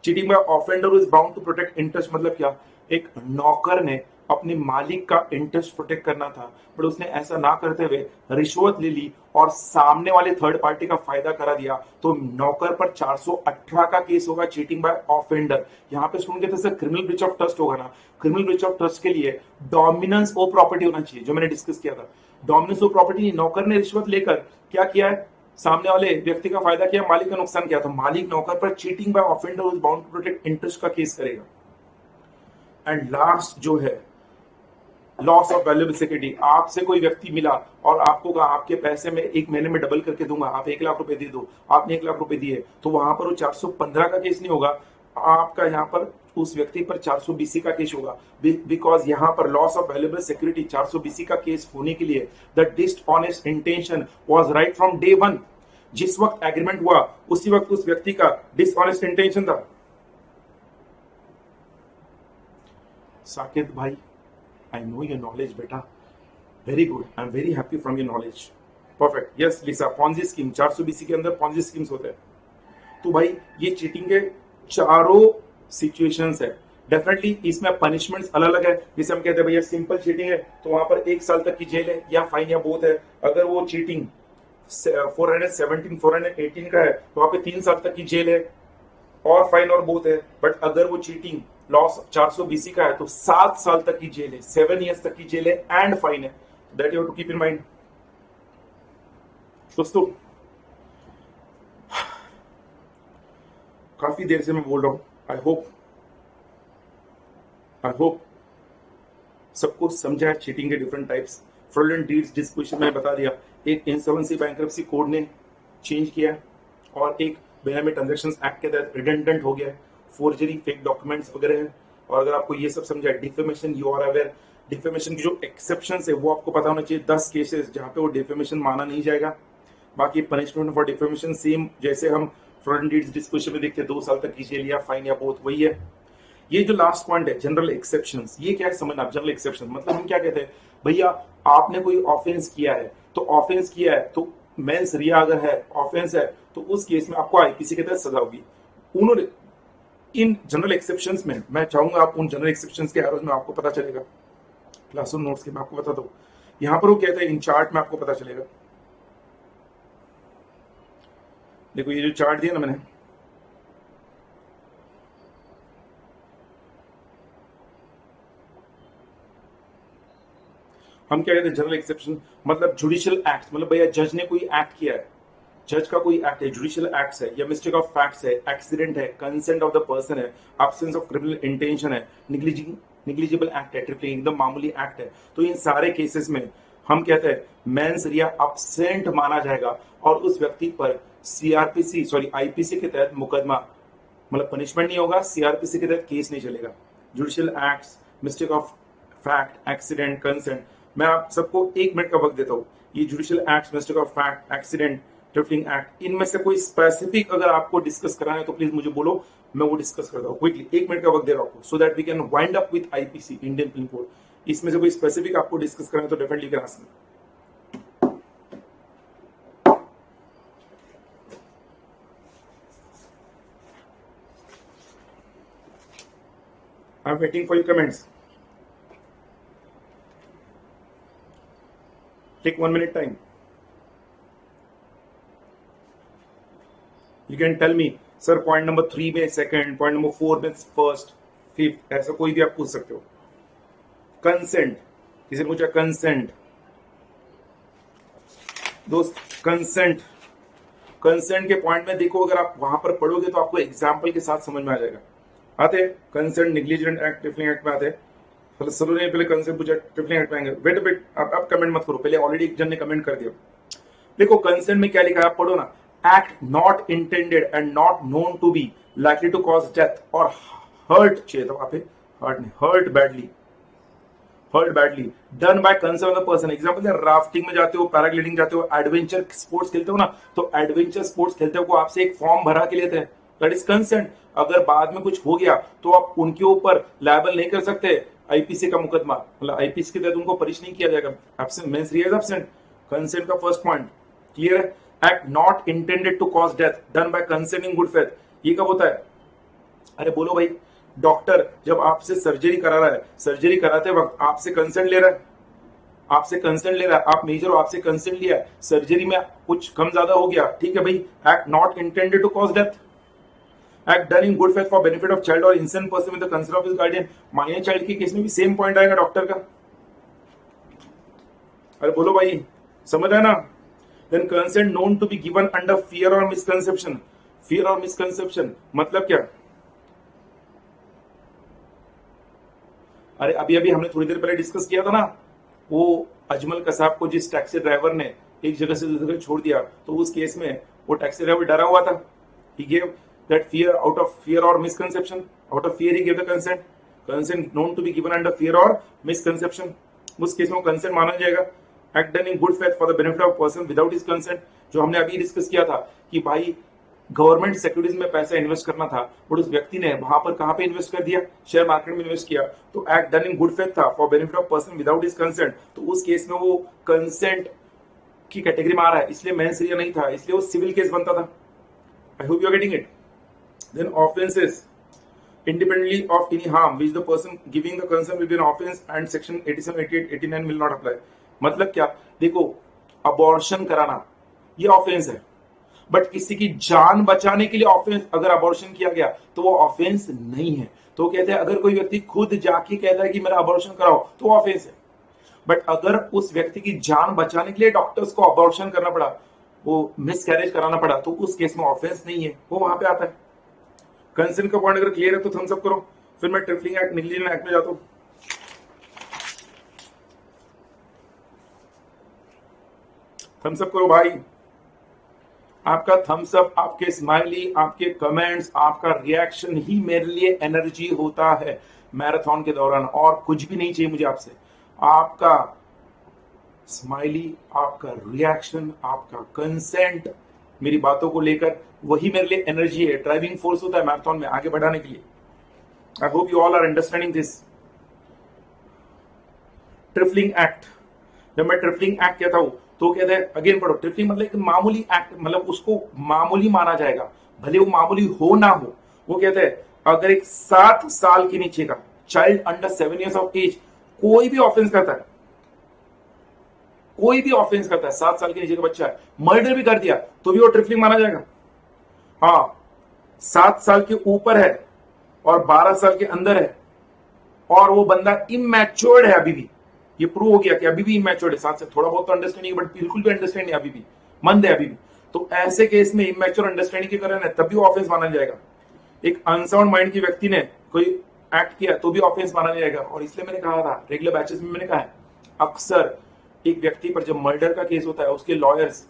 Cheating by offender is bound to protect interest मतलब क्या। एक नौकर ने अपने मालिक का इंटरेस्ट प्रोटेक्ट करना था, बट उसने ऐसा ना करते हुए रिश्वत ले ली और सामने वाले थर्ड पार्टी का फायदा करा दिया, तो नौकर पर 418 का केस होगा, चीटिंग बाय ऑफेंडर। यहाँ पे स्टूडेंट कहते हैं क्रिमिनल ब्रीच ऑफ ट्रस्ट होगा ना। क्रिमिनल ब्रीच ऑफ ट्रस्ट के लिए डोमिनेंस ऑफ प्रॉपर्टी होना चाहिए, जो मैंने डिस्कस किया था। डोमिनेंस ऑफ प्रॉपर्टी, नौकर ने रिश्वत लेकर क्या किया है, सामने वाले व्यक्ति का फायदा किया, मालिक का नुकसान किया, तो मालिक नौकर पर cheating by offender is bound to protect interest का केस करेगा। एंड लास्ट जो है लॉस ऑफ वैल्यूएबल सिक्योरिटी। आपसे कोई व्यक्ति मिला और आपको कहा आपके पैसे में एक महीने में डबल करके दूंगा, आप 1 लाख रुपए दे दो, आपने 1 लाख रुपए दिए, तो वहां पर वो 415 का केस नहीं होगा, आपका यहाँ पर उस व्यक्ति पर 420 का केस होगा। बिकॉज यहाँ पर लॉस ऑफ वैल्यूएबल सिक्योरिटी 420 का केस होने के लिए the dishonest intention was right from day one. जिस वक्त एग्रीमेंट हुआ उसी वक्त उस व्यक्ति का डिसऑनेस्ट इंटेंशन था। साकेत भाई, I know your knowledge, बेटा, very good. I'm very happy from your knowledge. Perfect. Yes, Lisa. Ponzi scheme 420 के अंदर Ponzi schemes होते हैं। तो भाई ये चीटिंग के चारों सिचुएशंस है। डेफिनेटली इसमें पनिशमेंट्स अलग अलग है। जैसे हम कहते हैं भैया सिंपल चीटिंग है तो वहां पर 1 साल तक की जेल है या फाइन या बोथ है। अगर वो चीटिंग 417 418 का है तो वहां पे 3 साल तक की जेल है और फाइन और बोथ है। बट अगर वो चीटिंग लॉस 420 का है तो 7 साल तक की जेल है, 7 इयर्स तक की जेल है एंड फाइन है। That you have to keep in mind दोस्तों। काफी देर से मैं बोल रहा हूं, आई होप सबको समझा है चीटिंग के different types. Fraudulent deeds disposition में बता दिया, एक इंसॉल्वेंसी बैंक्रप्सी कोड ने चेंज किया और एक बेनामी ट्रांजैक्शंस एक्ट के तहत रिडंडेंट हो गया है, फोर्जरी, फेक डॉक्यूमेंट्स वगैरह है। और अगर आपको ये सब समझा, defamation you are aware, defamation की जो एक्सेप्शंस है वो आपको पता होना चाहिए। 10 केसेस जहां पे वो डिफेमेशन माना नहीं जाएगा। बाकी पनिशमेंट फॉर डिफेमेशन सेम जैसे हम फ्रॉडलेंट डीड्स डिस्पोजिशन में देखते हैं, 2 साल तक की जेल या फाइन या बोथ, वही है। ये जो लास्ट पॉइंट है जनरल एक्सेप्शंस, ये क्या है समझना। जनरल एक्सेप्शन मतलब हम क्या कहते हैं, भैया आपने कोई ऑफेंस किया है तो मेंस रिया अगर है, ऑफेंस है, तो उस केस में आपको आईपीसी के तहत सजा होगी। उन्होंने इन जनरल एक्सेप्शंस में, मैं चाहूंगा आप उन जनरल एक्सेप्शंस के एरोज में आपको पता चलेगा, क्लासरूम नोट्स के मैं आपको बता दूं। यहां पर वो कहते हैं इन चार्ट में आपको पता चलेगा। देखो ये जो चार्ट दिया ना मैंने, हम क्या कहते हैं जनरल एक्सेप्शन मतलब जुडिशियल एक्ट, मतलब भैया जज ने कोई एक्ट किया है, जज का कोई एक्ट है, जुडिशियल एक्ट है, या मिस्टेक ऑफ फैक्ट्स है, एक्सीडेंट है, कंसेंट ऑफ द पर्सन है, एब्सेंस ऑफ क्रिमिनल इंटेंशन है, निग्लिजिबल एक्ट है, ट्रिपलिंग एकदम मामूली एक्ट है, तो इन सारे केसेस में हम कहते हैं मेंस रिया अब्सेंट माना जाएगा और उस व्यक्ति पर आईपीसी के तहत मुकदमा, मतलब पनिशमेंट नहीं होगा, सीआरपीसी के तहत केस नहीं चलेगा। Judicial acts, mistake of fact, accident, consent, मैं आप सबको 1 मिनट का वक्त देता हूं। ये judicial acts, mistake of fact, accident, tripling act, इनमें से कोई स्पेसिफिक अगर आपको डिस्कस कराना है तो प्लीज मुझे बोलो, मैं वो डिस्कस करता हूँ क्विकली। 1 मिनट का वक्त दे रहा हूँ so that we can wind up with IPC, Indian penal code. इसमें से कोई स्पेसिफिक आपको डिस्कस करना है तो definitely can ask me. I'm waiting for your comments. Take 1 minute time. You can tell me, sir, point number 3 में second, point number 4 में first, fifth, ऐसा कोई भी आप पूछ सकते हो। कंसेंट, किसी ने पूछा कंसेंट, दोस्त कंसेंट, कंसेंट के पॉइंट में देखो, अगर आप वहां पर पढ़ोगे तो आपको एग्जाम्पल के साथ समझ में आ जाएगा। आते हैं कंसेंट, निग्लिजेंट एक्ट, ट्रिपलिंग एक्ट में आते हैं। सलो ने पहले कंसेंट पूछा, ट्रिपलिंग एक्ट में आएंगे। वेट वेट, आप कमेंट मत करो, पहले ऑलरेडी एक जन ने कमेंट कर दिया। देखो कंसेंट में क्या लिखा है, आप पढ़ो ना। Act not intended and not known to be likely to cause death और हर्ट, चाहिए था वहां पे हर्ट नहीं, hurt badly done by consent of the person. Example, rafting में जाते हो, पैराग्लाइडिंग जाते हो, एडवेंचर स्पोर्ट्स खेलते हो ना, तो एडवेंचर स्पोर्ट्स खेलते हो को आपसे एक फॉर्म भरा के लेते हैं, दैट इज कंसेंट। अगर बाद में कुछ हो गया तो आप उनके ऊपर लायबल नहीं कर सकते आईपीसी का मुकदमा, मतलब आईपीसी के तहत उनको पनिश नहीं किया जाएगा। Absent mens rea is absent. Consent का फर्स्ट पॉइंट क्लियर है। Act not intended to cause death done by consent in good faith, ये कब होता है? अरे बोलो भाई, डॉक्टर जब आपसे सर्जरी करा रहा है, सर्जरी कराते वक्त आपसे कंसेंट ले रहा है, आप मेजर हो, आपसे कंसेंट लिया है, सर्जरी में कुछ कम ज्यादा हो गया, ठीक है भाई, act not intended to cause death, act done in good faith for benefit of child और insane person with the consent of his guardian. Minor child के केस में भी सेम पॉइंट आएगा डॉक्टर का। अरे बोलो भाई, समझ आया ना? Then consent known to be given under fear और मिसकंसेप्शन। फियर और मिसकंसेप्शन मतलब क्या? अरे अभी हमने थोड़ी देर पहले डिस्कस किया था ना, वो अजमल कसाब को जिस टैक्सी ड्राइवर ने एक जगह से दूसरी जगह छोड़ दिया, तो उस केस में वो टैक्सी ड्राइवर डरा हुआ था। He gave that fear out of fear or misconception, out of fear he gave the consent known to be given under fear or misconception, उस केस में कंसेंट माना जाएगा। Act done in good faith for the benefit of person without his consent, जो हमने अभी डिस्कस किया था कि भाई गवर्नमेंट सिक्योरिटीज में पैसा इन्वेस्ट करना था, और उस व्यक्ति ने वहां पर कहां पे इन्वेस्ट कर दिया? शेयर मार्केट में इन्वेस्ट किया, तो act done in good faith था for benefit of person without his consent, तो उस केस में वो कंसेंट की कैटेगरी में आ रहा है, इसलिए मेंस रिया नहीं था, इसलिए वो सिविल केस बनता था। I hope you are getting it. Then offenses independently of any harm which the person giving the consent will be an offense and section 87, 88, 89 will not apply। मतलब क्या? देखो, अबॉर्शन कराना ये ऑफेंस है, बट किसी की जान बचाने के लिए ऑफेंस, अगर अबॉर्शन किया गया तो वो ऑफेंस नहीं है। तो कहते हैं अगर कोई व्यक्ति खुद जाके कहता है कि मेरा अबॉर्शन कराओ तो वो ऑफेंस है, बट अगर उस व्यक्ति की जान बचाने के लिए डॉक्टर्स को अबॉर्शन करना पड़ा, वो मिसकैरेज कराना पड़ा, तो उस केस में ऑफेंस नहीं है, वो वहां पे आता है। कंसेंट का पॉइंट अगर क्लियर है तो थम्स अप करो, फिर मैं ट्रिपलिंग एक्ट, निग्लिजेंट एक्ट में जाता हूं। थम्स अप करो भाई, आपका थम्स अप, आपके स्माइली, आपके कमेंट्स, आपका रिएक्शन ही मेरे लिए एनर्जी होता है मैराथन के दौरान, और कुछ भी नहीं चाहिए मुझे आपसे। आपका स्माइली, आपका रिएक्शन, आपका कंसेंट मेरी बातों को लेकर, वही मेरे लिए एनर्जी है, ड्राइविंग फोर्स होता है मैराथन में आगे बढ़ाने के लिए। I hope you all are understanding this. Trifling act, जब मैं ट्रिपलिंग एक्ट कहता हूं तो कहते हैं, अगेन पढ़ो, ट्रिपलिंग मतलब एक मामूली एक्ट, मतलब उसको मामूली माना जाएगा, भले वो मामूली हो ना हो। वो कहते हैं अगर एक 7 साल के नीचे का child under 7 years of age कोई भी ऑफेंस करता है, कोई भी ऑफेंस करता है, 7 साल के नीचे का बच्चा है, मर्डर भी कर दिया तो भी वो ट्रिपलिंग माना जाएगा। हाँ, 7 साल के ऊपर है और 12 साल के अंदर है, और वो बंदा इमैच्योर्ड है, अभी भी ये प्रूव हो गया कि अभी भी इमैच्योर्ड है, 7 से थोड़ा बहुत तो अंडरस्टैंडिंग, बट बिल्कुल भी अंडरस्टैंड नहीं, अभी भी मंद है, अभी भी, तो ऐसे केस में इमेच्योर अंडरस्टैंडिंग के कारण तब भी ऑफेंस माना जाएगा। एक अनसाउंड माइंड की व्यक्ति ने कोई एक्ट किया तो भी ऑफेंस माना जाएगा। और इसलिए मैंने कहा था रेगुलर बैचेस में, मैंने कहा है अक्सर एक व्यक्ति पर जब मर्डर का केस होता है उसके लॉयर्स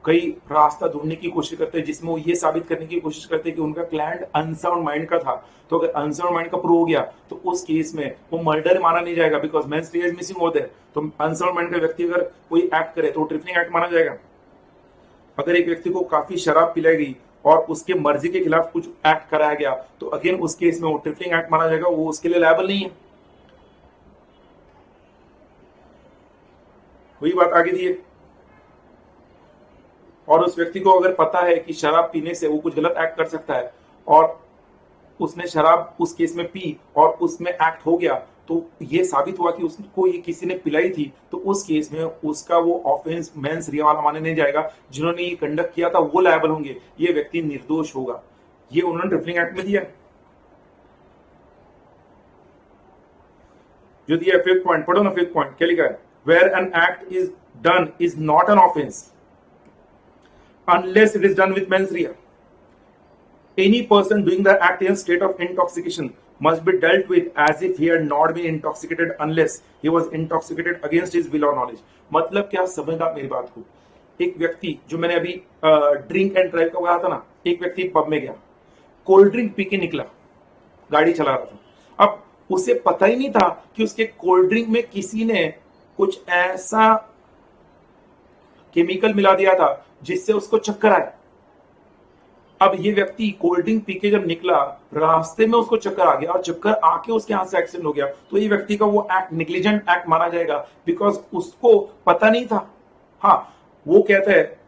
कई रास्ता ढूंढने की कोशिश करते हैं जिसमें वो ये साबित करने की कोशिश करते हैं कि उनका क्लाइंट अनसाउंड माइंड का था। तो अगर अनसाउंड माइंड का प्रूव हो गया तो उस केस में वो मर्डर माना नहीं जाएगा, बिकॉज मेंस रे इज मिसिंग होता है। तो अनसाउंड माइंड का व्यक्ति अगर कोई एक्ट करे तो ट्रिफलिंग एक्ट माना जाएगा। अगर एक व्यक्ति को काफी शराब पिलाई गई और उसके मर्जी के खिलाफ कुछ एक्ट कराया गया तो अगेन उस केस में वो ट्रिफलिंग एक्ट माना जाएगा, वो उसके लिए लायबल नहीं है। वही बात आगे दी है। और उस व्यक्ति को अगर पता है कि शराब पीने से वो कुछ गलत एक्ट कर सकता है और उसने शराब उस केस में पी और उसमें एक्ट हो गया, तो ये साबित हुआ कि उसको ये किसी ने पिलाई थी, तो उस केस में उसका वो ऑफेंस मेंस रिया वाला माने नहीं जाएगा। जिन्होंने ये कंडक्ट किया था वो लायबल होंगे, ये व्यक्ति निर्दोष होगा। ये उन्होंने ट्रिफलिंग एक्ट में दिया। जो दिया फिफ्थ पॉइंट, पढ़ो ना फिफ्थ पॉइंट क्या लिखा है। Where an act is done is not an offence unless it is done with mens rea. Any person doing the act in state of intoxication must be dealt with as if he had not been intoxicated unless he was intoxicated against his will or knowledge. मतलब क्या, समझना मेरी बात को। एक व्यक्ति जो मैंने अभी ड्रिंक एंड ड्राइव का कहा था ना, एक व्यक्ति पब में गया, कोल्ड ड्रिंक पी के निकला, गाड़ी चला रहा था। अब उसे पता ही नहीं था कि उसके कोल्ड ड्रिंक में किसी ने कुछ ऐसा केमिकल मिला दिया था जिससे उसको चक्कर आया। अब ये व्यक्ति कोल्ड ड्रिंक पी के जब निकला, रास्ते में उसको चक्कर आ गया और चक्कर आके उसके हाथ से एक्सीडेंट हो गया, तो ये व्यक्ति का वो एक्ट निग्लिजेंट एक्ट माना जाएगा, बिकॉज उसको पता नहीं था। हाँ, वो कहता है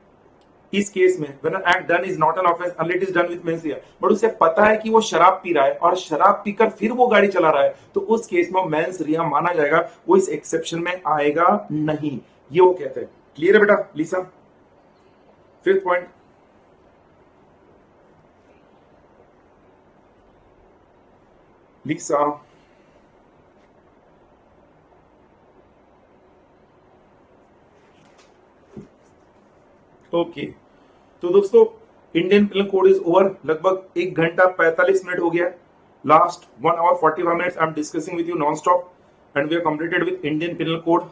इस केस में when an act done is not an offence unless it is done with mains Riya, but उसे पता है कि वो शराब पी रहा है और शराब पीकर फिर वो गाड़ी चला रहा है, तो उस केस में मेंस रिया माना जाएगा, वो इस एक्सेप्शन में आएगा नहीं। ये वो कहते हैं। क्लियर है बेटा Lisa? Fifth point, Lisa okay. तो दोस्तों Indian penal code is over. लगभग 1 घंटा 45 मिनट हो गया। Last 1 hour 45 minutes I am discussing with you non stop and we are completed with Indian penal code.